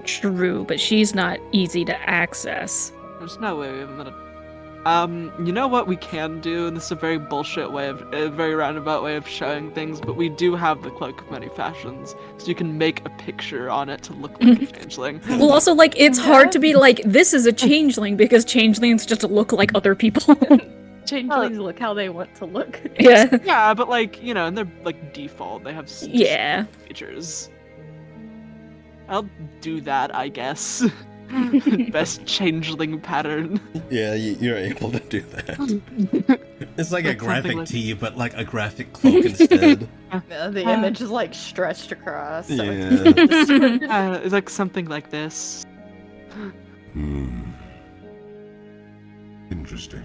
True, but she's not easy to access. There's no way we haven't met a... you know what we can do? And this is a very bullshit way of, a very roundabout way of showing things, but we do have the Cloak of Many Fashions, so you can make a picture on it to look like a changeling. Well, also, like, it's hard to be like, this is a changeling, because changelings just look like other people. Changelings look how they want to look. Yeah. Yeah, but like, you know, and they're like default, they have Yeah. features. I'll do that, I guess. Best changeling pattern. Yeah, you're able to do that. It's like a Like something graphic like- tee, but like a graphic cloak instead. The image is like stretched across. so Yeah. It's like something like this. Interesting.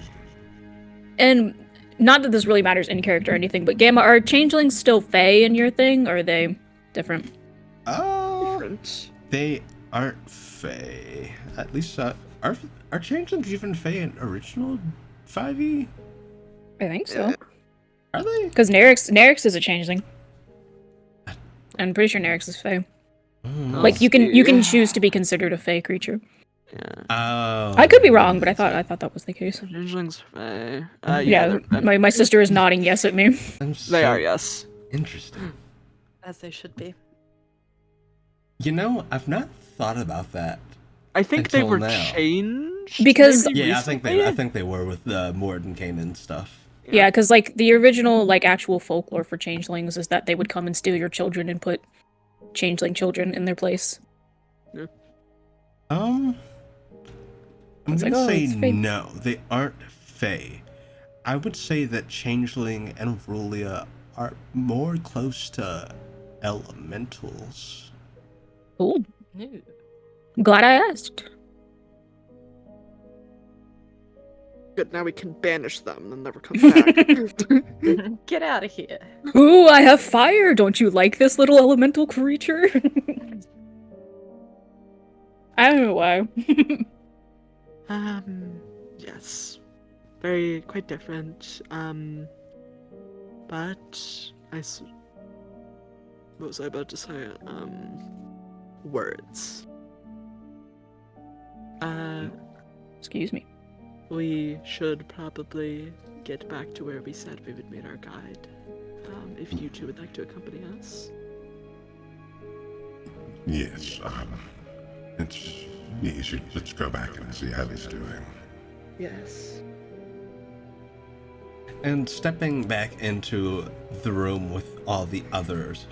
And not that this really matters in character or anything, but Gamma, are changelings still Fae in your thing, or are they different? Different. They aren't Fae. At least, are changelings even Fae in original 5e? I think so. Are they? Because Nerix is a changeling. I'm pretty sure Nerix is Fae. Oh. Like you can choose to be considered a Fae creature. Yeah. Oh. I could be wrong, but I thought that was the case. Changelings, Fae. Yeah, my sister is nodding yes at me. They are, yes. Interesting. As they should be. You know, I've not thought about that. I think they Until were now. changed. Because- maybe Yeah, I recently? think they were with the Mordenkainen stuff. Yeah, because like the original like actual folklore for changelings is that they would come and steal your children and put changeling children in their place. I'm It's gonna like, oh, say it's Fae. no, they aren't Fae. I would say that Changeling and Rulia are more close to elementals. Cool. No. Glad I asked. Good, now we can banish them and never come back. Get out of here. Ooh, I have fire! Don't you like this little elemental creature? I don't know why. Yes. Quite different. But what was I about to say? Words. Excuse me. We should probably get back to where we said we would meet our guide. If you two would like to accompany us. Yes, let's go back and see how he's doing. Yes. And stepping back into the room with all the others,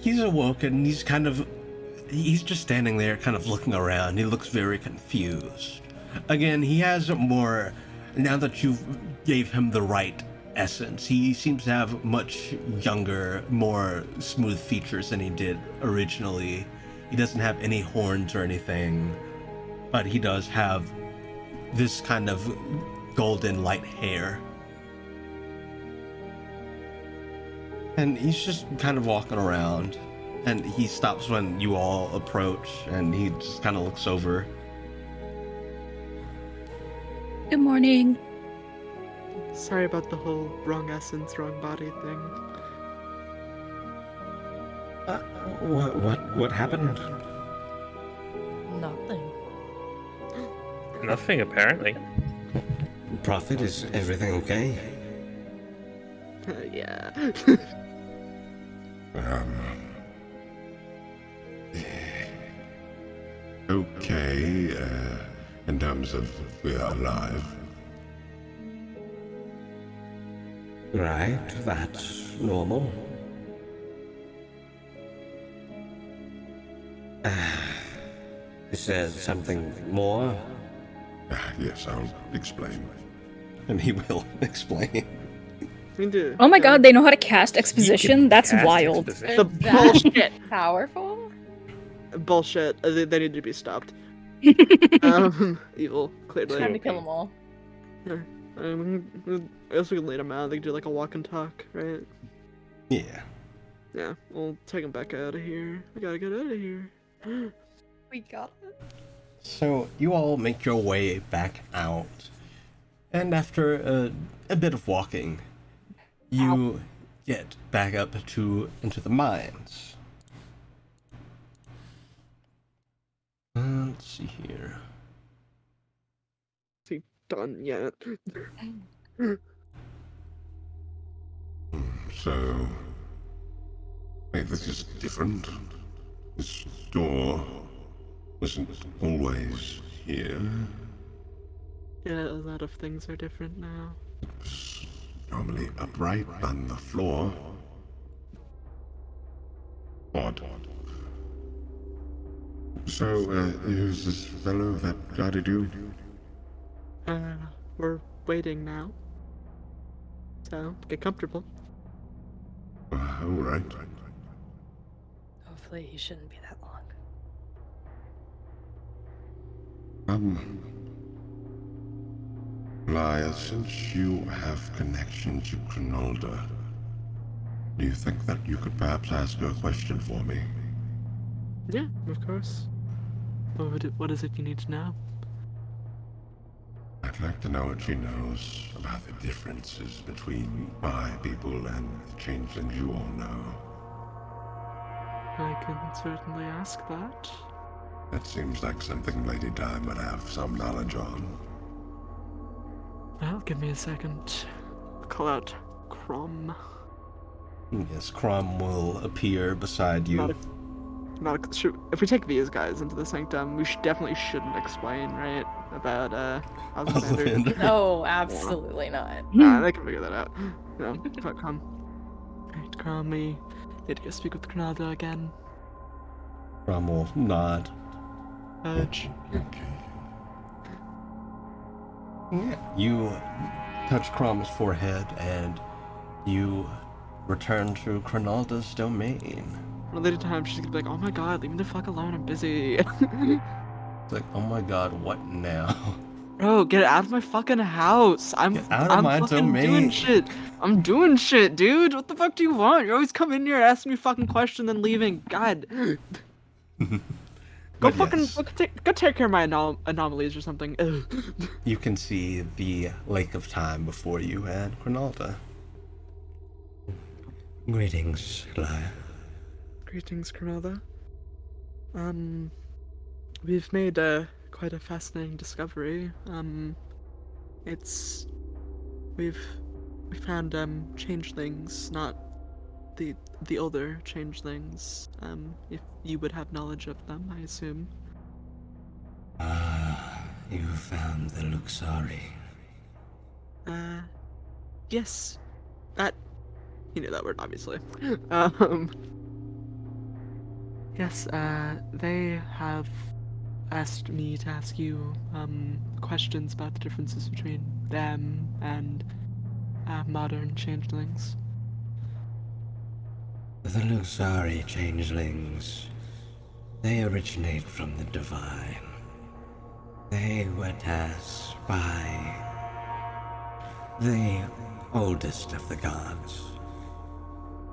he's awoken. He's just standing there, kind of looking around. He looks very confused. Again, he has more, now that you've gave him the right essence, he seems to have much younger, more smooth features than he did originally. He doesn't have any horns or anything, but he does have this kind of golden light hair. And he's just kind of walking around, and he stops when you all approach, and he just kind of looks over. Good morning. Sorry about the whole wrong essence, wrong body thing. What happened? Nothing. Nothing, apparently. Prophet, is everything okay? Yeah. Okay, in terms of we're alive. Right, that's normal. Is there something more? Yes, I'll explain. And he will explain. Me too. Oh my god, they know how to cast exposition? That's Cast wild. exposition. The bullshit. Powerful? Bullshit. They need to be stopped. Evil, clearly. Time to kill them all. I guess we can lead them out. They can do like a walk and talk, right? Yeah. Yeah, we'll take them back out of here. We gotta get out of here. We got it. So you all make your way back out, and after a bit of walking, you get back up into the mines. Let's see here. Is he done yet? So, wait, this is different. This door wasn't always here. Yeah, a lot of things are different now. It was normally upright on the floor. Odd. So, who's this fellow that guided you? We're waiting now. So, get comfortable. Alright. Hopefully he shouldn't be that long. Laya, since you have connection to Cronalda, do you think that you could perhaps ask her a question for me? Yeah, of course. What is it you need to know? I'd like to know what she knows about the differences between my people and the changelings you all know. I can certainly ask that. That seems like something Lady Di would have some knowledge on. Well, give me a second. Call out Crom. Yes, Crom will appear beside you. If we take these guys into the sanctum, we definitely shouldn't explain, right? About Alexander. No, absolutely not. They can figure that out. No, fuck Crom. Alright, Crom, we need to go speak with Granada again. Crom will nod. Edge. Okay. You touch Crom's forehead, and you return to Cronalda's domain. One later time, she's gonna be like, "Oh my god, leave me the fuck alone, I'm busy." It's like, oh my god, what now? Bro, get out of my fucking house. I'm out of my fucking domain. doing shit. I'm doing shit, dude. What the fuck do you want? You always come in here asking me fucking question, then leaving. God. But yes, Go take care of my anomalies or something. you can see the lake of time before you and Cronalda. Greetings, Laya. Greetings, Granada. We've made quite a fascinating discovery. We found changelings, not the other changelings. If you would have knowledge of them, I assume. Ah, you found the Luxari. Yes. That. You knew that word, obviously. um. Yes, they have asked me to ask you, questions about the differences between them and, modern changelings. The Luxari changelings, they originate from the divine. They were tasked by the oldest of the gods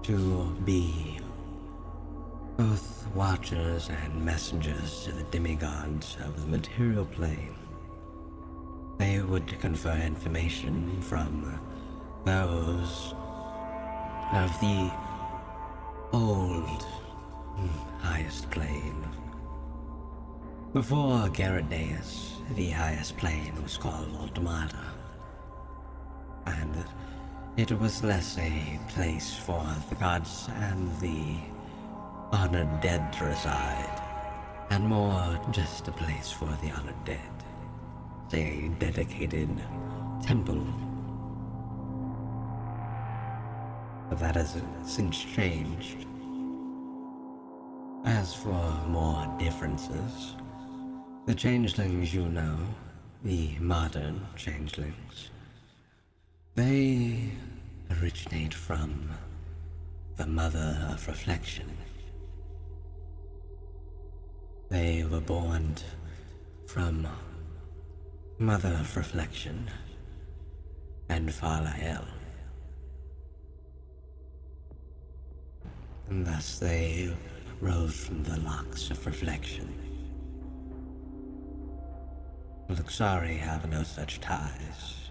to be both watchers and messengers to the demigods of the material plane. They would confer information from those of the old highest plane. Before Garadaeus, the highest plane was called Automata, and it was less a place for the gods and the honored dead to reside, and more just a place for the honored dead. A dedicated temple. But that has since changed. As for more differences, the changelings you know, the modern changelings, they originate from the Mother of Reflection. They were born from Mother of Reflection and Falael. And thus they rose from the locks of reflection. Luxari have no such ties.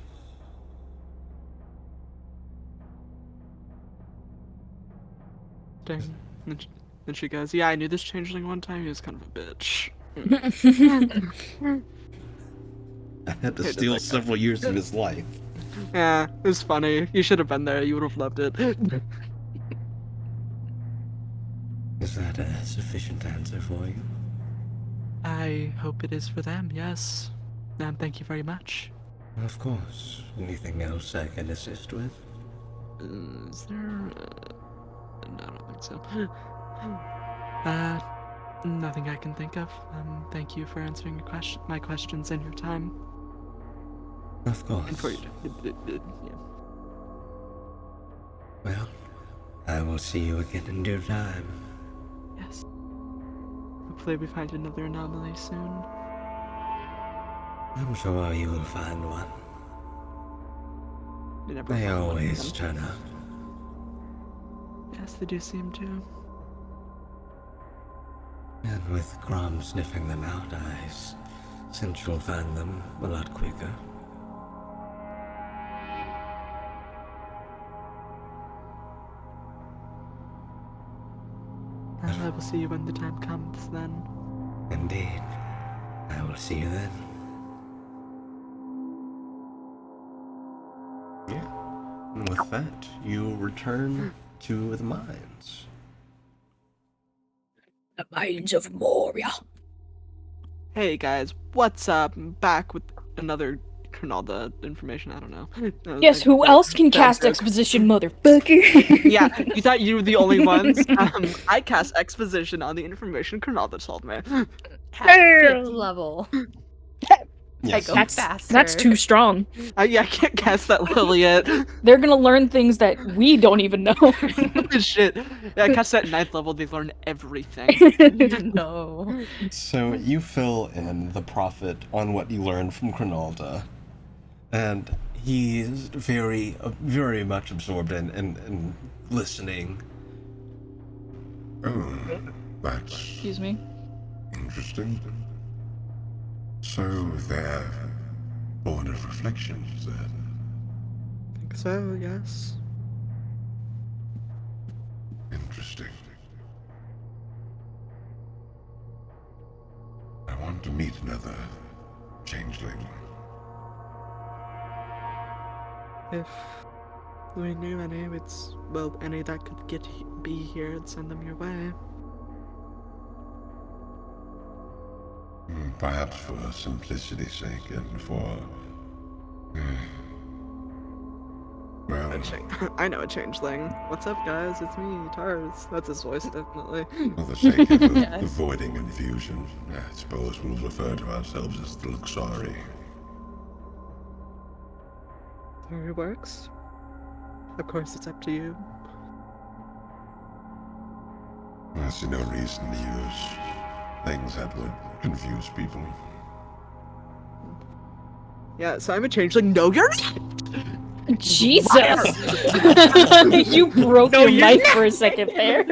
Dang. Then she goes, yeah, I knew this changeling one time, he was kind of a bitch. I had to Hated steal that guy. several years of his life. Yeah, it was funny. You should have been there, you would have loved it. Is that a sufficient answer for you? I hope it is for them, yes. Thank you very much. Of course. Anything else I can assist with? Is there... no, I don't think so. Nothing I can think of. Thank you for answering my questions and your time. Of course. And for your... yeah. Well, I will see you again in due time. Yes. Hopefully we find another anomaly soon. I'm sure you will find one. We never They found one always again. turn up. Yes, they do seem to. And with Grom sniffing them out, I sense you'll find them a lot quicker. Well, I will see you when the time comes then. Indeed. I will see you then. Yeah. And with that, you return to the mines. The Mines of Moria. Hey guys, what's up? I'm back with another Granada information, I don't know. Yes, who else can bad cast joke. exposition, motherfucker? Yeah, you thought you were the only ones? I cast exposition on the information Granada told me. At 5th level. I go That's faster. too strong. I can't cast that little yet. They're gonna learn things that we don't even know. Shit. Yeah, I cast that 9th level, they learn everything. No. So you fill in the prophet on what you learned from Cronalda, and he's very, very much absorbed in listening. Oh, that's Excuse me. interesting. So they're born of reflections, then. I think so, yes. Interesting. I want to meet another changeling. If we knew any, any that could be here and send them your way. Perhaps for simplicity's sake and for Well, I know a changeling. What's up, guys? It's me, Tars. That's his voice, definitely. for the sake of Yes. avoiding confusion, I suppose we'll refer to ourselves as the Luxari. Sorry works. Of course, it's up to you. I see no reason to use things that would confuse people. Yeah, so I'm a changeling. No, you're not! Jesus! You broke your mic for a second there.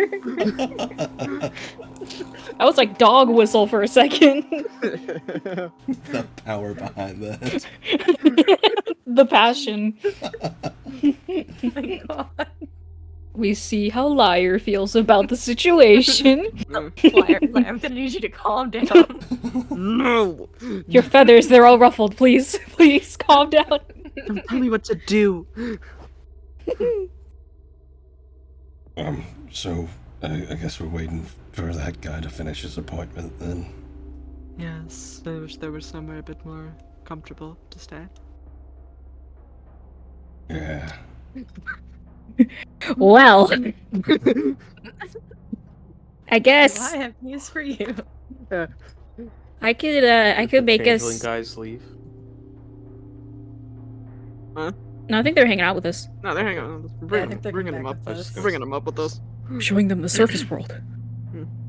I was like dog whistle for a second. The power behind that. The passion. Oh my god. We see how Liar feels about the situation. Liar, I'm gonna need you to calm down. No! Your feathers, they're all ruffled. Please, please calm down. Don't tell me what to do. So I guess we're waiting for that guy to finish his appointment then. Yes, I wish there was somewhere a bit more comfortable to stay. Yeah. Well, I guess I have news for you. I could Did the make changeling us. guys leave. No, I think they're hanging out with us, No, they're hanging out with us. I Bringing, think they're bringing coming them back up. with us. Bringing them up with us. showing them the surface world.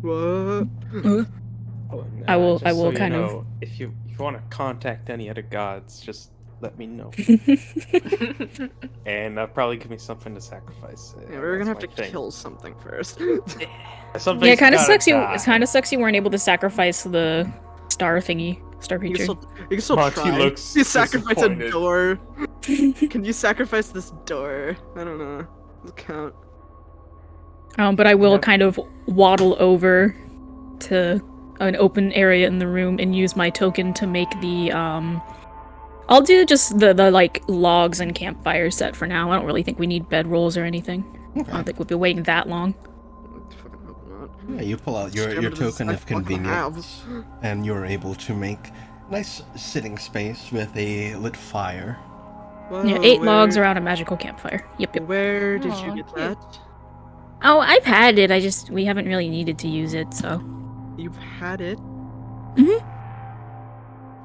What? Oh, I will- just I will so kind you of- know, if you want to contact any other gods, just let me know, and probably give me something to sacrifice. Yeah, we're gonna have That's to my thing. kill something first. Yeah, it kind of sucks. It kind of sucks you weren't able to sacrifice the star thingy, star You creature. can still Monty try. looks You sacrifice a disappointed. door. Can you sacrifice this door? I don't know. Does it count? But I will Yep. kind of waddle over to an open area in the room and use my token to make the I'll do just the like logs and campfire set for now. I don't really think we need bedrolls or anything. I don't think we'll be waiting that long. I fucking hope not. Yeah, you pull out your Stamina is- token I of fucking convenience, and you're able to make nice sitting space with a lit fire. Yeah, Whoa, 8 logs where- around a magical campfire. Yep. Where did you Aw, get cute. that? Oh, I've had it. We haven't really needed to use it, so. You've had it? Mhm.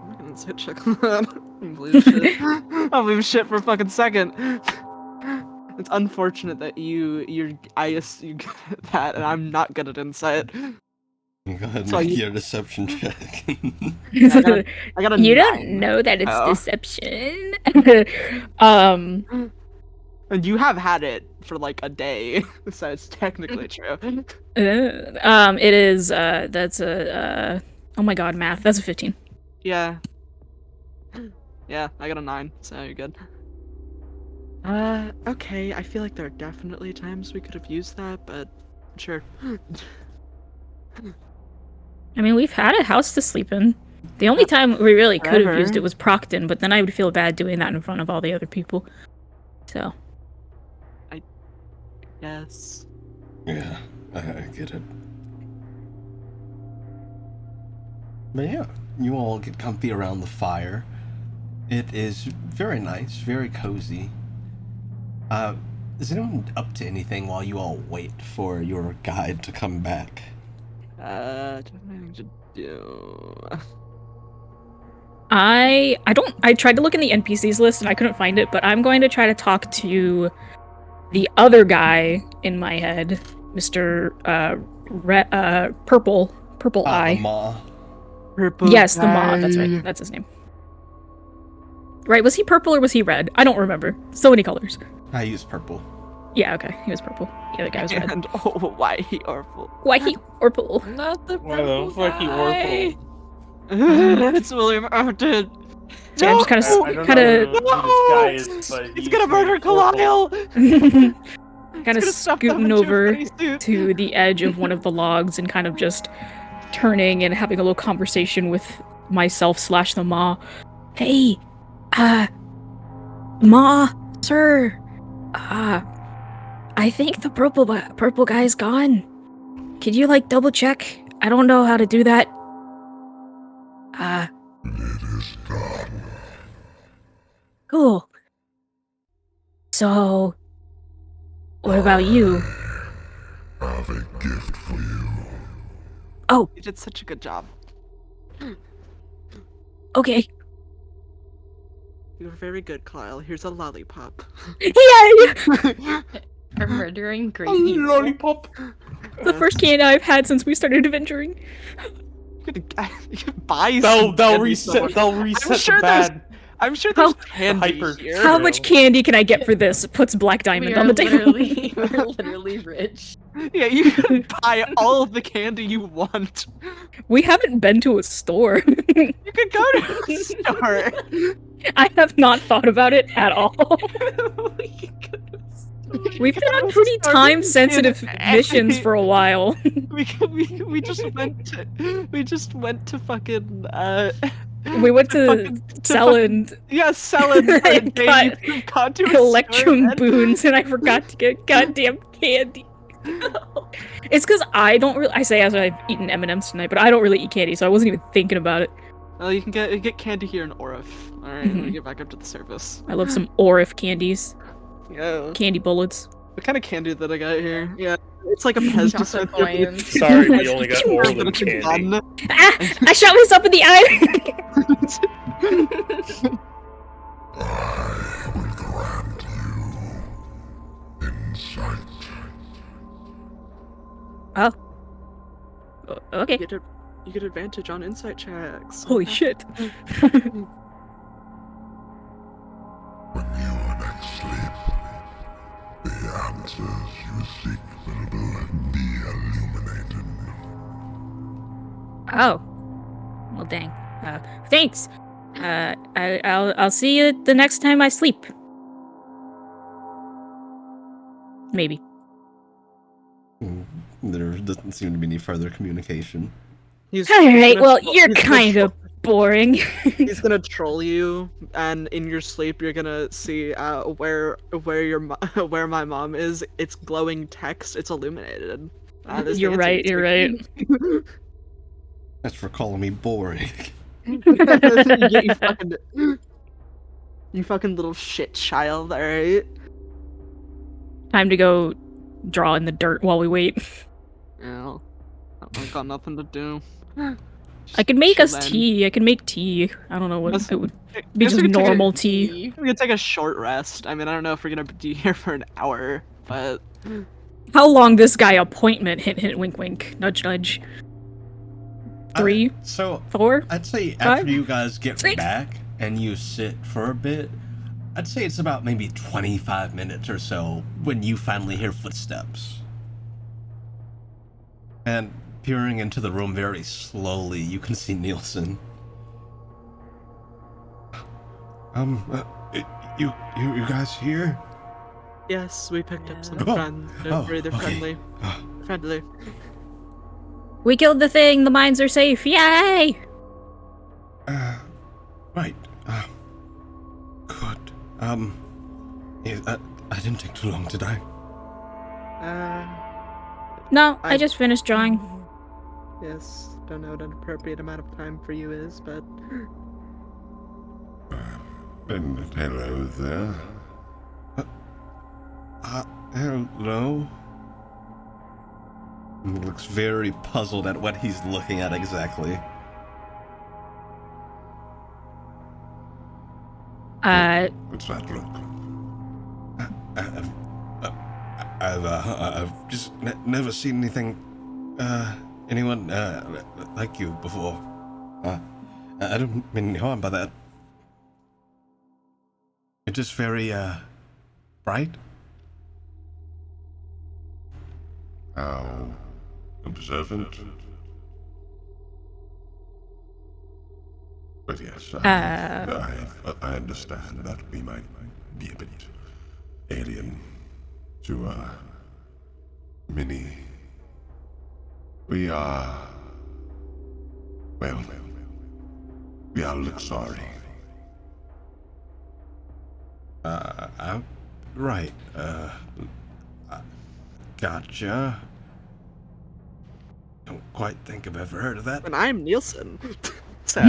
I'm gonna say check on that. I believe shit. I believe shit for a fucking second. It's unfortunate that you get that, and I'm not good at insight. You go ahead and So make you- your deception check. I got a You 9. don't know that it's Oh. deception. And you have had it for like a day, so it's technically true. It is, that's a, oh my god, math. That's a 15. Yeah. Yeah, I got a 9, so you're good. Okay, I feel like there are definitely times we could have used that, but sure. I mean, we've had a house to sleep in. The only time we really could have used it Forever. was Procton, but then I would feel bad doing that in front of all the other people. So. Yes. Yeah, I get it. But yeah, you all get comfy around the fire. It is very nice, very cozy. Is anyone up to anything while you all wait for your guide to come back? Do I have anything to do? I tried to look in the NPCs list and I couldn't find it, but I'm going to try to talk to the other guy in my head, Mr. Purple The Eye. Maw. Purple Yes, the Maw, that's guy. right. That's his name. Right, was he purple or was he red? I don't remember. So many colors. I use purple. Yeah, okay, he was purple. The other guy was red. And oh, why he orpal? Why he purple? Not the Why the purple fuck you guy. orpal? It's William Afton. So I'm just kind I don't know who this guy is, but It's he's gonna murder very purple. Kalile. kind of scooting over to the edge of one of the logs and kind of just turning and having a little conversation with myself / the Maw. Hey, Maw, sir, I think the purple guy's gone. Could you like double check? I don't know how to do that. Cool. So, what about you? I have a gift for you. Oh, You did such a good job. okay. You're very good, Kyle. Here's a lollipop. Yay! For murdering great people. Lollipop. The first candy I've had since we started adventuring. You could buy They'll some candy reset. somewhere. They'll reset sure the there's- bad. I'm sure there's How- candy hyper- here. How much candy can I get for this? Puts Black Diamond We on are the table. we're literally rich. Yeah, you can buy all of the candy you want. We haven't been to a store. You could go to a store. I have not thought about it at all. We could go to a store. We've been Go to on a pretty store time-sensitive in missions for a while. we just went to fucking We went to fucking- Selland, yeah, Selland for a And day. got You've gone to a store Electrum and- Boons, and I forgot to get goddamn candy. It's because I don't really. I say as I've eaten M&Ms tonight, but I don't really eat candy, so I wasn't even thinking about it. Well, you can get candy here in Orif. All right, let me Mhm. get back up to the surface. I love some Orif candies, Yeah. candy bullets. What kind of candy that I got here? Yeah, it's like a Pez Chocolate dispenser. coins. Sorry, we only got More more than than a candy. gun. Ah! I shot myself in the eye. I will grant you insight. Okay. You get advantage on insight checks. Holy shit. When you next sleep, the answers you seek will be illuminated. Oh. Well, dang. Thanks. I'll see you the next time I sleep. Maybe. There doesn't seem to be any further communication. He's Alright, gonna well, tro- you're he's gonna kind of boring. He's gonna troll you, and in your sleep, you're gonna see where where my mom is. It's glowing text. It's illuminated. There's the You're answer right, you're right. That's for calling me boring. You fucking little shit child. All right. Time to go draw in the dirt while we wait. Yeah. I've got nothing to do. I could make us Chillin'. tea. I could make tea. I don't know what Let's- it would I be. guess we Just could take a- normal tea. We could take a short rest. I mean, I don't know if we're gonna be here for an hour, but How long this guy appointment? Hint, hint, wink, wink. Nudge, nudge. 3, So 4. I'd say 5, after you guys get 6. back and you sit for a bit, I'd say it's about maybe 25 minutes or so when you finally hear footsteps. And peering into the room very slowly, you can see Nielsen. You guys here? yes, we picked up some Oh, friends. They're oh, they're okay. friendly. Friendly. We killed the thing. The mines are safe. Yay! Right. Good. Yeah, I didn't take too long, did I? No, I I- just finished drawing. Yes. Don't know what an appropriate amount of time for you is, but And hello there. Hello? He looks very puzzled at what he's looking at exactly. What's that look? I've just never seen anything, anyone, like you before. I don't mean any harm by that. You're just very, bright. How observant. But yes, I understand that we might be a bit alien to, many. We are, well, we are Luxari. Right, gotcha. Don't quite think I've ever heard of that. and I'm Nielsen. So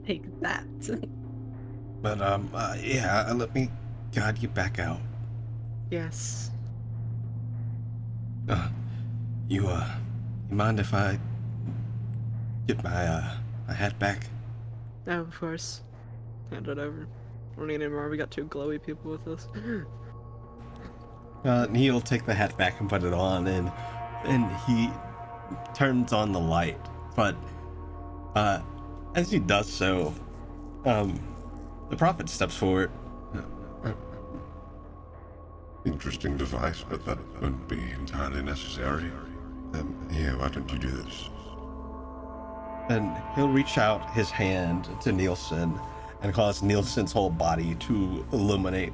Take that. But, yeah, let me guide you back out. Yes. You mind if I get my hat back? Oh, of course. Hand it over. I don't need any more. We got 2 glowy people with us. He'll take the hat back and put it on, and he turns on the light. But as he does so, the prophet steps forward. Interesting device, but that wouldn't be entirely necessary. Here, why don't you do this? And he'll reach out his hand to Nielsen and cause Nielsen's whole body to illuminate,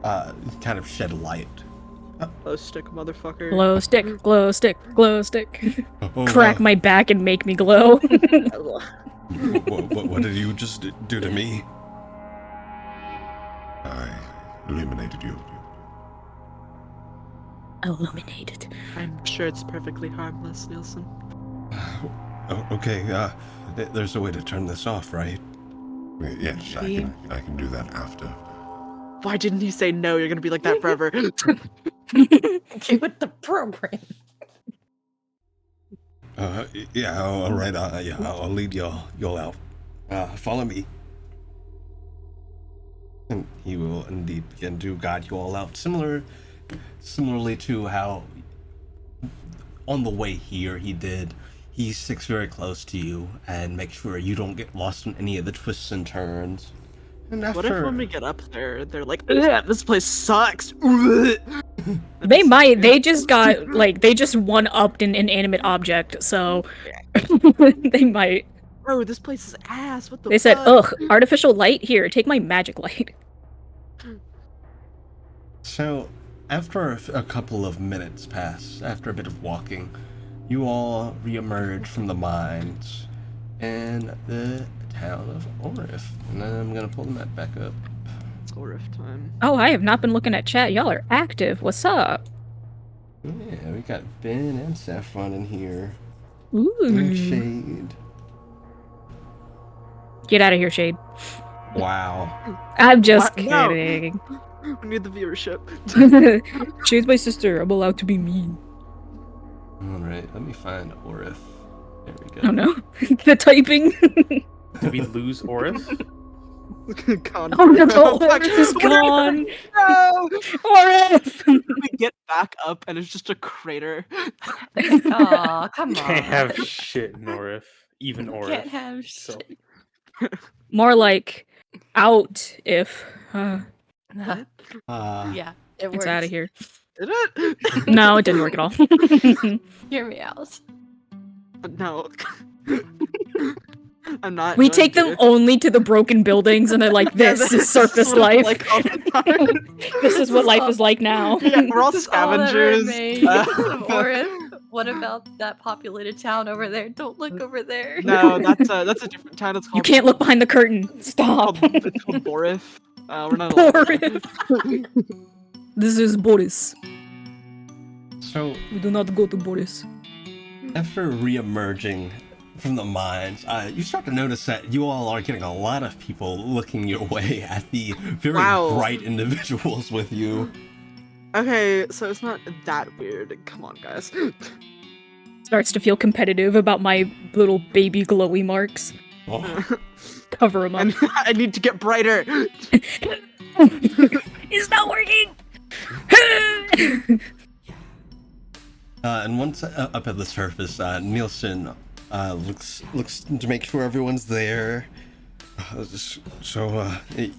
kind of shed light. Glow stick, motherfucker. Glow stick, glow stick, glow stick. Oh, Crack my back and make me glow. what did you just do to me? I illuminated you. Illuminated. I'm sure it's perfectly harmless, Nielsen. Oh, okay, there's a way to turn this off, right? Yes, I can do that after. Why didn't you say no? You're gonna be like that forever. Get with the program. Yeah, all right, yeah, I'll lead y'all out. Follow me. And he will indeed begin to guide you all out, similarly to how on the way here he sticks very close to you and makes sure you don't get lost in any of the twists and turns. And What if after when we get up there, they're like, "Ugh, this place sucks." They might. They just got, like, they just one-upped an inanimate object, so they might. Bro, this place is ass. What the They said, fuck? ugh, artificial light? Here, take my magic light. So, after a couple of minutes pass, after a bit of walking, you all reemerge from the mines in the town of Orif. And I'm gonna pull the map back up. It's Orif time. Oh, I have not been looking at chat. Y'all are active. What's up? Yeah, we got Ben and Saffron in here. Ooh. And Shade. Get out of here, Shade. Wow. I'm just What? No. kidding. We need the viewership. Shade's my sister. I'm allowed to be mean. Alright, let me find Orif. There we go. Oh no. The typing. Did we lose Orif? Gone. Oh no, Fuck. Orif is gone. No! Orif! We get back up and it's just a crater. Aw, come on. Can't have shit in Orif. Even Orif. Can't have So, shit. More like out if. Yeah, it works. It's out of here. Did it? No, it didn't work at all. Hear me out. No. I'm not. We going take to. them only to the broken buildings and they're like, this is surface what life. it's like all the time. This is what life is like now. Yeah, we're all This is all that scavengers. remains. Or if, what about that populated town over there? Don't look over there. No, that's a different town. It's You called. can't look behind the curtain. Stop. It's called Borif. We're not allowed. Boris. This is Boris. So, We do not go to Boris. after re-emerging from the mines, you start to notice that you all are getting a lot of people looking your way at the very Wow. bright individuals with you. Okay, so it's not that weird. Come on, guys. Starts to feel competitive about my little baby glowy marks. Oh, Cover them up. And I need to get brighter. It's not working! and once up at the surface, Nielsen looks to make sure everyone's there. Did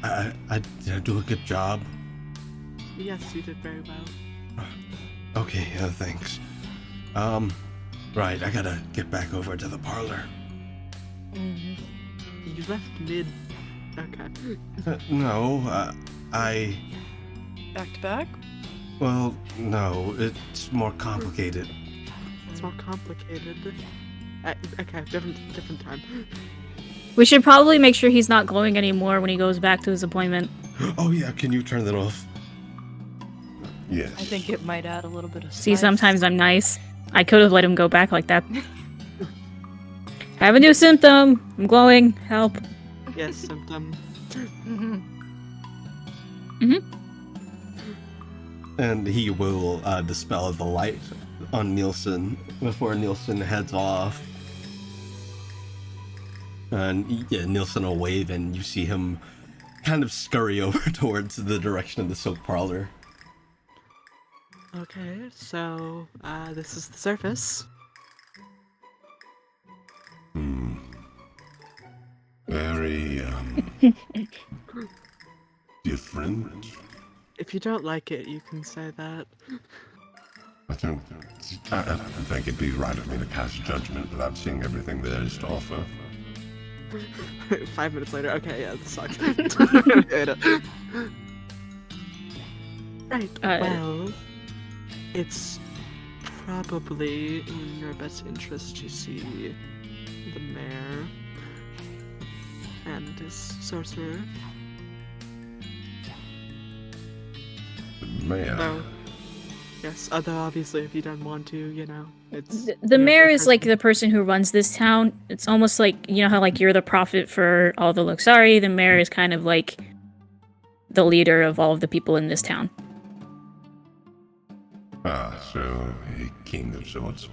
I do a good job? Yes, you did very well. Okay, thanks. Right, I gotta get back over to the parlor. You left mid. Okay. No, I... Back to back? Well, no, it's more complicated. It's more complicated. Okay, different time. We should probably make sure he's not glowing anymore when he goes back to his appointment. Oh yeah, can you turn that off? Yes. I think it might add a little bit of See, spice. sometimes I'm nice. I could have let him go back like that. I have a new symptom. I'm glowing. Help. Yes, symptom. And he will dispel the light on Nielsen before Nielsen heads off. And yeah, Nielsen will wave, and you see him kind of scurry over towards the direction of the soap parlor. Okay, so this is the surface. Very, different. If you don't like it, you can say that. I don't think it'd be right of me to cast judgment without seeing everything there is to offer. 5 minutes later, okay, yeah, this sucks. Right, well, it's probably in your best interest to see the mayor and his sorcerer. The mayor. Oh, yes, although obviously if you don't want to, you know, it's... The mayor is like the person who runs this town. It's almost like, you know how like you're the prophet for all the Luxari? The mayor is kind of like the leader of all of the people in this town. Ah, so a king of sorts.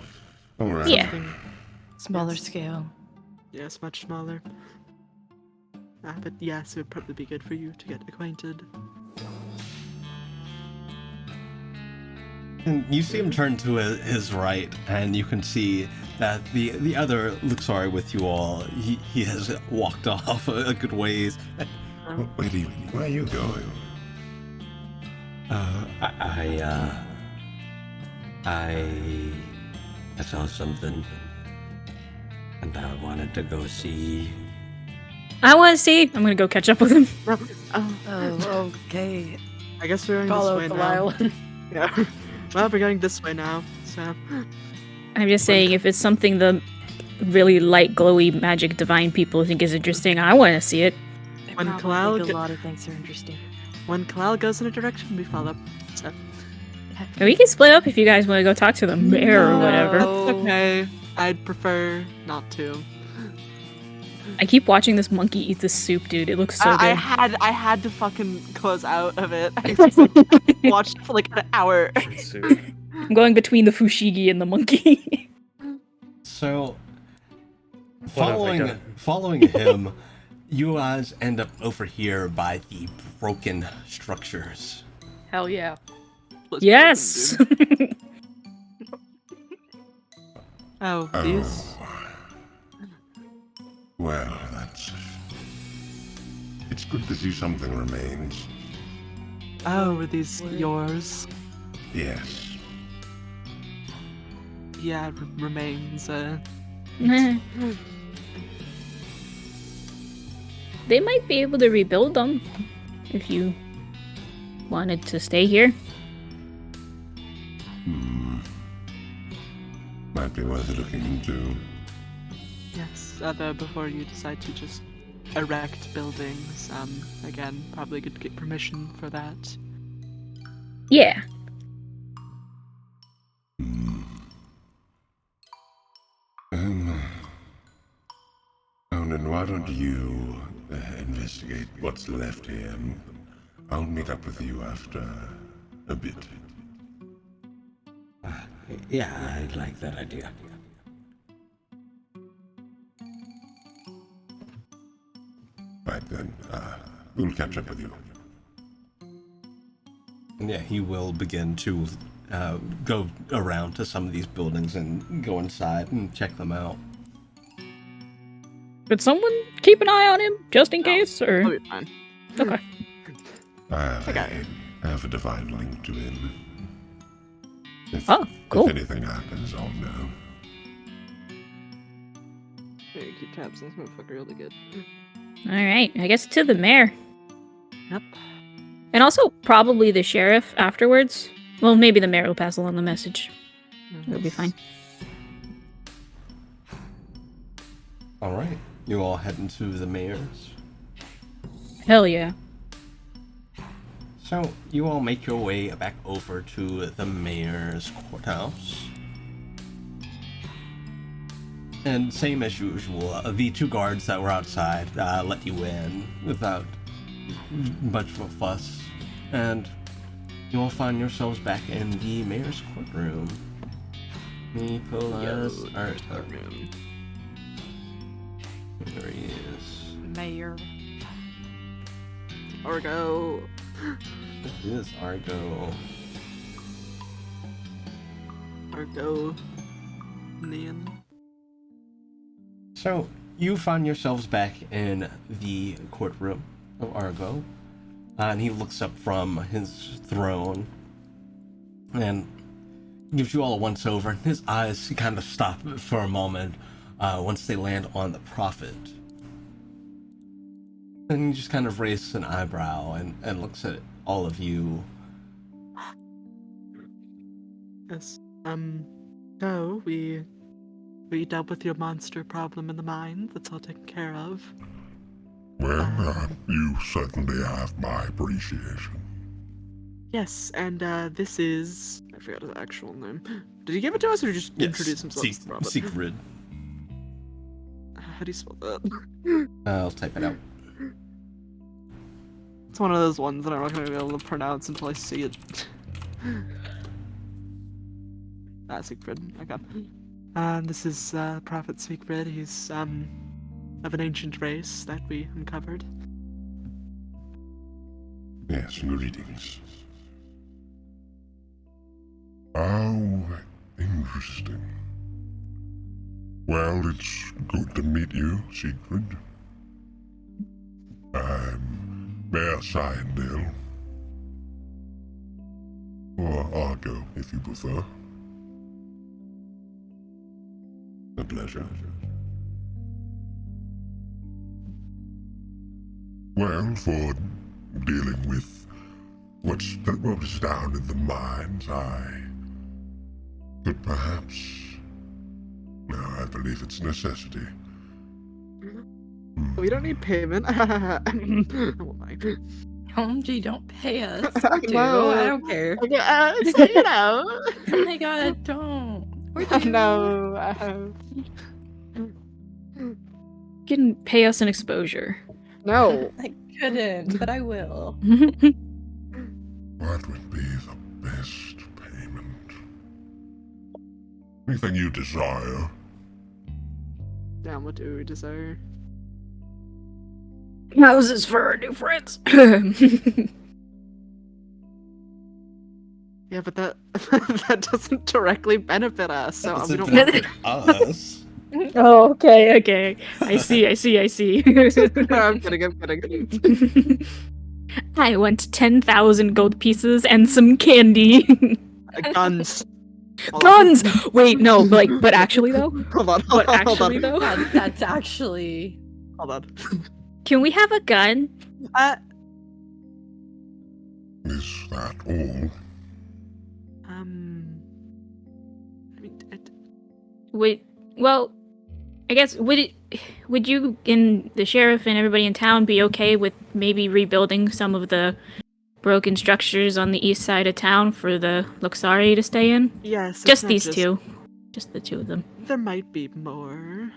All right. Yeah. Smaller scale. Yes, much smaller. But yes, it would probably be good for you to get acquainted. And you see him turn to his right, and you can see that the other Luxari with you all, he has walked off a good ways. Where are you going? I saw something, and I wanted to go see. I want to see. I'm gonna go catch up with him. Oh, okay. I guess we're going Call this out way the now. violin. Yeah. Well, we're going this way now, so... I'm just saying, if it's something the really light, glowy, magic, divine people think is interesting, I want to see it. I When probably Kalal think get- a lot of things are interesting. When Kalal goes in a direction, we follow. So... And we can split up if you guys want to go talk to the mayor or whatever. No. Okay, I'd prefer not to. I keep watching this monkey eat this soup, dude. It looks so good. I had to fucking close out of it. I watched it for like an hour. Soup. I'm going between the fushigi and the monkey. So, What have I done? following him, you guys end up over here by the broken structures. Hell yeah. Yes. Oh, these? Well, it's good to see something remains. Oh, were these yours? Yes. Yeah, remains, Nah. They might be able to rebuild them if you wanted to stay here. Might be worth looking into. Yes, although before you decide to just erect buildings, again, probably could get permission for that. Yeah. Onan, why don't you investigate what's left here? I'll meet up with you after a bit. Yeah, I like that idea. Right then, we'll catch up with you. And yeah, he will begin to go around to some of these buildings and go inside and check them out. Could someone keep an eye on him just in case, I'll or be fine. okay? I have a divine link to him. Oh, cool. If anything happens, I'll know. Yeah, keep tabs on this motherfucker really good. All right, I guess to the mayor, Yep. and also probably the sheriff afterwards. Well, maybe the mayor will pass along the message. It'll be fine. All right, you all head into the mayor's. Hell yeah. So you all make your way back over to the mayor's courthouse. And same as usual, the two guards that were outside let you in without much of a fuss, and you will find yourselves back in the mayor's courtroom. Let me pull us art up. There he is. Mayor. Argo. This is Argo. Argo. Nian. So, you find yourselves back in the courtroom of Argo, and he looks up from his throne and gives you all a once over. His eyes kind of stop for a moment once they land on the prophet. And he just kind of raises an eyebrow and looks at all of you. Yes. So we dealt with your monster problem in the mine. That's all taken care of. Well, you certainly have my appreciation. Yes, and this is... I forgot his actual name. Did he give it to us, or just introduce himself as the prophet? Siegfried. How do you spell that? I'll type it out. It's one of those ones that I'm not going to be able to pronounce until I see it. Siegfried. Okay. This is Prophet Siegfried. He's of an ancient race that we uncovered. Yes, greetings. How interesting. Well, it's good to meet you, Siegfried. I'm Mayor Syndale. Or Argo, if you prefer. A pleasure. Well, for dealing with what is down in the mines, I could perhaps... No, I believe it's necessity. We don't need payment. I won't mind. OMG, don't pay us. Dude, No. I don't care. So, you know. Oh my god, don't. We're doing No. You can pay us an exposure. No. I couldn't, but I will. What would be the best payment? Anything you desire. Damn, what do we desire? Houses for our new friends. Yeah, but that that doesn't directly benefit us, so we don't benefit us. Oh, okay. I see. I'm kidding. I want 10,000 gold pieces and some candy. Guns. Guns! Wait, no, but actually though? Hold on. But actually though? That's actually... Hold on. Can we have a gun? Is that all? I mean, I guess would you and the sheriff and everybody in town be okay with maybe rebuilding some of the broken structures on the east side of town for the Luxari to stay in? yes. it's Just not these two. Just the two of them. There might be more.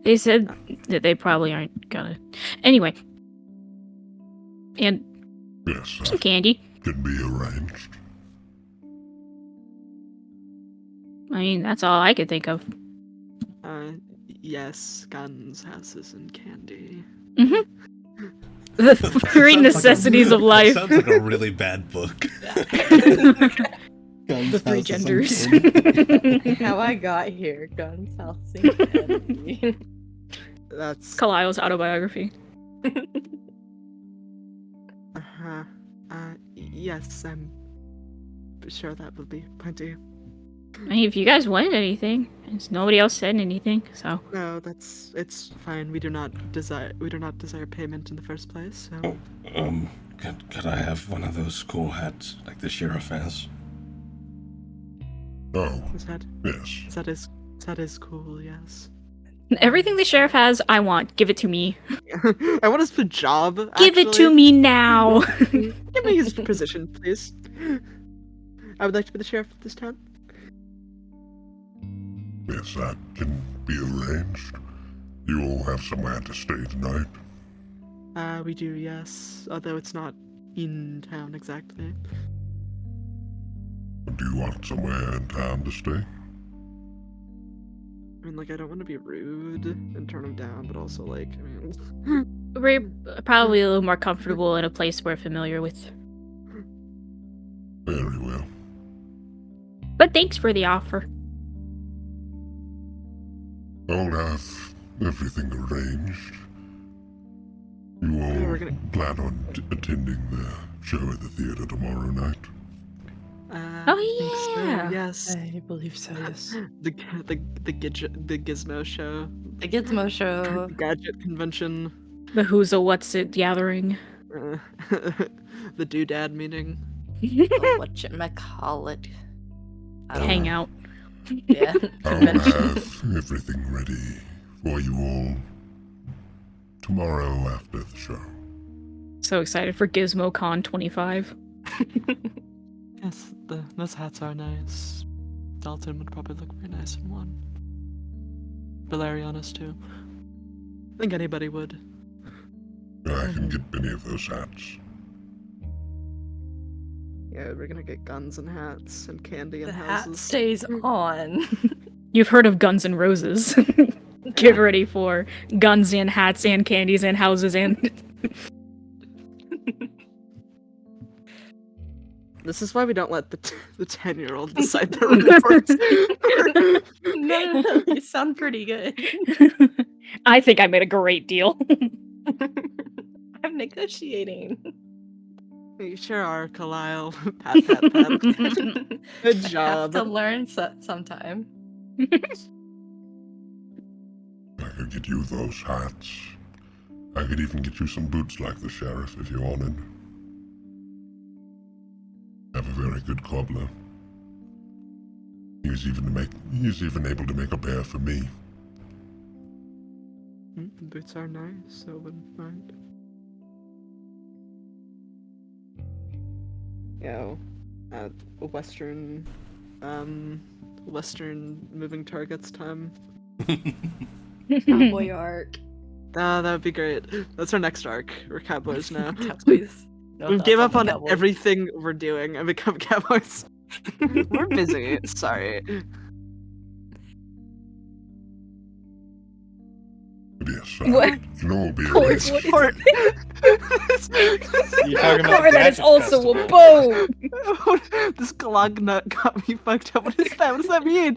They said that they probably aren't gonna. Anyway. And Yes, some candy. can be arranged. I mean, that's all I could think of. Yes, guns, houses, and candy. The three necessities of life. Sounds like a really bad book. The three genders. How I got here. Guns, house, and candy. That's Kalile's autobiography. Yes, I'm sure that will be plenty. I mean, if you guys wanted anything, nobody else said anything, so. No, it's fine. We do not desire payment in the first place. So Could I have one of those cool hats like the sheriff has? Oh, yes. that is cool. Yes. Everything the sheriff has, I want. Give it to me. I want his job. Give it to me now. Give me his position, please. I would like to be the sheriff of this town. Yes, that can be arranged. You all have somewhere to stay tonight. We do, yes. Although it's not in town exactly. Do you want somewhere in town to stay? I mean, like, I don't want to be rude and turn him down, but also, like, I mean... We're probably a little more comfortable in a place we're familiar with. Very well. But thanks for the offer. I'll have everything arranged. You all we're gonna- plan on attending the show at the theater tomorrow night? Oh, I think so, yeah. yes. I believe so, yes. The Gizmo show. The Gizmo show. Gadget convention. The Who's a What's It gathering. The doodad meeting. Whatchamacallit. I don't know. Hangout. Yeah. I'll Convention. have everything ready for you all tomorrow after the show. So excited for GizmoCon 25. Yes, those hats are nice. Dalton would probably look very nice in one. Valerianus too. I think anybody would. I can get many of those hats. Yeah, we're gonna get guns and hats and candy and The hat houses. stays on. You've heard of Guns N' Roses. Get ready for guns and hats and candies and houses and... This is why we don't let the 10-year-old decide their reports. No, you sound pretty good. I think I made a great deal. I'm negotiating. You sure are, Kalile. Pat, pat, pat. Good Have job. to learn sometime. I could get you those hats. I could even get you some boots like the sheriff if you wanted. I have a very good cobbler. He's even able to make a pair for me. Boots are nice, so I wouldn't mind. Yeah, at Western moving targets time. Cowboy arc. Ah, that would be great. That's our next arc. We're cowboys now. Cowboys. No We've thoughts gave up the on cowboys. everything we're doing and become cowboys. We're busy. Sorry. But yes, What? you can all be Court, arranged. what is Court. You're talking about Car that is Gadget also a Festival. boat! This glog nut got me fucked up. What is that? What does that mean?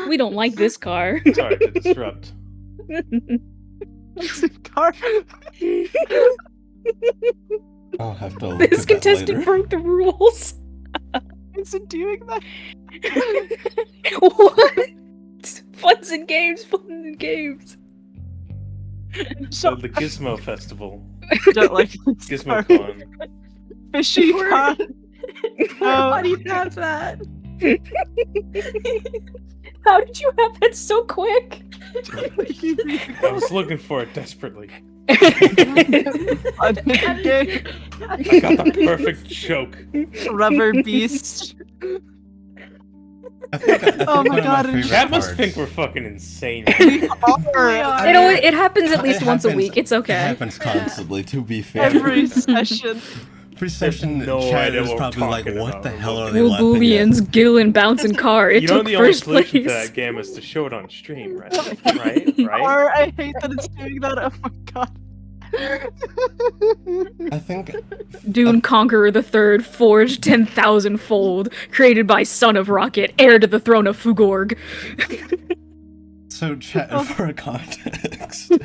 We don't like this car. Sorry to disrupt. Car. I'll have to look This at that contestant later. broke the rules. Is it doing that? What? Funs and games, fun and games. So the Gizmo Festival. Don't like this car. GizmoCon. Fishy car. Why do you have that? How did you have that so quick? I was looking for it desperately. I I got the perfect joke. Rubber beast. I think Oh my one of God, favorite That must parts- think we're fucking insane. We are. It happens at least once a happens- week. It's It okay. happens constantly, to be fair. Every session. Every session, no chat idea is what we're probably like, talking what the about. hell are they Will laughing at? Booleans, Gill, and Bouncing Car. It You know took the only first solution to place. that game is to show it on stream, right? Right? Or I hate that it's doing that. Oh my god. I think Dune Conqueror III, forged 10,000-fold, created by Son of Rocket, heir to the throne of Fugorg. so. Chat for context, to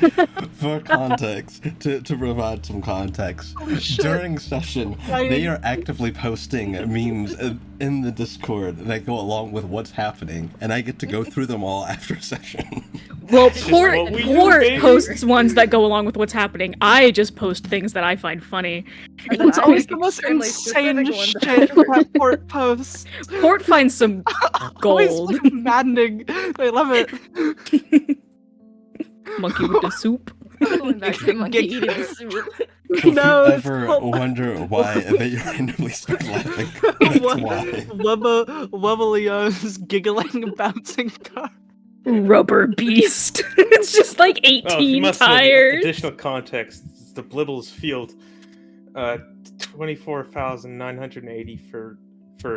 provide some context. During session, they are actively posting memes in the Discord that go along with what's happening, and I get to go through them all after session. Well, just Port what we do, baby. posts ones that go along with what's happening. I just post things that I find funny. It's I always make the most extremely insane specific ones. shit that Port posts. Port finds some Always gold. like maddening. I love it. Monkey with the soup. Going back to the monkey eating the soup. If No, you it's ever called- wonder why they randomly start laughing, that's why. Wubbalio's giggling bouncing car. Rubber beast. It's just like Well, if you 18 must know the tires. additional context, the Blibbles Field. 24,980 for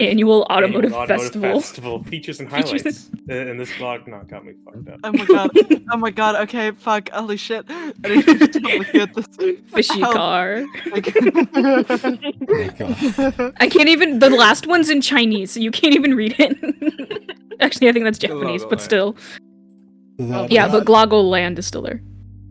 Annual automotive Automotive festival. features and Features highlights. And this vlog got me fucked up. Oh my god. Oh my god. Okay, fuck. Holy shit. I need to stop looking at this. Fishy Help. car. Like- My God. I can't even. The last one's in Chinese, so you can't even read it. Actually, I think that's Japanese, but Land. still. That- Yeah, but that- Gloggle Land is still there.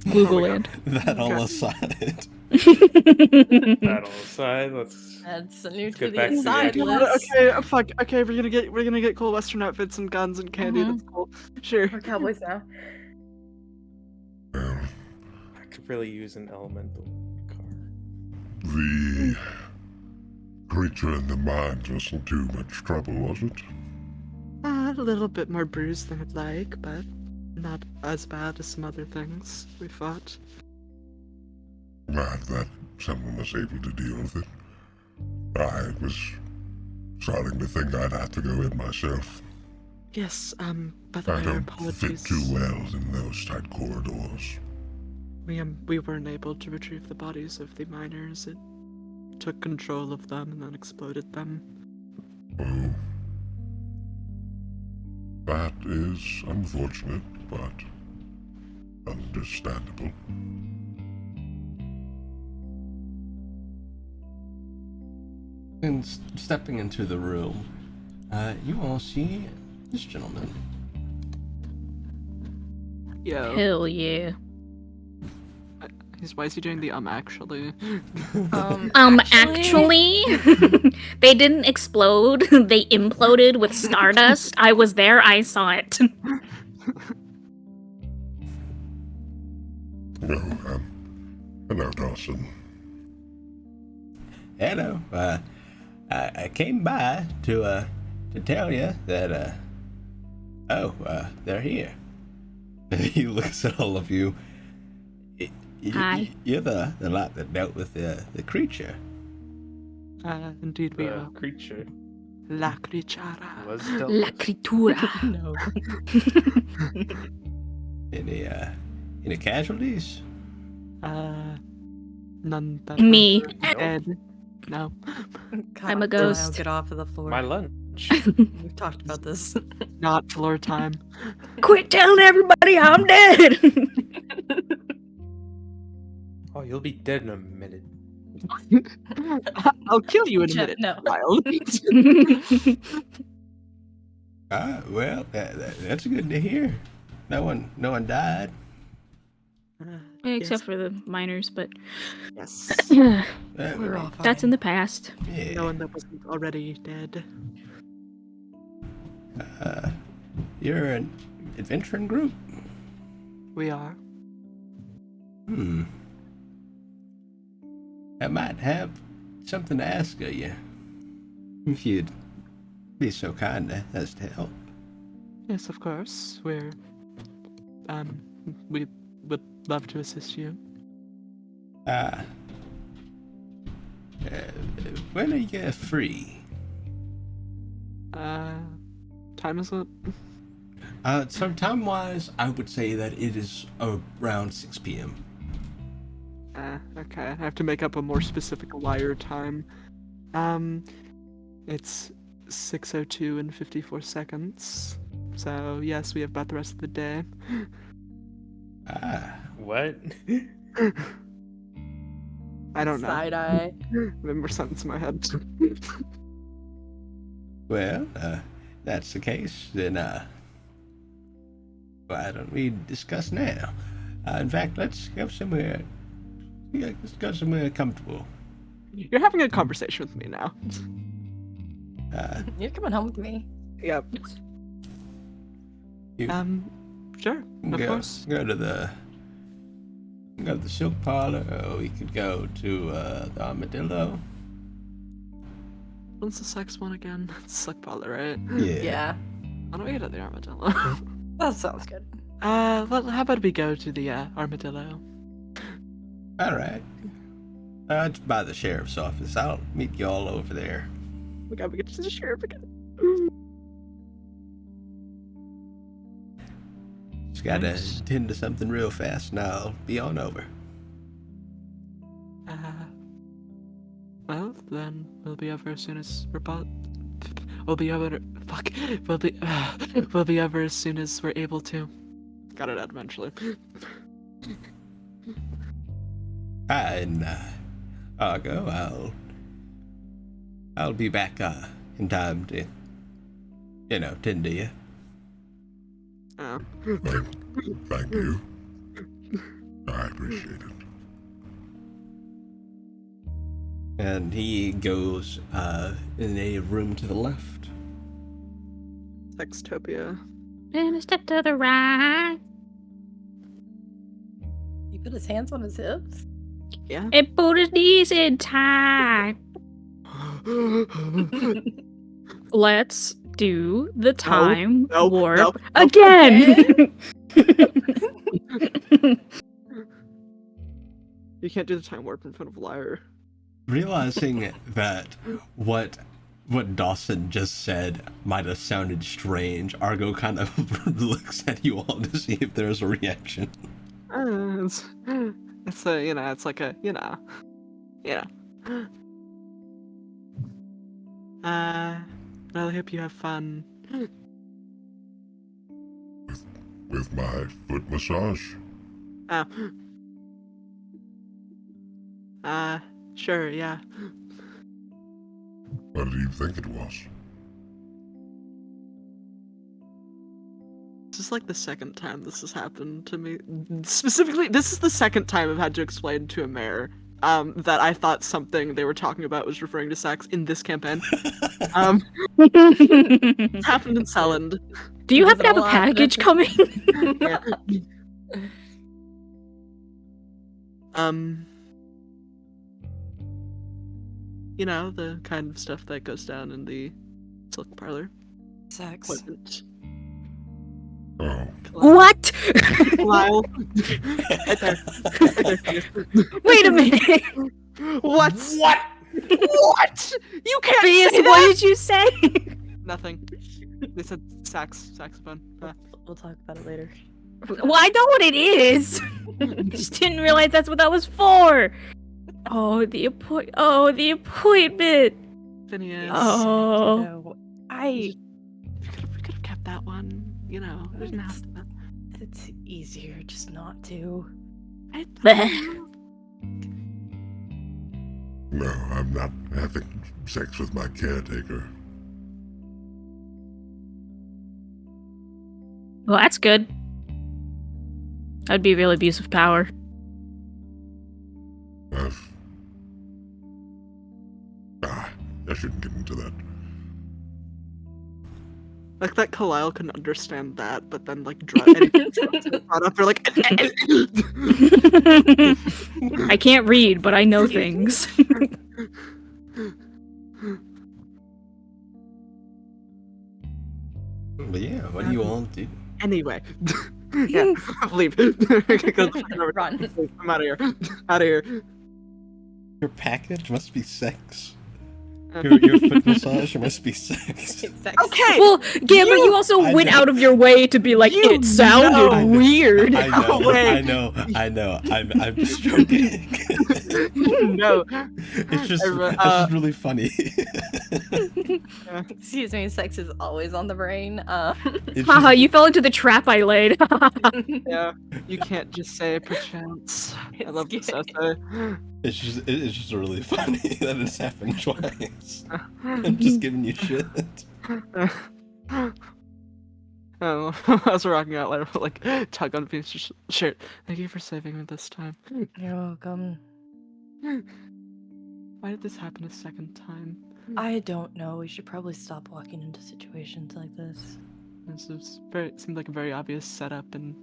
Gluggle Land. That all God. aside. That all aside, let's That's a new to get the back to the inside actual- list. Okay, fuck. Okay, we're gonna get cool Western outfits and guns and candy. Mhm. That's cool. Sure. We're cowboys now. Well, I could really use an elemental car. the creature in the mines wasn't too much trouble, was it? A little bit more bruised than I'd like, but not as bad as some other things we fought. Glad that someone was able to deal with it. I was starting to think I'd have to go in myself. Yes, by the I way, our don't fit apologies. too well in those tight corridors. We weren't able to retrieve the bodies of the miners. It took control of them and then exploded them. Oh. That is unfortunate, but understandable. And stepping into the room, you all see this gentleman. Yo, Hell yeah. why is he doing the actually? Actually, they didn't explode. They imploded with stardust. I was there. I saw it. No, hello, Dawson. Hello. I came by to tell you that they're here. He looks at all of you. Hi. You're the lot that dealt with the creature. Indeed we The are. creature La Crichara. was dealt La with. critura. No. Any casualties? None that Me. are dead. No. I'm a God, Lyle, ghost. Get off of the floor. My lunch. We've talked about this. Not floor time. Quit telling everybody I'm dead. Oh, you'll be dead in a minute. I'll kill you in a Jeff, minute, no. Lyle. Well, that's good to hear. No one died. Except for the miners, but Yes. We're all fine. that's in the past. Yeah. No one that wasn't already dead. You're an adventuring group. We are. I might have something to ask of you. If you'd be so kind as to help. Yes, of course. We would love to assist you. When are you free? Time is it? So time-wise, I would say that it is around 6 p.m. Okay. I have to make up a more specific wire time. It's 6:02 and 54 seconds. So yes, we have about the rest of the day. What? I don't know. Side eye. Remember something's in my head. Well, that's the case, then why don't we discuss now? In fact, let's go somewhere. Yeah, let's go somewhere comfortable. You're having a conversation with me now. You're coming home with me. Yep. You Sure. Of course. Go to the Silk Parlor, or we could go to the Armadillo. What's the sex one again? It's Slick Baller, right? Yeah. Why don't we go to the Armadillo? That sounds good. How about we go to the Armadillo? All right. It's by the sheriff's office. I'll meet you all over there. We gotta get to the sheriff again. Just gotta Thanks. tend to something real fast, and I'll be on over. then we'll be over as soon as we'll be over as soon as we're able to. Got it out eventually. And Argo, I'll be back in time to, tend to you. Oh. Thank you. I appreciate it. And he goes in a room to the left. Sextopia. And a step to the right. He put his hands on his hips. Yeah. And put his knees in time. Let's do the time no, warp no. again. You can't do the time warp in front of a liar. Realizing that what Dawson just said might have sounded strange, Argo kind of looks at you all to see if there's a reaction. It's a, it's like a, well, I hope you have fun. With my foot massage? Sure, yeah. What do you think it was? This is like the second time this has happened to me. Specifically, this is the second time I've had to explain to a mayor that I thought something they were talking about was referring to sex in this campaign. It happened in Selland. Do you happen to have a package coming? Yeah. The kind of stuff that goes down in the Silk Parlor. Sex. Appointment. Oh, What? Lyle. Right there. Wait a minute. What? What? What? You can't Phineas, say what that! did you say? Nothing. They said saxophone. We'll talk about it later. Well, I know what it is. Just didn't realize that's what that was for. Oh, the appointment. Phineas. Oh. No, We could have kept that one. There's nothing. it's easier just not to. no, I'm not having sex with my caretaker. Well, that's good. That'd be real abuse of power. I shouldn't get into that. Like that Kalile can understand that, but then brought up, they're like. I can't read, but I know things. But yeah, what do you all do? Anyway. Yeah, leave. Run. I'm out of here. Out of here. Your package must be sex. Your foot massage must be sex. Exactly. Okay. Well, Gamma, you also I went know. out of your way to be like, You it sounded know. weird. I know, wait. I know. I'm just joking. No. It's just really funny. Excuse me, sex is always on the brain. It's Haha, just- you fell into the trap I laid. Yeah. You can't just say perchance. I love this essay. It's just really funny that it's happened twice. I'm just giving you shit. Oh, as we're rocking out later, tug on Phoenix's shirt. Thank you for saving me this time. You're welcome. Why did this happen a second time? I don't know. We should probably stop walking into situations like this. This seemed like a very obvious setup and.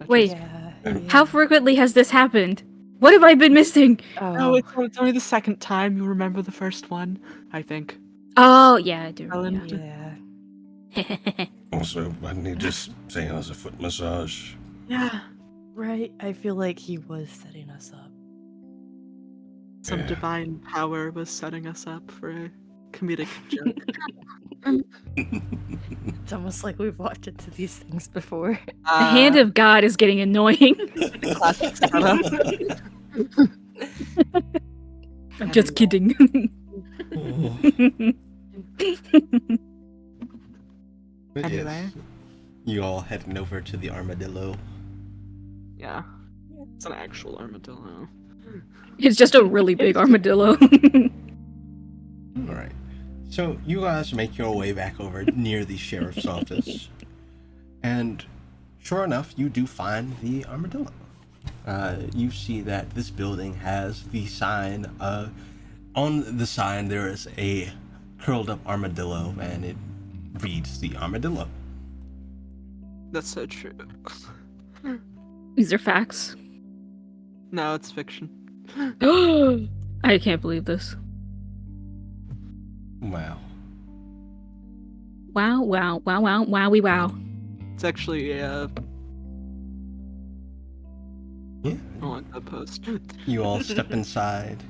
Wait. Yeah. How frequently has this happened? What have I been missing? No, it's only the second time. You remember the first one, I think. Oh, yeah, I do. Ellen? Yeah. Also, why didn't he just say it was a foot massage? Yeah. Right. I feel like he was setting us up. Some Yeah. divine power was setting us up for a comedic joke. It's almost like we've walked into these things before. The hand of God is getting annoying. Classic setup. I'm just kidding. But Anyway. yes, you all heading over to the armadillo. Yeah. It's an actual armadillo. It's just a really big armadillo. All right. So you guys make your way back over near the sheriff's office, and sure enough, you do find the armadillo. You see that this building has the sign. On the sign, there is a curled up armadillo, and it reads the armadillo. That's so true. These are facts. No, it's fiction. I can't believe this. Wow. Wow, wow, wow, wow, wowie, wow. It's actually Yeah. I like that post. You all step inside.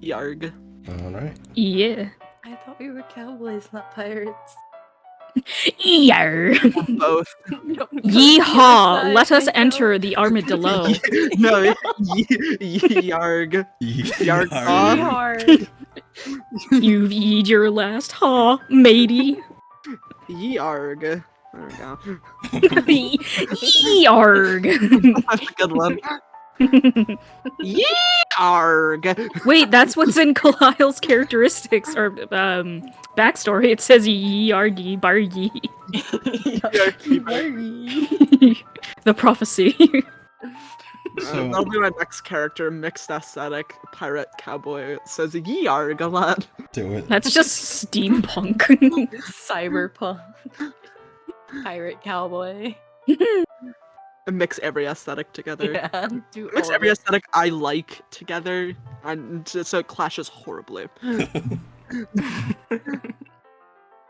Yarg. All right. Yeah. I thought we were cowboys, not pirates. Yar. Both. You don't go to the Yeehaw! other Let side us and enter go- the armadillo. No, yarg. Yarg. Hard. You've eat your last haw, matey. Yarg. There we go. Yarg. That's a good one. Yarg. Wait, that's what's in Kalile's characteristics or backstory. It says yargy bargy. The prophecy. So- That'll be my next character, mixed aesthetic, pirate, cowboy. It says yarg a lot. Do it. That's just steampunk. Cyberpunk. Pirate cowboy. Mix every aesthetic together. Yeah. Do Mix all every of it. aesthetic I like together, and so it clashes horribly.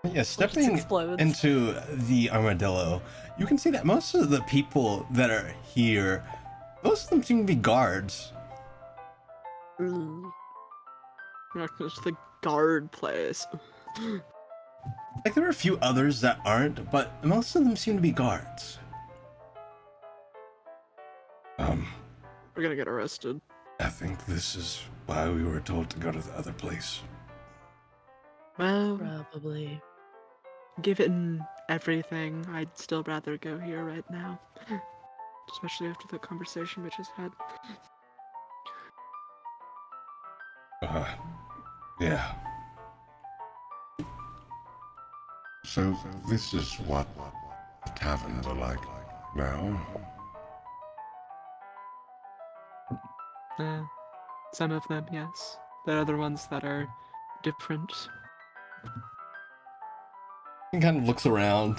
Yeah, Just stepping explodes. into the armadillo, you can see that most of the people that are here, most of them seem to be guards. It's the guard place. Like, there are a few others that aren't, but most of them seem to be guards. We're gonna get arrested. I think this is why we were told to go to the other place. Well, Probably. given everything, I'd still rather go here right now. Especially after the conversation we just had. Yeah. So this is what the taverns are like now? Some of them, yes. There are other ones that are different. He kind of looks around.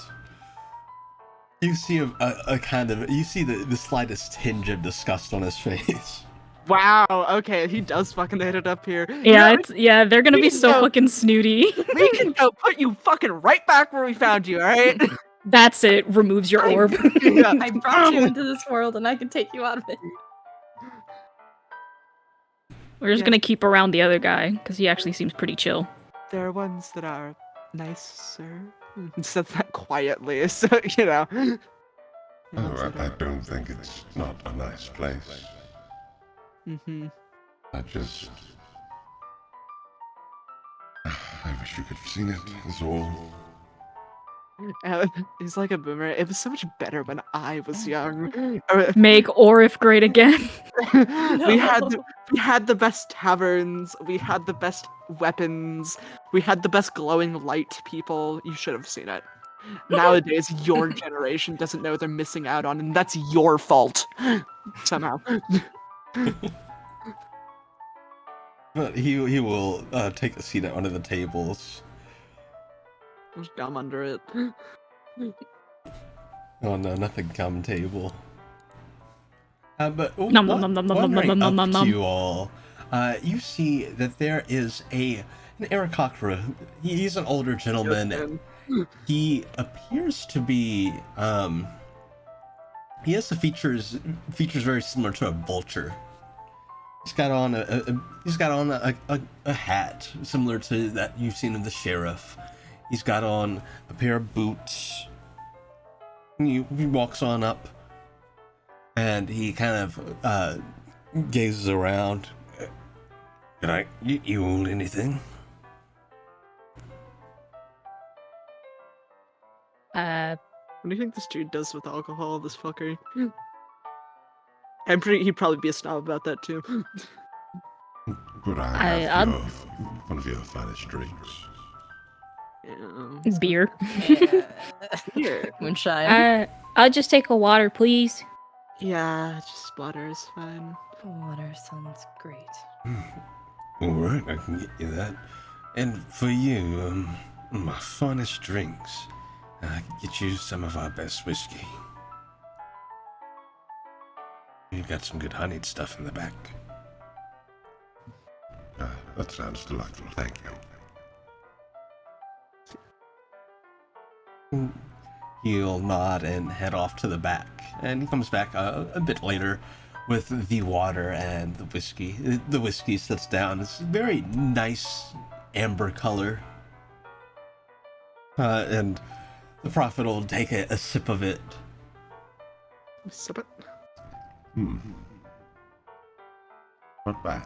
You see a kind of, you see the slightest tinge of disgust on his face. Wow, okay, he does fucking hit it up here. Yeah, they're gonna be so No. fucking snooty. We can go put you fucking right back where we found you, alright? That's it. Removes your orb. Yeah. I brought you into this world and I can take you out of it. We're just Yeah. gonna keep around the other guy because he actually seems pretty chill. There are ones that are nicer. Said that quietly, so, you know. Oh, I don't think it's not a nice place. Mm-hmm. I wish you could have seen it, is all. He's like a boomer. It was so much better when I was young. Or- Make Orif great again. we had the best taverns. We had the best weapons. We had the best glowing light people. You should have seen it. Nowadays, your generation doesn't know they're missing out on, and that's your fault. Somehow. But he will take a seat at one of the tables. There's gum under it. Oh no, nothing common table. But Nom, nom, nom, nom, nom, wandering nom, nom, up nom, to nom. you all, you see that there is an Aarakocra. He's an older gentleman. He appears to be he has the features very similar to a vulture. He's got on a hat similar to that you've seen of the sheriff. He's got on a pair of boots. He walks on up, and he kind of gazes around. Can I get you anything? Uh, What do you think this dude does with alcohol, this fucker? I'm pretty. He'd probably be a snob about that too. Could I have one of your finest drinks? Yeah, beer. Here. Moonshine. I'll just take a water, please. Yeah, just water is fine. Water sounds great. All right, I can get you that. And for you, my finest drinks. I can get you some of our best whiskey. You've got some good honeyed stuff in the back. That sounds delightful, thank you. He'll nod and head off to the back. And he comes back a bit later with the water and the whiskey. The whiskey sits down. It's a very nice amber color. And the prophet will take a sip of it. Sip it. Not bad.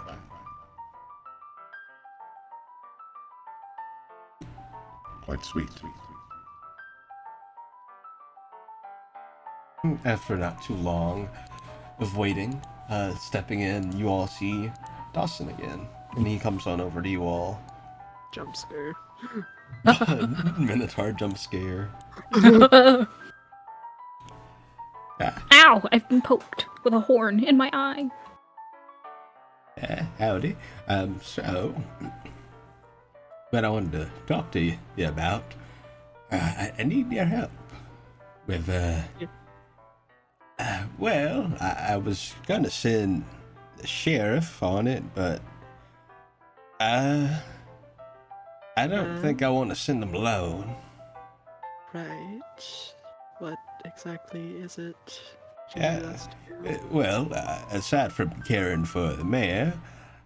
Quite sweet. After not too long of waiting, stepping in, you all see Dawson again. And he comes on over to you all. Jump scare. Minotaur jump scare. Ow! I've been poked with a horn in my eye. Howdy. So, what I wanted to talk to you about, I need your help with, well, I was gonna send the sheriff on it, but, I don't think I want to send him alone. Right. What exactly is it? Well, aside from caring for the mayor,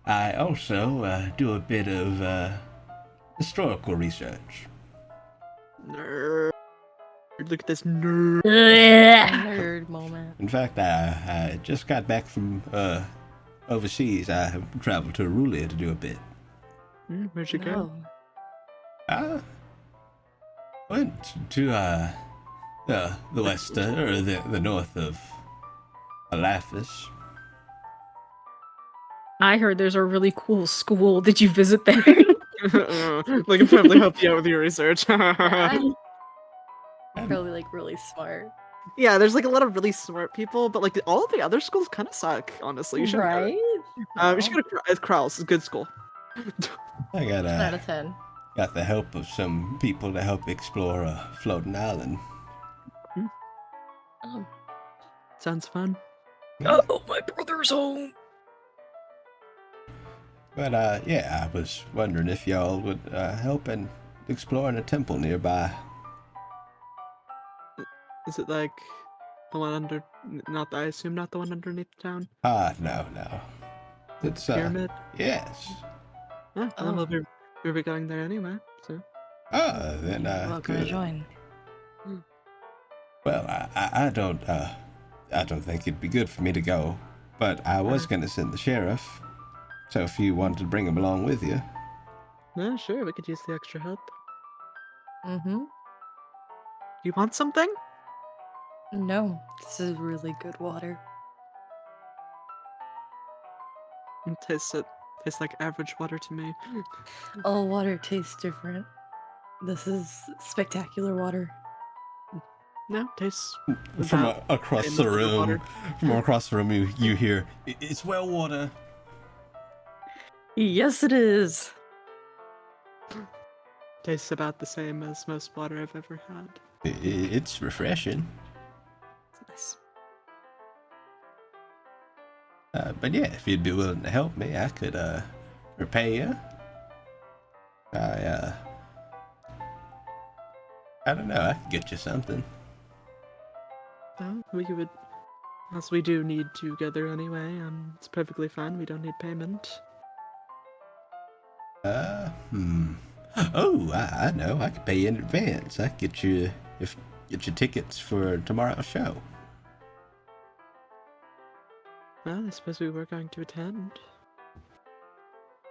I also do a bit of historical research. Nerd. Look at this nerd. Nerd moment. In fact, I just got back from overseas. I traveled to Arulia to do a bit. Where'd you go? Went to the west or the north of Alaphus. I heard there's a really cool school. Did you visit there? Like, can probably help you out with your research. Probably like really smart. Yeah, there's like a lot of really smart people, but like all of the other schools kind of suck. Honestly, you should Right? You should go to Krauss. It's a good school. I got 10 out of 10. got the help of some people to help explore a floating island. Oh, Sounds fun. Oh, my brother's home. But yeah, I was wondering if y'all would help in exploring a temple nearby. Is it like the one under? Not, I assume not the one underneath town. No. It's Pyramid. yes. Yeah, Oh. well, we'll be going there anyway. So. Then Welcome to good. join. Well, I don't think it'd be good for me to go, but I was gonna send the sheriff. So if you wanted to bring him along with you. Yeah, sure. We could use the extra help. mm-hmm. You want something? No, this is really good water. It tastes like average water to me. All water tastes different. This is spectacular water. No, tastes From about across same the as other room, water. you hear, it's well water. Yes, it is. Tastes about the same as most water I've ever had. It's refreshing. Nice. But yeah, if you'd be willing to help me, I could repay you. I don't know, I could get you something. Well, we would, as we do need together anyway, it's perfectly fine. We don't need payment. Oh, I know. I could pay you in advance. I could get you tickets for tomorrow's show. Well, I suppose we were going to attend.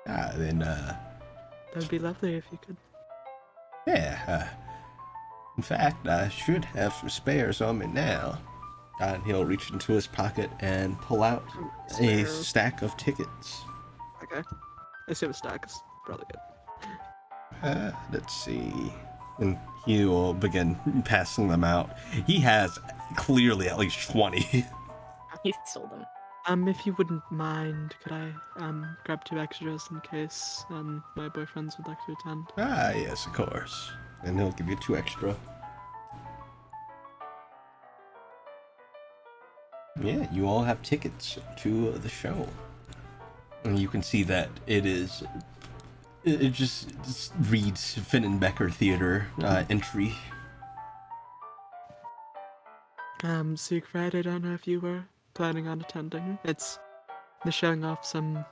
Then That would be lovely if you could. yeah. In fact, I should have some spares on me now. And he'll reach into his pocket and pull out a Spares. stack of tickets. Okay. I assume a stack is probably good. Let's see. And he will begin passing them out. He has clearly at least 20. He stole them. If you wouldn't mind, could I grab 2 extras in case my boyfriends would like to attend? Yes, of course. And he'll give you 2 extra. Yeah, you all have tickets to the show. And you can see that it just reads Finnenbecker Theater entry. Siegfried, I don't know if you were planning on attending. It's the showing off some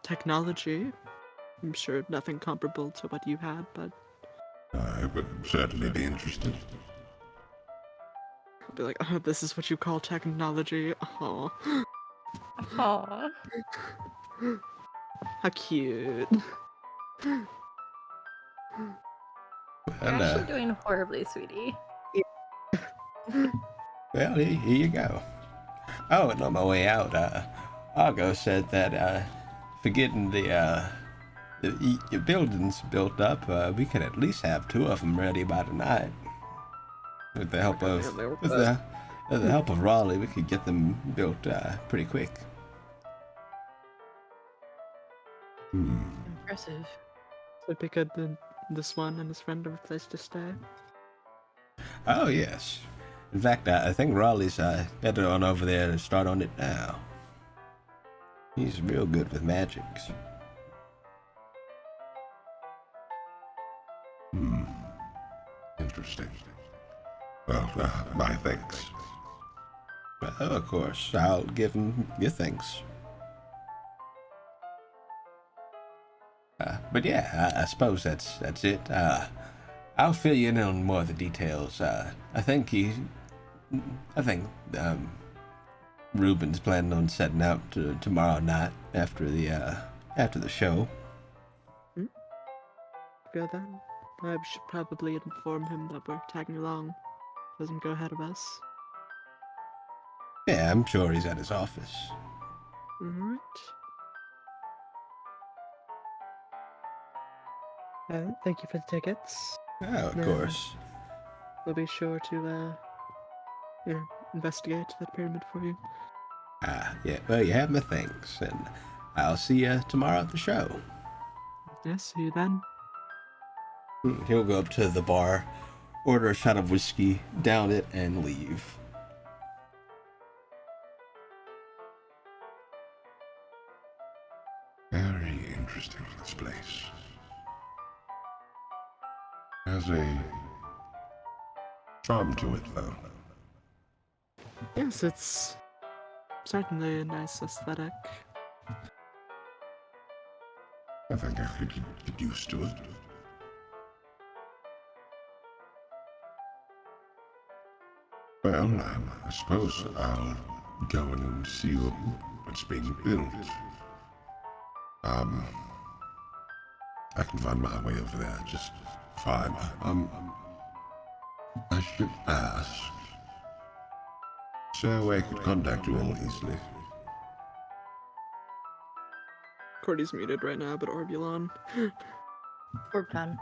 technology. I'm sure nothing comparable to what you had, but I would certainly be interested. I'll be like, oh, this is what you call technology. Oh, Aww. how cute. You're And, actually doing horribly, sweetie. well, here you go. Oh, and on my way out, Argo said that for getting your buildings built up, we could at least have 2 of them ready by tonight. With the help of Raleigh, we could get them built pretty quick. Impressive. So it'd be good that this one and his friend have a place to stay. Oh yes. In fact, I think Raleigh's headed on over there to start on it now. He's real good with magics. Interesting. Well, my thanks. Well, of course, I'll give him your thanks. But yeah, I suppose that's it. I'll fill you in on more of the details. I think Ruben's planning on setting out tomorrow night after the show. Go then. I should probably inform him that we're tagging along. Doesn't go ahead of us. Yeah, I'm sure he's at his office. Alright. Thank you for the tickets. Oh, of Yeah. course. We'll be sure to investigate that pyramid for you. Yeah, well, you have my thanks, and I'll see you tomorrow at the show. Yes, see you then. He'll go up to the bar, order a shot of whiskey, down it, and leave. Very interesting, this place. Has a charm to it, though. Yes, it's certainly a nice aesthetic. I think I could get used to it. Well, I suppose I'll go and see what's being built. I can find my way over there just fine. I should ask. Is there a way I could contact you all easily? Cordy's muted right now, but Orbulon. We're done.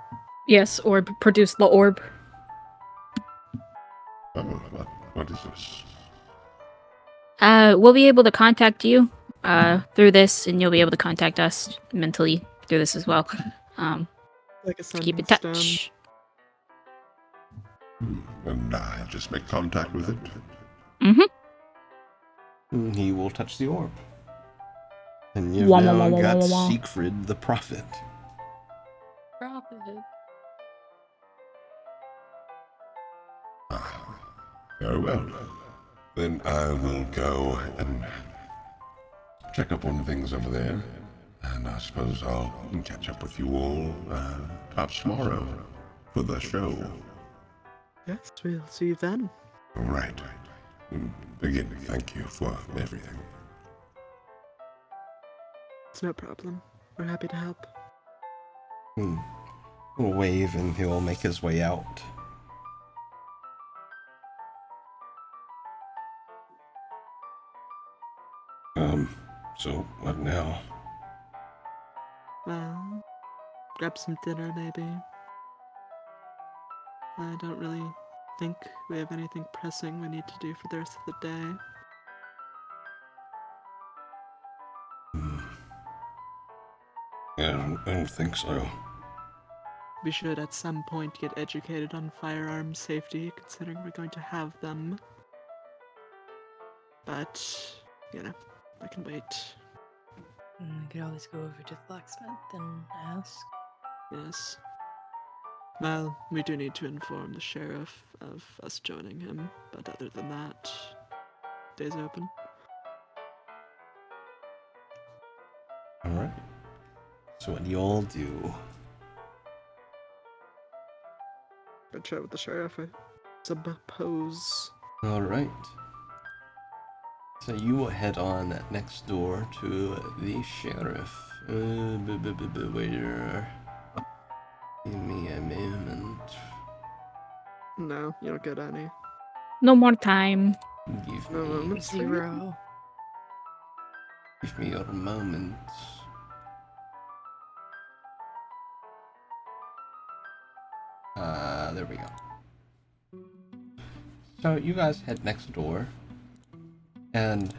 Yes, orb. Produce the orb. Oh, what is this? We'll be able to contact you through this, and you'll be able to contact us mentally through this as well. Like a To keep in sending touch. And I just make contact with it? He will touch the orb. And you've Wah, wah, now wah, wah, got wah, wah. Siegfried the Prophet. Profit. Very well. Then I will go and check up on things over there. And I suppose I'll catch up with you all perhaps tomorrow for the show. Yes, we'll see you then. All right. Again, thank you for everything. It's no problem. We're happy to help. He'll wave and he'll make his way out. So, what now? Well, grab some dinner maybe. I don't really think we have anything pressing we need to do for the rest of the day. Yeah, I don't think so. We should at some point get educated on firearm safety, considering we're going to have them. But, you know, I can wait. I could always go over to the blacksmith and ask. Yes. Well, we do need to inform the sheriff of us joining him, but other than that, day's open. Alright. So what do you all do? Good chat with the sheriff, I suppose. Alright. So you will head on next door to the sheriff. Where? Give me a moment. No, you don't get any. No more time. Give No me, moments. 0. give me your moment. There we go. So you guys head next door, and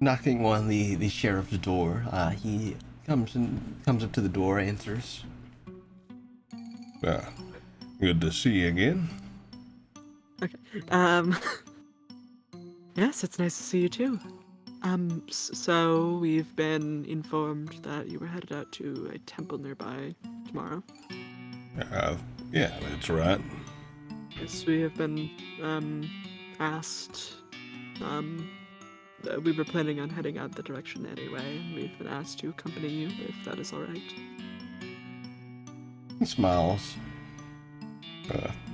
knocking on the sheriff's door, he comes up to the door, answers. Good to see you again. Um, yes, it's nice to see you too. So we've been informed that you were headed out to a temple nearby tomorrow. Yeah, that's right. Yes, we have been, asked, we were planning on heading out the direction anyway, and we've been asked to accompany you, if that is alright. He smiles.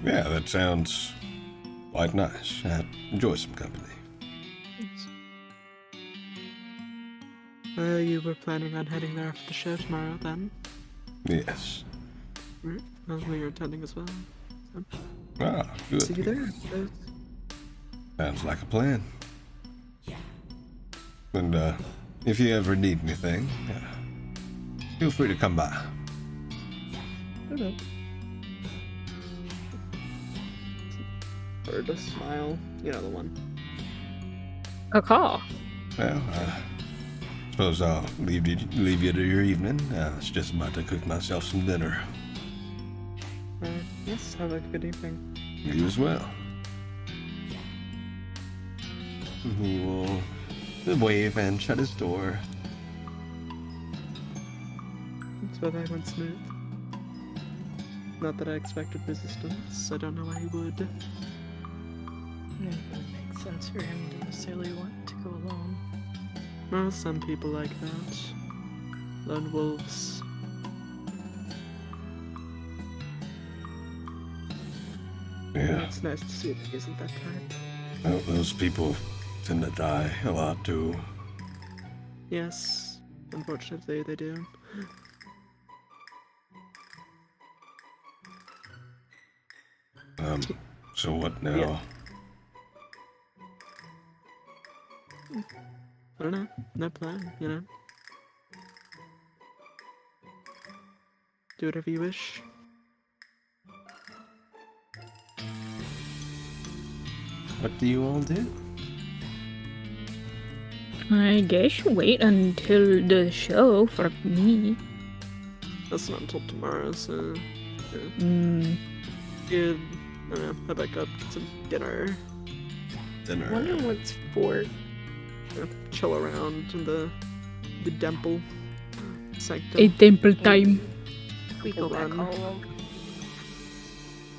Yeah, that sounds quite nice. I enjoy some company. You were planning on heading there after the show tomorrow, then? Yes. Right. Well, we are attending as well. Good. See you there. Sounds like a plan. And, if you ever need anything, feel free to come by. Okay. Bird to smile. You know the one. A call. Well, suppose I'll leave you to your evening. It's just about to cook myself some dinner. Yes, have a good evening. You as well. He will wave and shut his door. So that went smooth. Not that I expected resistance. I don't know why he would. It would make sense for him to necessarily want to go alone. Well, some people like that. Lone wolves. Yeah. It's nice to see that he isn't that type. Well, those people tend to die a lot too. Yes, unfortunately they do. So what now? Yeah. I don't know. No plan, you know. Do whatever you wish. What do you all do? I guess wait until the show for me. That's not until tomorrow, so yeah. Mm. Good. I don't know. How about go get some dinner? Dinner. I wonder what's for. Chill around in the temple sanctum. A temple time. We go back Hold on. home.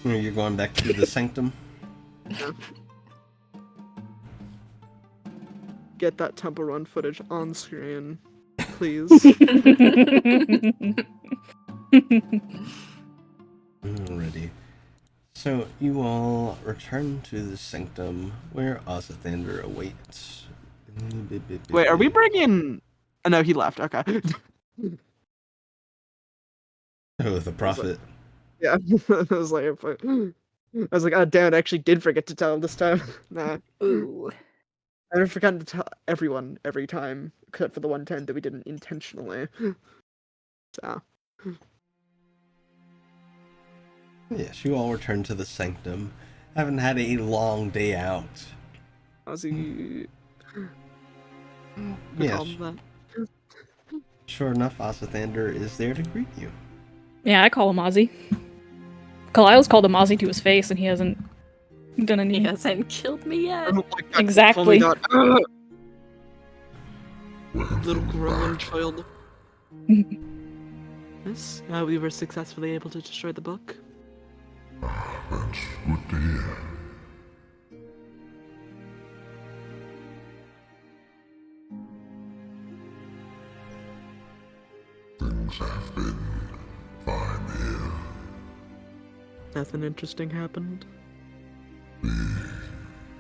You're going back to the sanctum? Get that temple run footage on screen, please. Alrighty. So you all return to the sanctum where Ozathander awaits. Wait, are we bringing? Oh, no, he left. Okay. Oh, the prophet. Yeah, I was like, oh damn, I actually did forget to tell him this time. Nah. Ooh. I've forgotten to tell everyone every time, except for the one time that we didn't intentionally. So. Yes, you all return to the sanctum. Haven't had a long day out. Ozzy. Yes. That. Sure enough, Osathander is there to greet you. Yeah, I call him Ozzy. Kalile's called him Ozzy to his face, and he hasn't done He anything. hasn't killed me yet. Exactly. Little growing child. Yes, we were successfully able to destroy the book. That's good to hear. Things have been fine here. Nothing interesting happened. The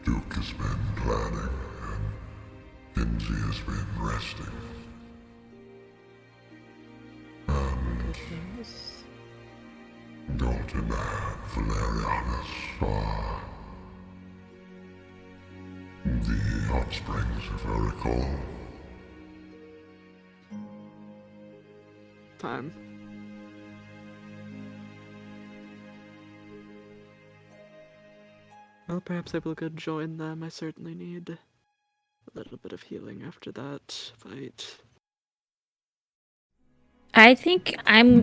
Duke has been planning, and Kinsey has been resting. And Dalton and Valerianus are the offsprings, if I recall. Time. Well, perhaps I will go join them. I certainly need a little bit of healing after that fight. I think I'm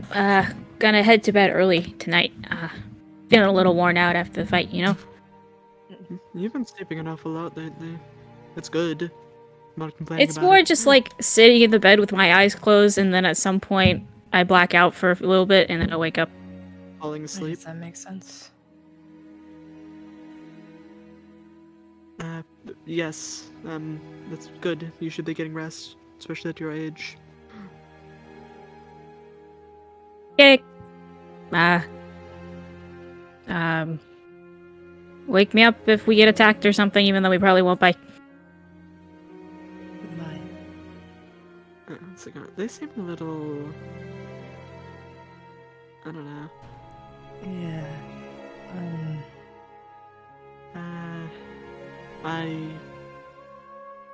gonna head to bed early tonight. Feeling a little worn out after the fight, you know? You've been sleeping an awful lot lately. It's good. I'm not complaining It's about more it. just like sitting in the bed with my eyes closed, and then at some point I black out for a little bit, and then I wake up. Falling I asleep. guess that makes sense. Yes. That's good. You should be getting rest, especially at your age. Okay. Wake me up if we get attacked or something, even though we probably won't bite. Bye. They seem a little... I don't know. Yeah.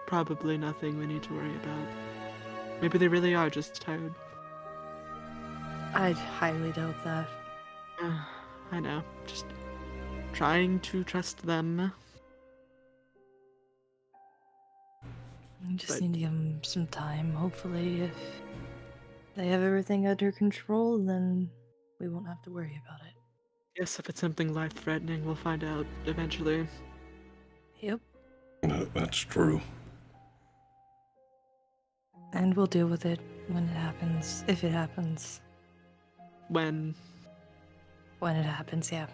Probably nothing we need to worry about. Maybe they really are just tired. I'd highly doubt that. I know. Just trying to trust them. We just But- need to give them some time. Hopefully, if they have everything under control, then we won't have to worry about it. Yes, if it's something life-threatening, we'll find out eventually. Yep. That's true. And we'll deal with it when it happens. If it happens. When When it happens, yeah.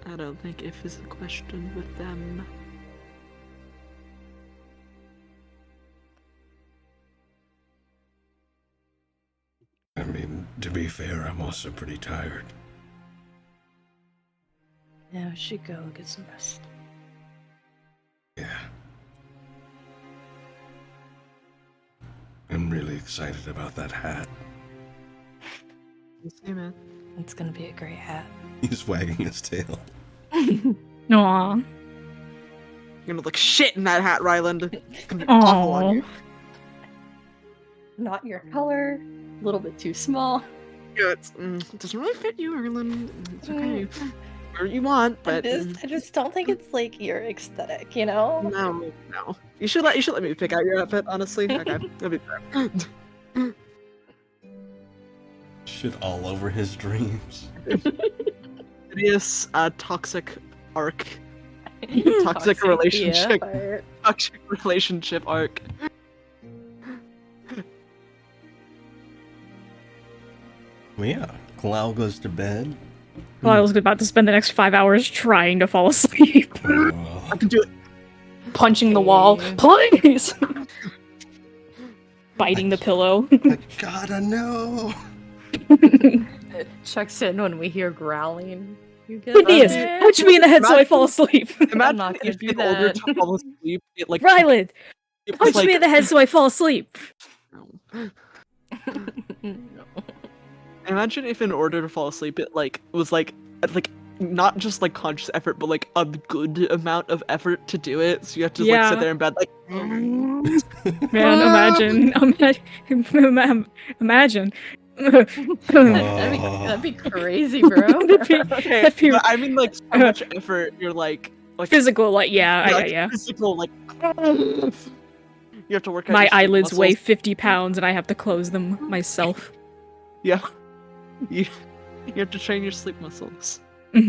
I don't think if is a question with them. I mean, to be fair, I'm also pretty tired. Yeah, we should go get some rest. Yeah. I'm really excited about that hat. You see, man. It's gonna be a great hat. He's wagging his tail. Aww. You're gonna look shit in that hat, Ryland. It's gonna be awful on you. Not your color. A little bit too small. Yeah, it doesn't really fit you, Ryland. It's okay. Where you want, but I just don't think it's like your aesthetic, you know? no. You should let me pick out your outfit, honestly. Okay, that'll be fair. Shit all over his dreams. Hideous, toxic arc. Toxic relationship. Toxic relationship arc. Well, yeah, Kalal goes to bed. Well, I was about to spend the next 5 hours trying to fall asleep. I can do it. Punching the wall. Please! Biting the pillow. I gotta know. It checks in when we hear growling. You get Please! it? Punch me in the head so I fall asleep. Imagine not gonna if do in order that. to fall asleep, it like Ryland! it was Punch like, me in the head so I fall asleep. No. Imagine if in order to fall asleep, it was like not just like conscious effort, but like a good amount of effort to do it. So you have to like Yeah. sit there in bed like. Man, imagine. That'd be crazy, bro. Okay, that'd be but I mean like so much effort. You're like physical, like yeah. like, physical like. You have to work out My your sleep eyelids weigh muscles. 50 pounds, and I have to close them myself. Yeah, you have to train your sleep muscles. I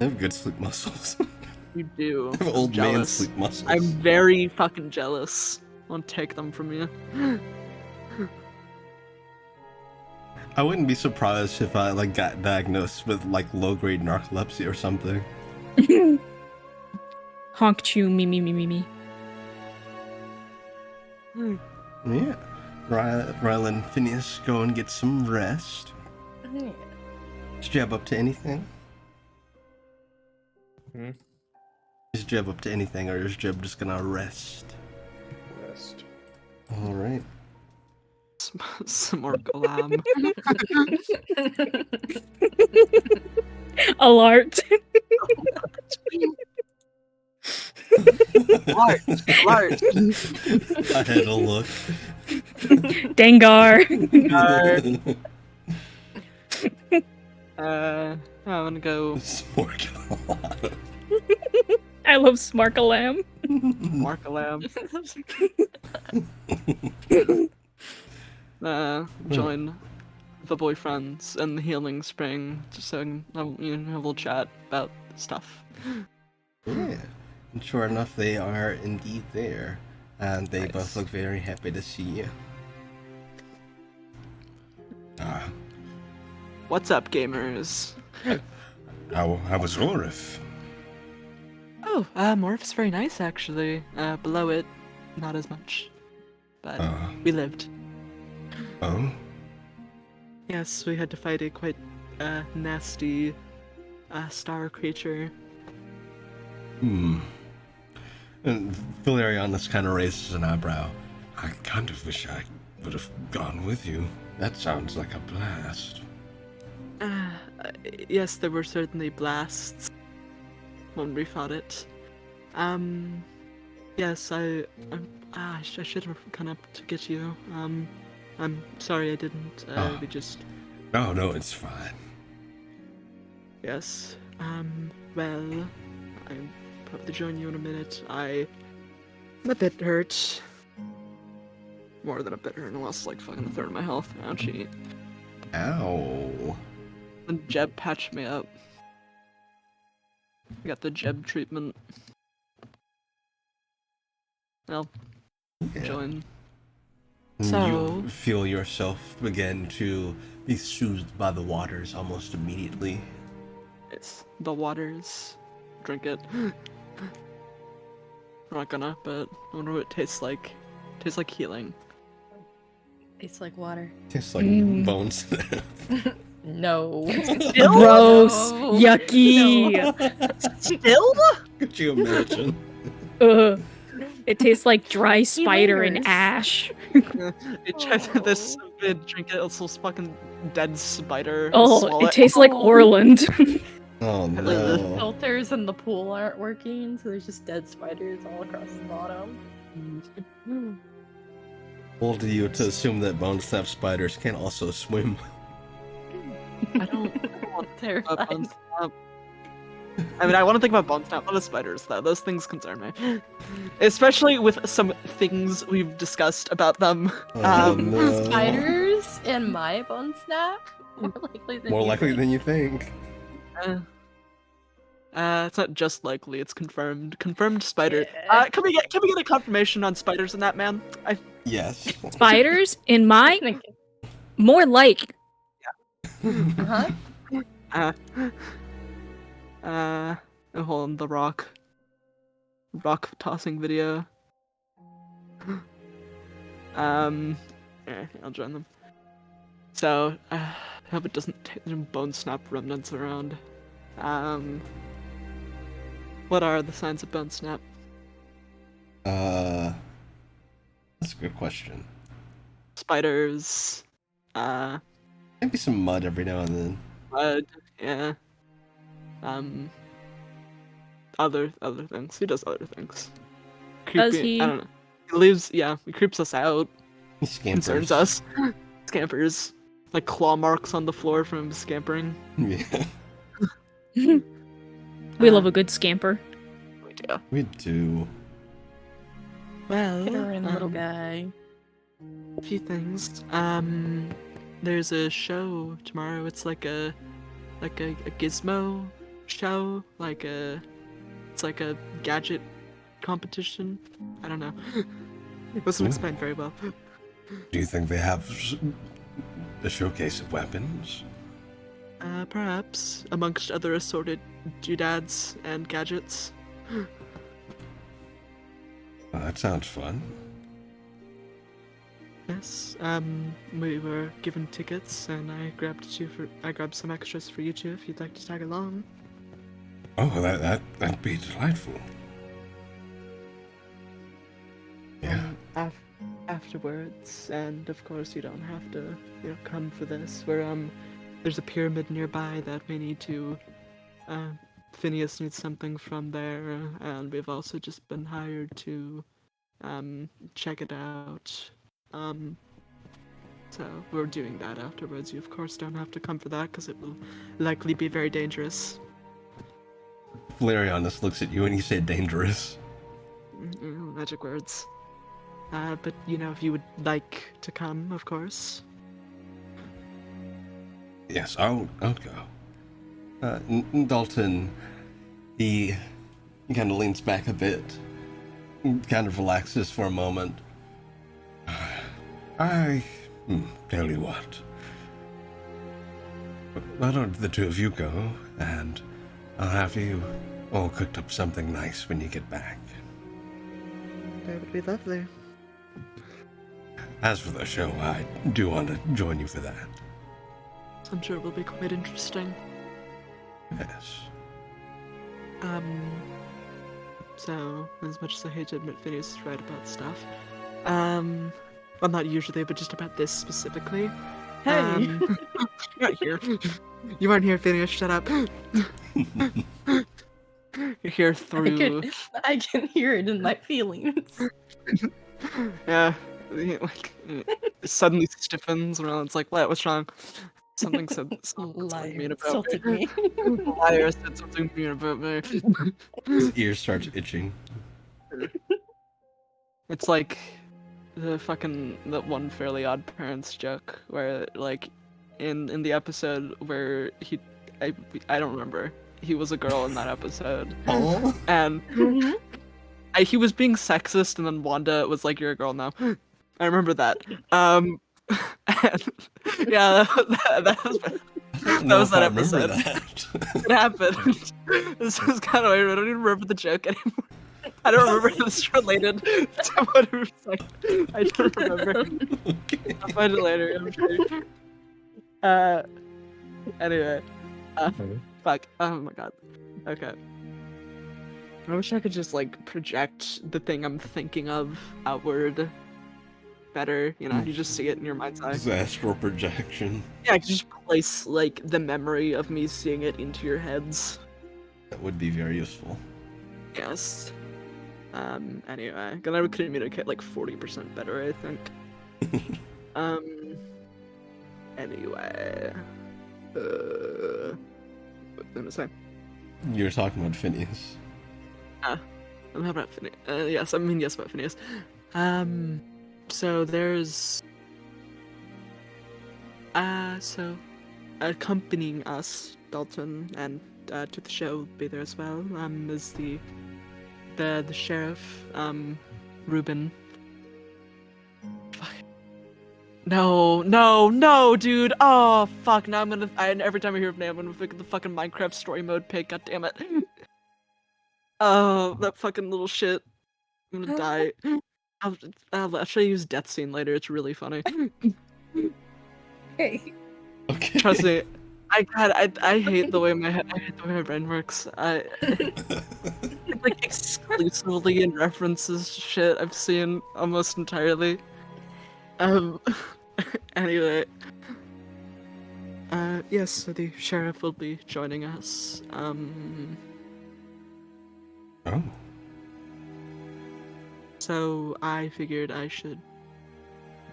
have good sleep muscles. You do. I have I'm old man jealous. sleep muscles. I'm very fucking jealous. I won't take them from you. I wouldn't be surprised if I like got diagnosed with like low-grade narcolepsy or something. Honk chew me me me me me. Yeah. Rylan, Phineas, go and get some rest. Yeah. Is Jeb up to anything? Hmm? Is Jeb up to anything, or is Jeb just gonna rest? Rest. Alright. Some more glam. Alert. Large. I had a look. Dengar. I'm gonna go Smorgasbord. I love Smarkalam. mark a lamb. Join the boyfriends and the healing spring, just so have a little chat about stuff. Yeah. And sure enough, they are indeed there. And they both Nice. look very happy to see you. What's up, gamers? How was Orif? Oh, Morph's very nice actually. Below it, not as much, but we lived. Oh? Yes, we had to fight a quite nasty star creature. And Valerianus kind of raises an eyebrow. I kind of wish I would have gone with you. That sounds like a blast. Yes, there were certainly blasts when we fought it. Yes, I should have come up to get you. I'm sorry I didn't. We just. No, it's fine. Yes. Well, I'll probably join you in a minute. I'm a bit hurt. More than a bit hurt. I lost like fucking a third of my health. Ouchie. Ow. And Jeb patched me up. I got the Jeb treatment. Well, Yeah. join. And So- you feel yourself begin to be soothed by the waters almost immediately. It's the waters. Drink it. I'm not gonna, but I wonder what it tastes like. Tastes like healing. Tastes like water. Tastes like bones. No. Gross. No. Yucky. Still? Could you imagine? Ugh. It tastes like dry spider and lingers. ash. It tried this drink it, it's this fucking dead spider. Oh, Swallow it tastes like Orland. Oh Like the no. filters in the pool aren't working, so there's just dead spiders all across the bottom. Bold of you to assume that bone snap spiders can also swim. I don't want to think about Terrified. bone snap. I mean, I want to think about bone snap, not the spiders, though. Those things concern me. Especially with some things we've discussed about them. Oh, no. Spiders and my bone snap? More likely than More you likely think. than you think. It's not just likely, it's confirmed. Confirmed spider. Yeah. Can we get a confirmation on spiders in that, man? Yes. Spiders in my Thinking. more like Uh-huh. Hold on, the rock tossing video. I'll join them. So, I hope it doesn't take them bone snap remnants around. What are the signs of bone snap? That's a good question. Spiders, Maybe some mud every now and then. blood. Yeah. Other things. He does other things. Does Creepy. he? I don't know. He lives. Yeah. He creeps us out. Scampers. Concerns us. Scampers. Like claw marks on the floor from him scampering. Yeah. We love a good scamper. We do. We do. Well, Get her in, little guy. a few things. There's a show tomorrow. It's like a gizmo show. It's like a gadget competition. I don't know. It wasn't Ooh. explained very well. Do you think they have a showcase of weapons? Perhaps amongst other assorted doodads and gadgets. Well, that sounds fun. Yes. We were given tickets, and I grabbed some extras for you two if you'd like to tag along. Oh, that'd be delightful. Yeah. Afterwards, and of course you don't have to, come for this. There's a pyramid nearby that we need to. Phineas needs something from there, and we've also just been hired to, check it out. So we're doing that afterwards. You of course don't have to come for that because it will likely be very dangerous. Flareon looks at you and he said dangerous. Magic words. But if you would like to come, of course. Yes, I'll go. Dalton, he kind of leans back a bit, kind of relaxes for a moment. Tell you what. Why don't the two of you go, and I'll have you all cooked up something nice when you get back. That would be lovely. As for the show, I do want to join you for that. I'm sure it will be quite interesting. Yes. So, as much as I hate to admit Phineas is right about stuff, well, not usually, but just about this specifically. Hey! You're not here. You aren't here, Phineas, shut up. You're here through... I can hear it in my feelings. Yeah, like, it suddenly stiffens, and it's like, what? What's wrong? Something said something Liar mean about insulted me. Liar said something mean about me. His ear starts itching. It's like that one Fairly Odd Parents joke where, like, in the episode where I don't remember, he was a girl in that episode, Oh. and he was being sexist, and then Wanda was like, "You're a girl now." I remember that. And, yeah, that was that episode. It happened. This is kind of weird. I don't even remember the joke anymore. I don't remember if it's related to what it was like. I don't remember. Okay. I'll find it later, I'm sure. Anyway. Fuck. Oh my god. Okay. I wish I could just, like, project the thing I'm thinking of outward better, you just see it in your mind's eye. It's astral projection. Yeah, I could just place, like, the memory of me seeing it into your heads. That would be very useful. Yes. Anyway, gonna communicate like 40% better, I think. Anyway. What was I gonna say? You're talking about Phineas. How about Phineas? Yes, yes about Phineas. So there's... so accompanying us, Dalton, and to the show will be there as well, is the sheriff, Ruben. Fuck. No, dude! Oh, fuck, now every time I hear of name, I'm gonna think of the fucking Minecraft story mode pick, god damn it. Oh, that fucking little shit. I'm gonna die. I'll show you his death scene later, it's really funny. Okay. Okay. Trust me, I hate the way my brain works. It's like exclusively in references to shit I've seen almost entirely. Anyway. Yes, so the sheriff will be joining us. Oh. So I figured I should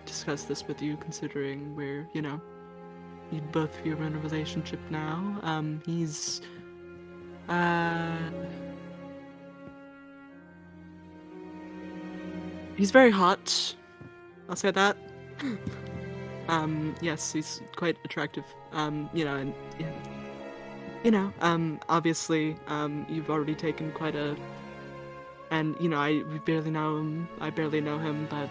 discuss this with you, considering we're, you both of you are in a relationship now. He's very hot. I'll say that. Yes, he's quite attractive. And obviously, you've already taken quite a, and we barely know him. I barely know him, but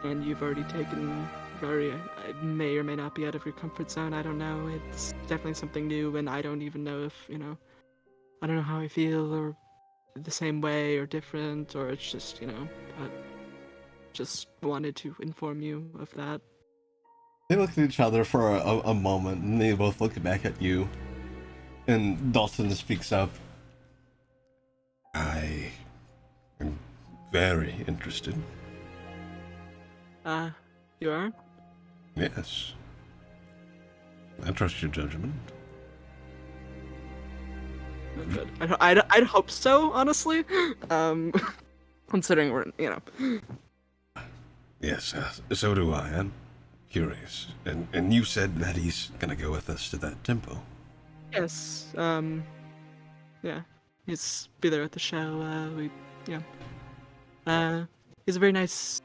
and you've already taken it may or may not be out of your comfort zone. I don't know. It's definitely something new, and I don't even know if I don't know how I feel or the same way or different, or it's just but just wanted to inform you of that. They look at each other for a moment, and they both look back at you. And Dalton speaks up. I am very interested. You are? Yes. I trust your judgment. Good. I'd hope so, honestly. Considering we're, Yes, so do I. I'm curious. And you said that he's gonna go with us to that temple. Yes. Yeah. He's be there at the show. He's a very nice.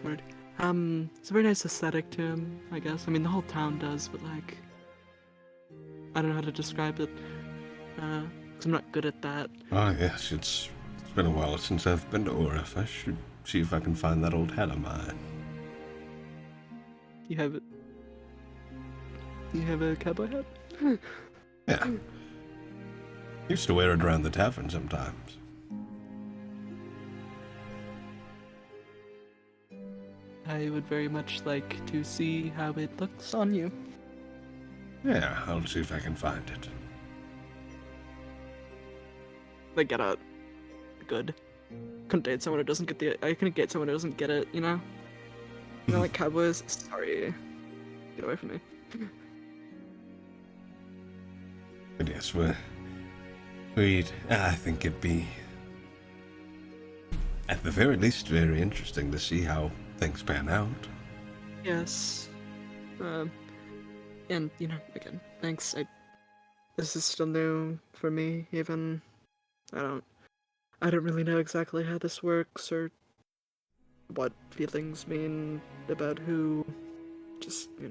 Word. It's a very nice aesthetic to him, I guess. I mean, the whole town does, but like, I don't know how to describe it. 'Cause I'm not good at that. Ah, yes, it's been a while since I've been to Orif. I should see if I can find that old hat of mine. You have it. You have a cowboy hat? Yeah. Used to wear it around the tavern sometimes. I would very much like to see how it looks on you. Yeah, I'll see if I can find it. They get it. Good. Couldn't date someone who doesn't get the. I couldn't get someone who doesn't get it. Like cowboys. Sorry. Get away from me. But yes, I think it'd be, at the very least, very interesting to see how things pan out. Yes. And again, thanks. This is still new for me. Even I don't really know exactly how this works or what feelings mean about who. Just I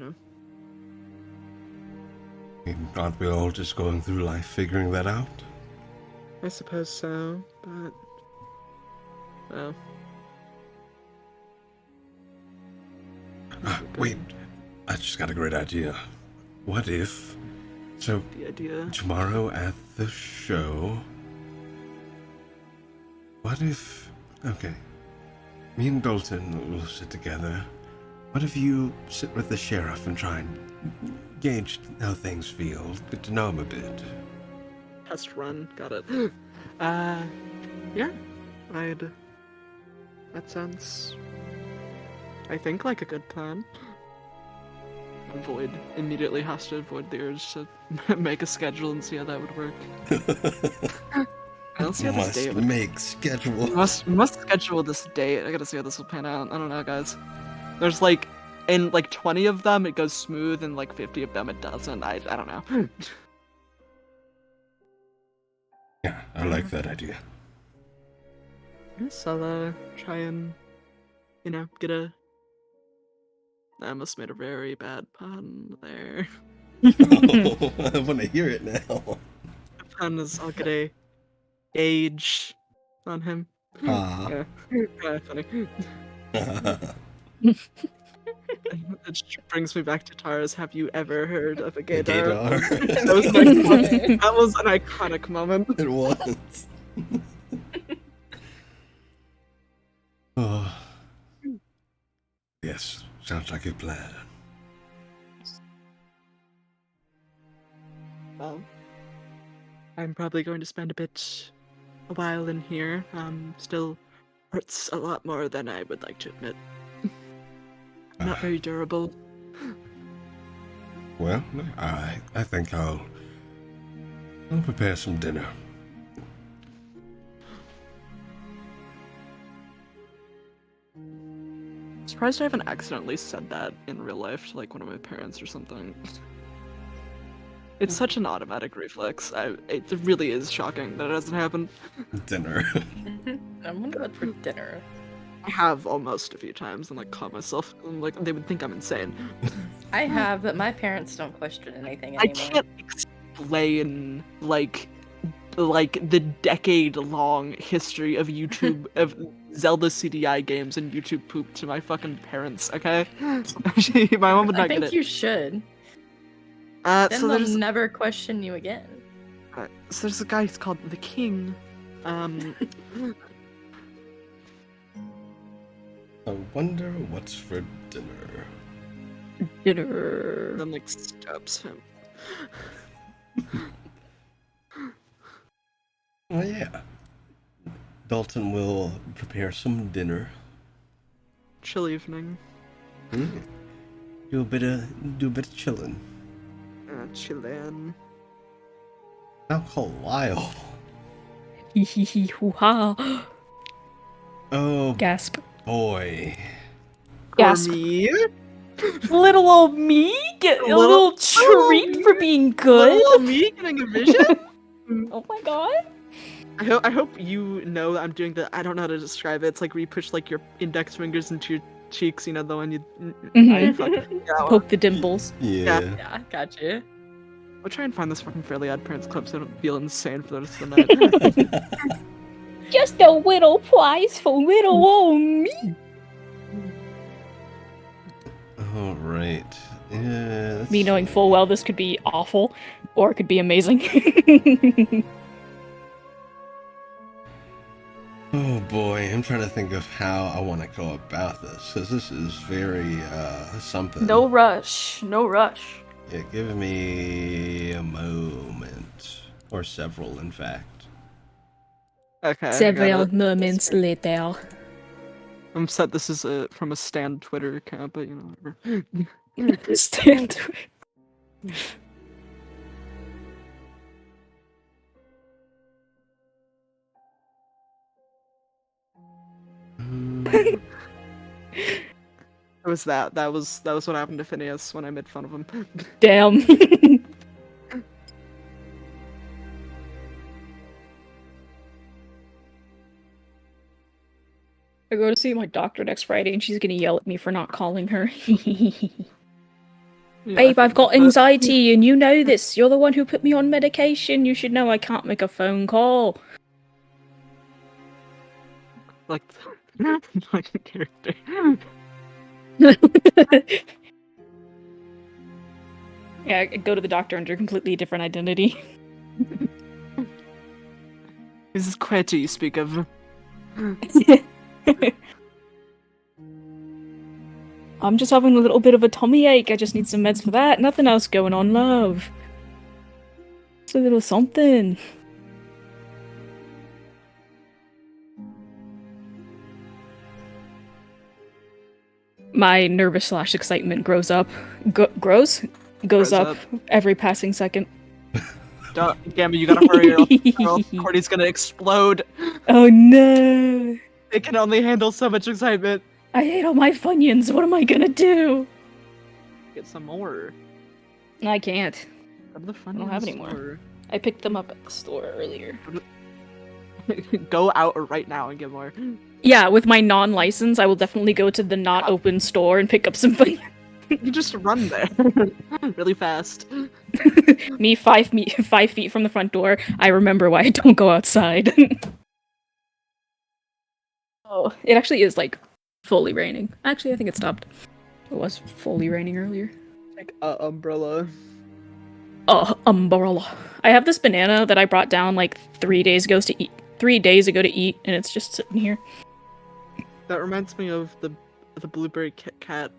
mean, aren't we all just going through life figuring that out? I suppose so, but well. Wait, I just got a great idea. What if, so The idea. tomorrow at the show, what if, okay, me and Dalton will sit together. What if you sit with the sheriff and try and gauge how things feel, get to know him a bit? Test run. Got it. Yeah. That sounds, I think, like a good plan. Void immediately has to avoid the urge to make a schedule and see how that would work. Let's see how this date would make schedule. must schedule this date. I gotta see how this will pan out. I don't know, guys. There's in 20 of them it goes smooth, and 50 of them it doesn't. I don't know. Yeah, I like that idea. Yes, I'll try and get a. I almost made a very bad pun there. I want to hear it now. The pun is I'll get a gauge on him. Ah. Yeah, funny. It just brings me back to Tara's "Have you ever heard of a gaydar?" That was an iconic moment. It was. Oh. Yes, sounds like a plan. Well, I'm probably going to spend a while in here. Still hurts a lot more than I would like to admit. not very durable. Well, I think I'll prepare some dinner. Surprised I haven't accidentally said that in real life to like one of my parents or something. It's such an automatic reflex. It really is shocking that it hasn't happened. Dinner. I wonder what's for dinner. I have almost a few times and like caught myself and like they would think I'm insane. I have, but my parents don't question anything I anymore. can't explain like the decade-long history of YouTube of Zelda CDI games and YouTube poop to my fucking parents. Okay, my mom would I not get think it. you should. Then Then so they'll there's never question you again. so there's a guy who's called the King. I wonder what's for dinner. Dinner. Then like stabs him. Oh yeah. Dalton will prepare some dinner. Chill evening. Do a bit of chilling. Chillin'. Alcohol Lyle. Hee hee hee hoo ha. Oh Gasp. boy. Gasp. Me? Little old me get a little treat for being good. Little old me getting a vision? Oh my god. I hope you know that I'm doing the. I don't know how to describe it. It's like where you push like your index fingers into your cheeks. You know the one you. I fucking, Poke the dimples. Yeah. Yeah, gotcha. We'll try and find this fucking Fairly Odd Parents clip so I don't feel insane for the rest of the night. Just a little prize for little old me. All right. Yeah. Me knowing full well this could be awful, or it could be amazing. Oh boy, I'm trying to think of how I want to go about this, because this is very something. No rush. No rush. Yeah, give me a moment, or several, in fact. Okay. I got Several it. moments later. I'm upset this is from a Stan Twitter account, but you know whatever. Stand. It was that. That was what happened to Phineas when I made fun of him. Damn. I go to see my doctor next Friday and she's gonna yell at me for not calling her. Yeah, Babe, I've got but- anxiety and you know this. You're the one who put me on medication. You should know I can't make a phone call. Like, like a character. Yeah, I go to the doctor under a completely different identity. This is Quetty you speak of. I'm just having a little bit of a tummy ache. I just need some meds for that. Nothing else going on, love. It's a little something. My nervous / excitement grows up. Goes up every passing second. Damn it, you gotta hurry or else Cordy's gonna explode. Oh no! It can only handle so much excitement. I ate all my Funyuns. What am I gonna do? Get some more. I can't. Grab the fun I don't have any more. I picked them up at the store earlier. Go out right now and get more. Yeah, with my non-license, I will definitely go to the not open store and pick up some Funyuns. You just run there really fast. Me 5 feet from the front door. I remember why I don't go outside. Oh, it actually is like fully raining. Actually, I think it stopped. It was fully raining earlier. Like umbrella. Oh, umbrella. I have this banana that I brought down like 3 days ago to eat. 3 days ago to eat, and it's just sitting here. That reminds me of the blueberry Kit Kat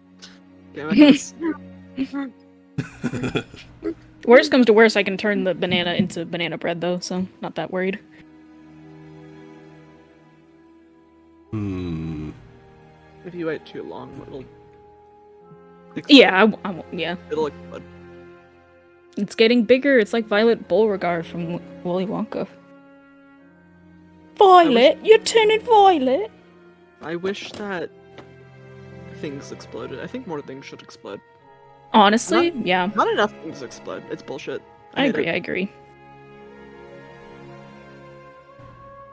gimmicks. Worst comes to worst, I can turn the banana into banana bread though, so not that worried. Hmm. If you wait too long, it'll Yeah, yeah. It'll explode. It's getting bigger. It's like Violet Beauregard from Willy Wonka. Violet, you're turning violet. I wish that things exploded. I think more things should explode. Honestly, yeah. Not enough things explode. It's bullshit. I hate agree, it. I agree.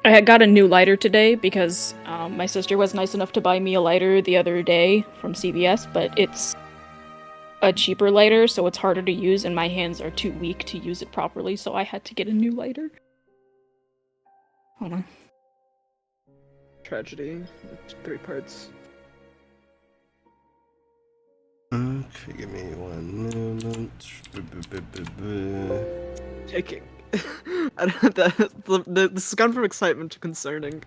I had got a new lighter today because my sister was nice enough to buy me a lighter the other day from CVS, but it's a cheaper lighter, so it's harder to use, and my hands are too weak to use it properly, so I had to get a new lighter. Hold on. Tragedy. 3 parts. Okay, give me 1 moment. Taking. I don't, this has gone from excitement to concerning.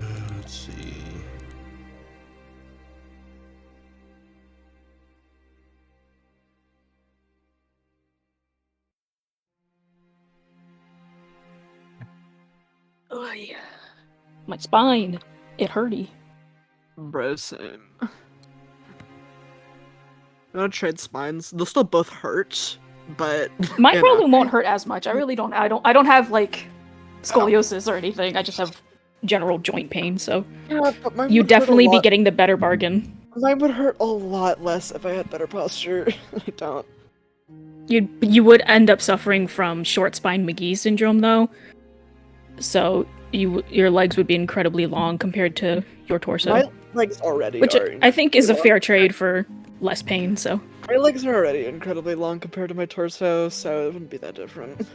Let's see. Oy. My spine. It hurty. Bro, same. I'm gonna trade spines. They'll still both hurt, but Mine you probably know. won't hurt as much. I really don't. I don't have like scoliosis or anything. I just have general joint pain. So Yeah, but mine you'd would hurt a definitely be lot. getting the better bargain. Mine would hurt a lot less if I had better posture. I don't. You would end up suffering from short spine McGee syndrome though. So your legs would be incredibly long compared to your torso, My legs already which are. I think is a incredibly fair long. trade for less pain. So My legs are already incredibly long compared to my torso, so it wouldn't be that different.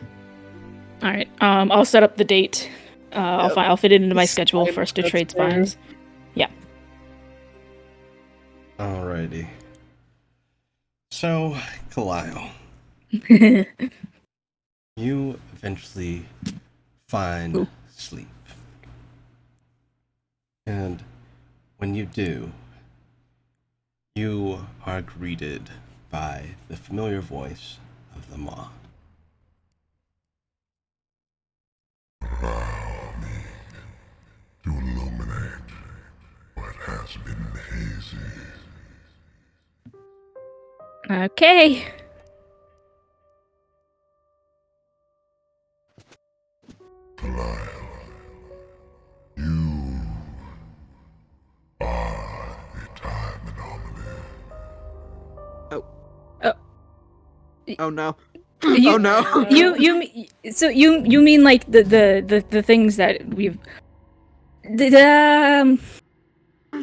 all right, I'll set up the date. Yep. I'll fit it into my Spine schedule for us to trade transfer. spines. Yeah. Alrighty. So, Kalile, you eventually find Ooh. sleep. And when you do, you are greeted by the familiar voice of the Maw. Allow me to illuminate what has been hazy. Okay. Belial, you are the time anomaly. Oh no. You, Oh no. you mean like the things that we've I'm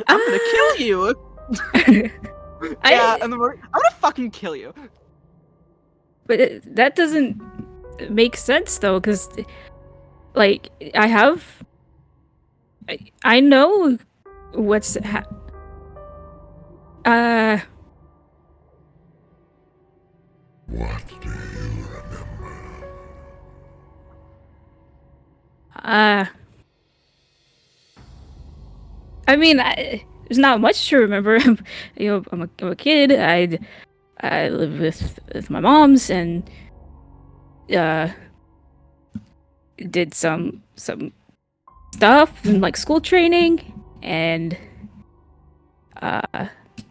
gonna kill you. Yeah, and I'm gonna fucking kill you. But that doesn't make sense though, because like I know what's What do you remember? I mean, there's not much to remember. You know, I'm a kid. I live with my mom's and did some stuff and like school training, and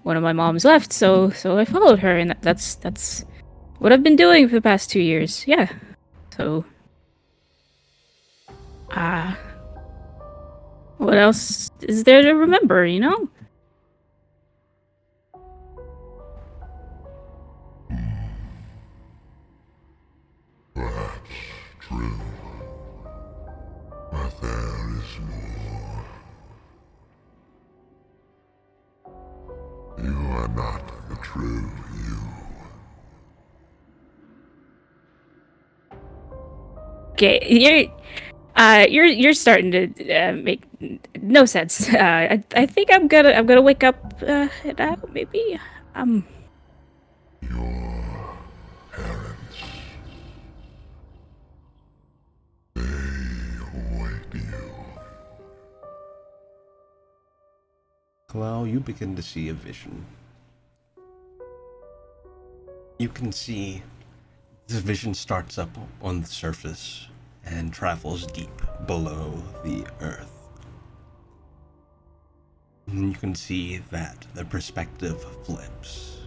one of my moms left, so I followed her, and that's what I've been doing for the past 2 years. Yeah. So what else is there to remember, you know? Perhaps true. But there is more. You are not the true you. Okay, you're starting to make no sense. I think I'm gonna wake up now, maybe. Your parents. They await you. Kalile, you begin to see a vision. You can see This vision starts up on the surface and travels deep below the earth. And you can see that the perspective flips.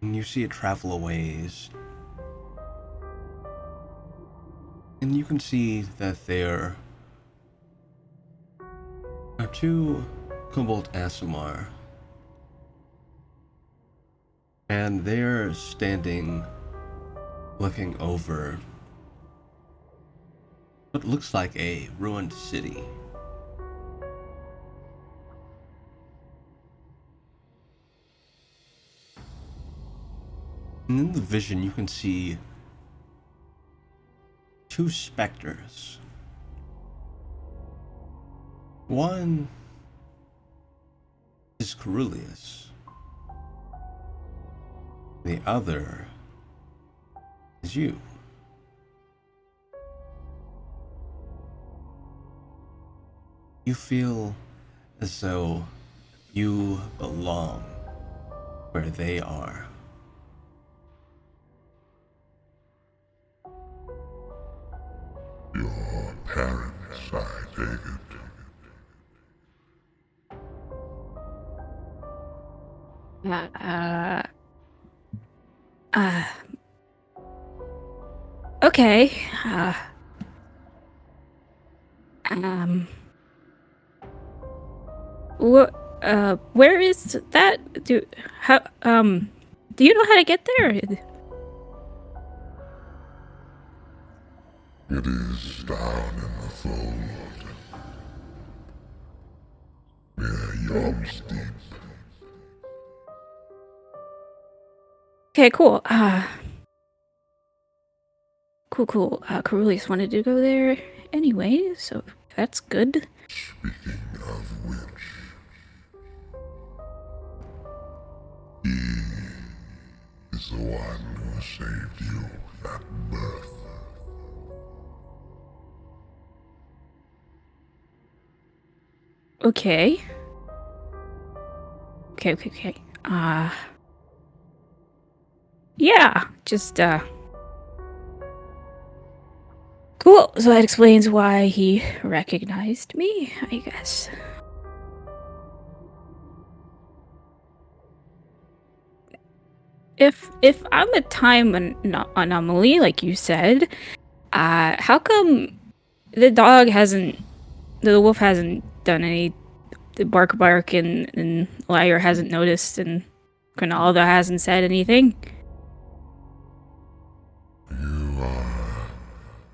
And you see it travel a ways. And you can see that there are two Cobalt Asimar. And they're standing looking over what looks like a ruined city. And in the vision, you can see two specters. One is Carulius. The other is you. You feel as though you belong where they are. Your parents, I take it. Okay. Um. What? Where is that? Do you know how to get there? It is down in the fold. Near Yom's Deep. Okay, cool. Cool. Carulius wanted to go there anyway, so that's good. Speaking of which, he is the one who saved you at birth. Okay. Yeah, just, cool. So that explains why he recognized me, I guess. If I'm a time anomaly, like you said, how come the wolf hasn't done any the bark and Liar hasn't noticed and Grinalda hasn't said anything? You are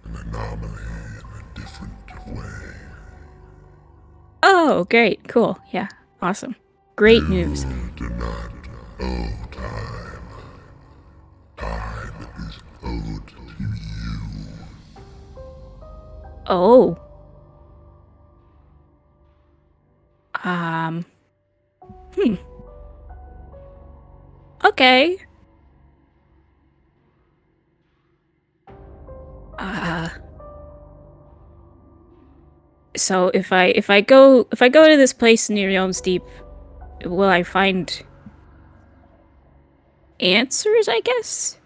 an anomaly in a different way. Oh, great, cool, yeah, awesome, great news. You do not owe time. Time is owed to you. Oh. Um. Okay. So if I go to this place near Yelm Steep, will I find answers, I guess?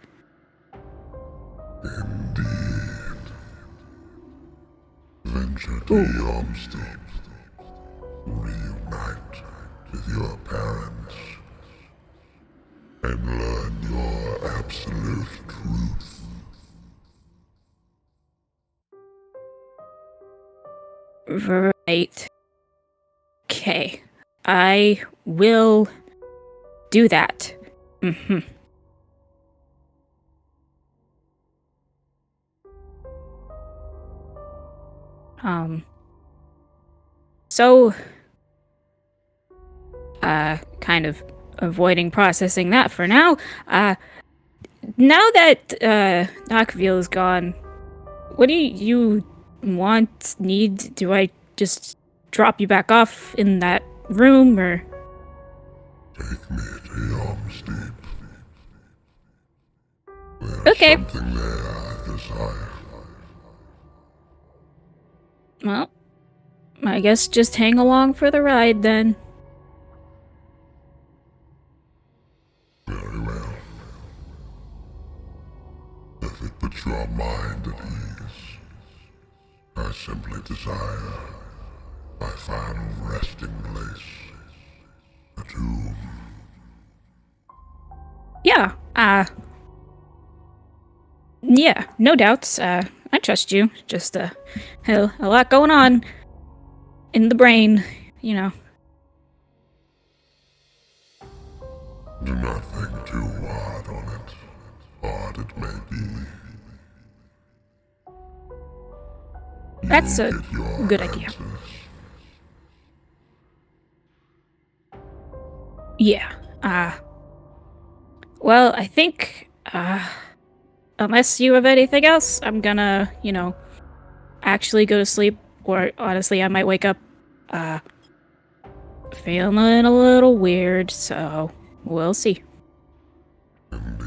Indeed. Venture to Yom's Deep. Reunite with your parents. And learn your absolute truth. Right. Okay. I will do that. Mm-hmm. So, kind of avoiding processing that for now. Now that, Knockville is gone, what do you need? Do I just drop you back off in that room, or? Take me to Yom's Deep. There's Okay. something there I desire. Well, I guess just hang along for the ride then. Very well. put your mind at ease. I simply desire my final resting place, a tomb. Yeah, yeah, no doubts. I trust you. Just, a lot going on in the brain, you know. Do not think too hard on it, hard it may be. That's You'll a get your good idea. answers. Yeah, well, I think, unless you have anything else, I'm gonna, actually go to sleep, or honestly, I might wake up, feeling a little weird, so we'll see. Indeed.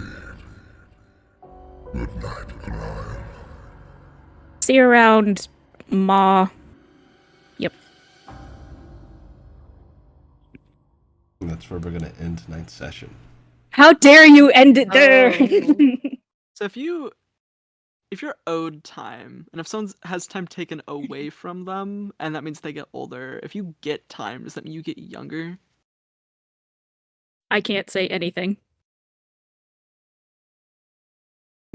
Good night, Clive. See you around, Ma. Yep. And that's where we're going to end tonight's session. How dare you end it there? Oh. So if you're owed time, and if someone has time taken away from them, and that means they get older, if you get time, does that mean you get younger? I can't say anything.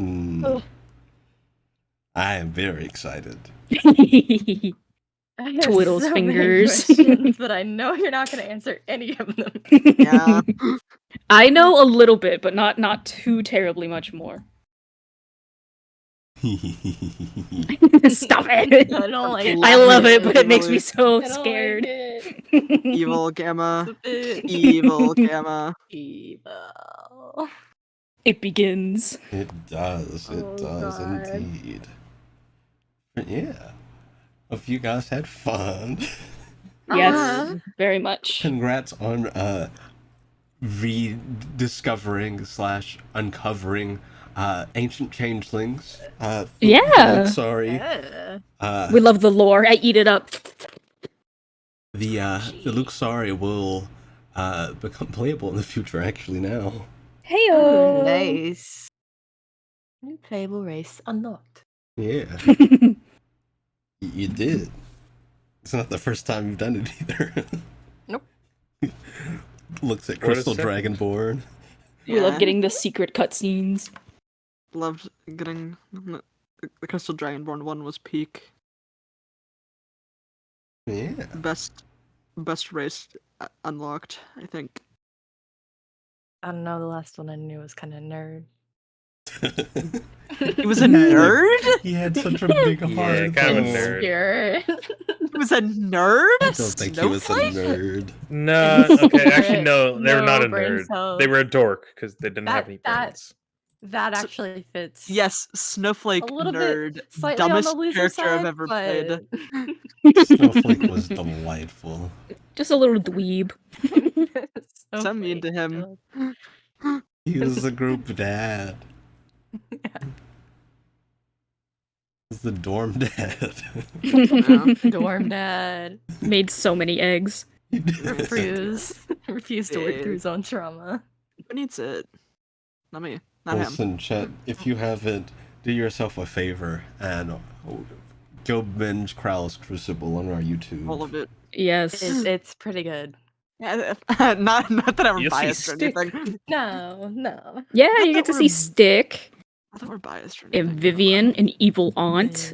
Ugh. I am very excited. I have Twiddles so fingers. many questions, but I know you're not going to answer any of them. Yeah. I know a little bit, but not too terribly much more. Stop it! I don't like it. I love it, but it Evil makes me is- so I don't scared. like it. Evil Gamma. It's a bit Evil Gamma. evil. It begins. It does. It Oh, does God. indeed. But yeah. Hope you guys had fun. Yes, very much. Congrats on rediscovering / uncovering ancient changelings. Yeah. Sorry. Yeah. We love the lore. I eat it up. The Luxari will become playable in the future actually now. Heyo. Nice. New playable race unlocked. Yeah. You did. It's not the first time you've done it either. Nope. Looks at What a Crystal second. Dragonborn. We love getting the secret cutscenes. Loved getting the Crystal Dragonborn one was peak. Yeah. Best race unlocked, I think. I don't know. The last one I knew was kind of nerd. He was a nerd? He had such a big Yeah, heart. kind of a though. nerd. Spirit. He was a nerd? I don't think he was a Snowflake? nerd. No, okay, actually, no, they were No not a brain nerd. cells. They were a dork because they didn't have any That- brains. That So- actually fits. Yes, Snowflake A little nerd. bit slightly Dumbest on the loser character side, I've ever but... played. Snowflake was delightful. Just a little dweeb. So mean to him. He was the group dad. He was the dorm dad. Dorm dad. Made so many eggs. He did. Refused to work through his own trauma. Who needs it? Not me. Not him. Listen, Chet, if you haven't, do yourself a favor and go binge Krau's Crucible on our YouTube. All of it. Yes. It's pretty good. Yeah, not that I'm You'll see biased or Stick. anything. No. Yeah, Not you that get to we're- see Stick Not that we're biased or and anything. Vivian, an evil aunt,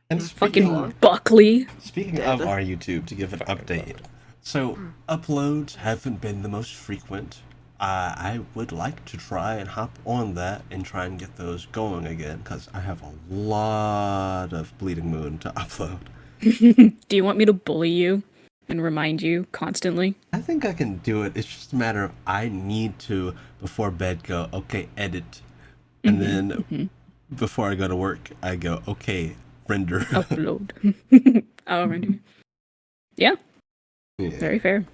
And fucking speaking, Buckley. speaking of our YouTube, to give an update, so uploads haven't been the most frequent. I would like to try and hop on that and try and get those going again, because I have a lot of Bleeding Moon to upload. Do you want me to bully you and remind you constantly? I think I can do it. It's just a matter of I need to, before bed, go, okay, edit. And then before I go to work, I go, okay, render. Upload. I'll render. Yeah, Yeah. very fair.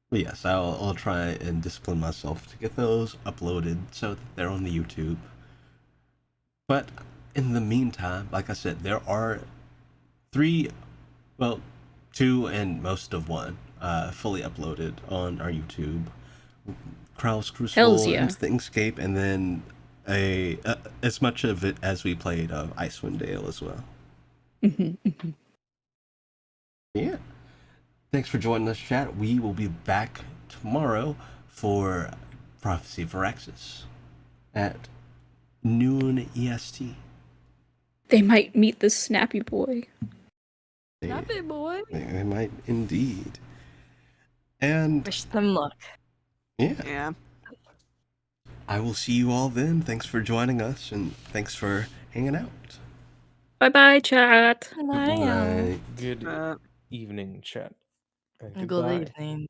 But yes, I'll try and discipline myself to get those uploaded so that they're on the YouTube. But in the meantime, like I said, there are 2 and most of 1 fully uploaded on our YouTube. Krau's Crucible, Hells yeah. Into the Inkscape, and then as much of it as we played Icewind Dale as well. Yeah. Thanks for joining us, chat. We will be back tomorrow for Prophecy of Araxis at noon EST. They might meet the snappy boy. Snappy boy. They might indeed. And Wish them luck. yeah, I will see you all then. Thanks for joining us, and thanks for hanging out. Bye-bye, chat. Right. Good evening, chat. And Good goodbye. evening.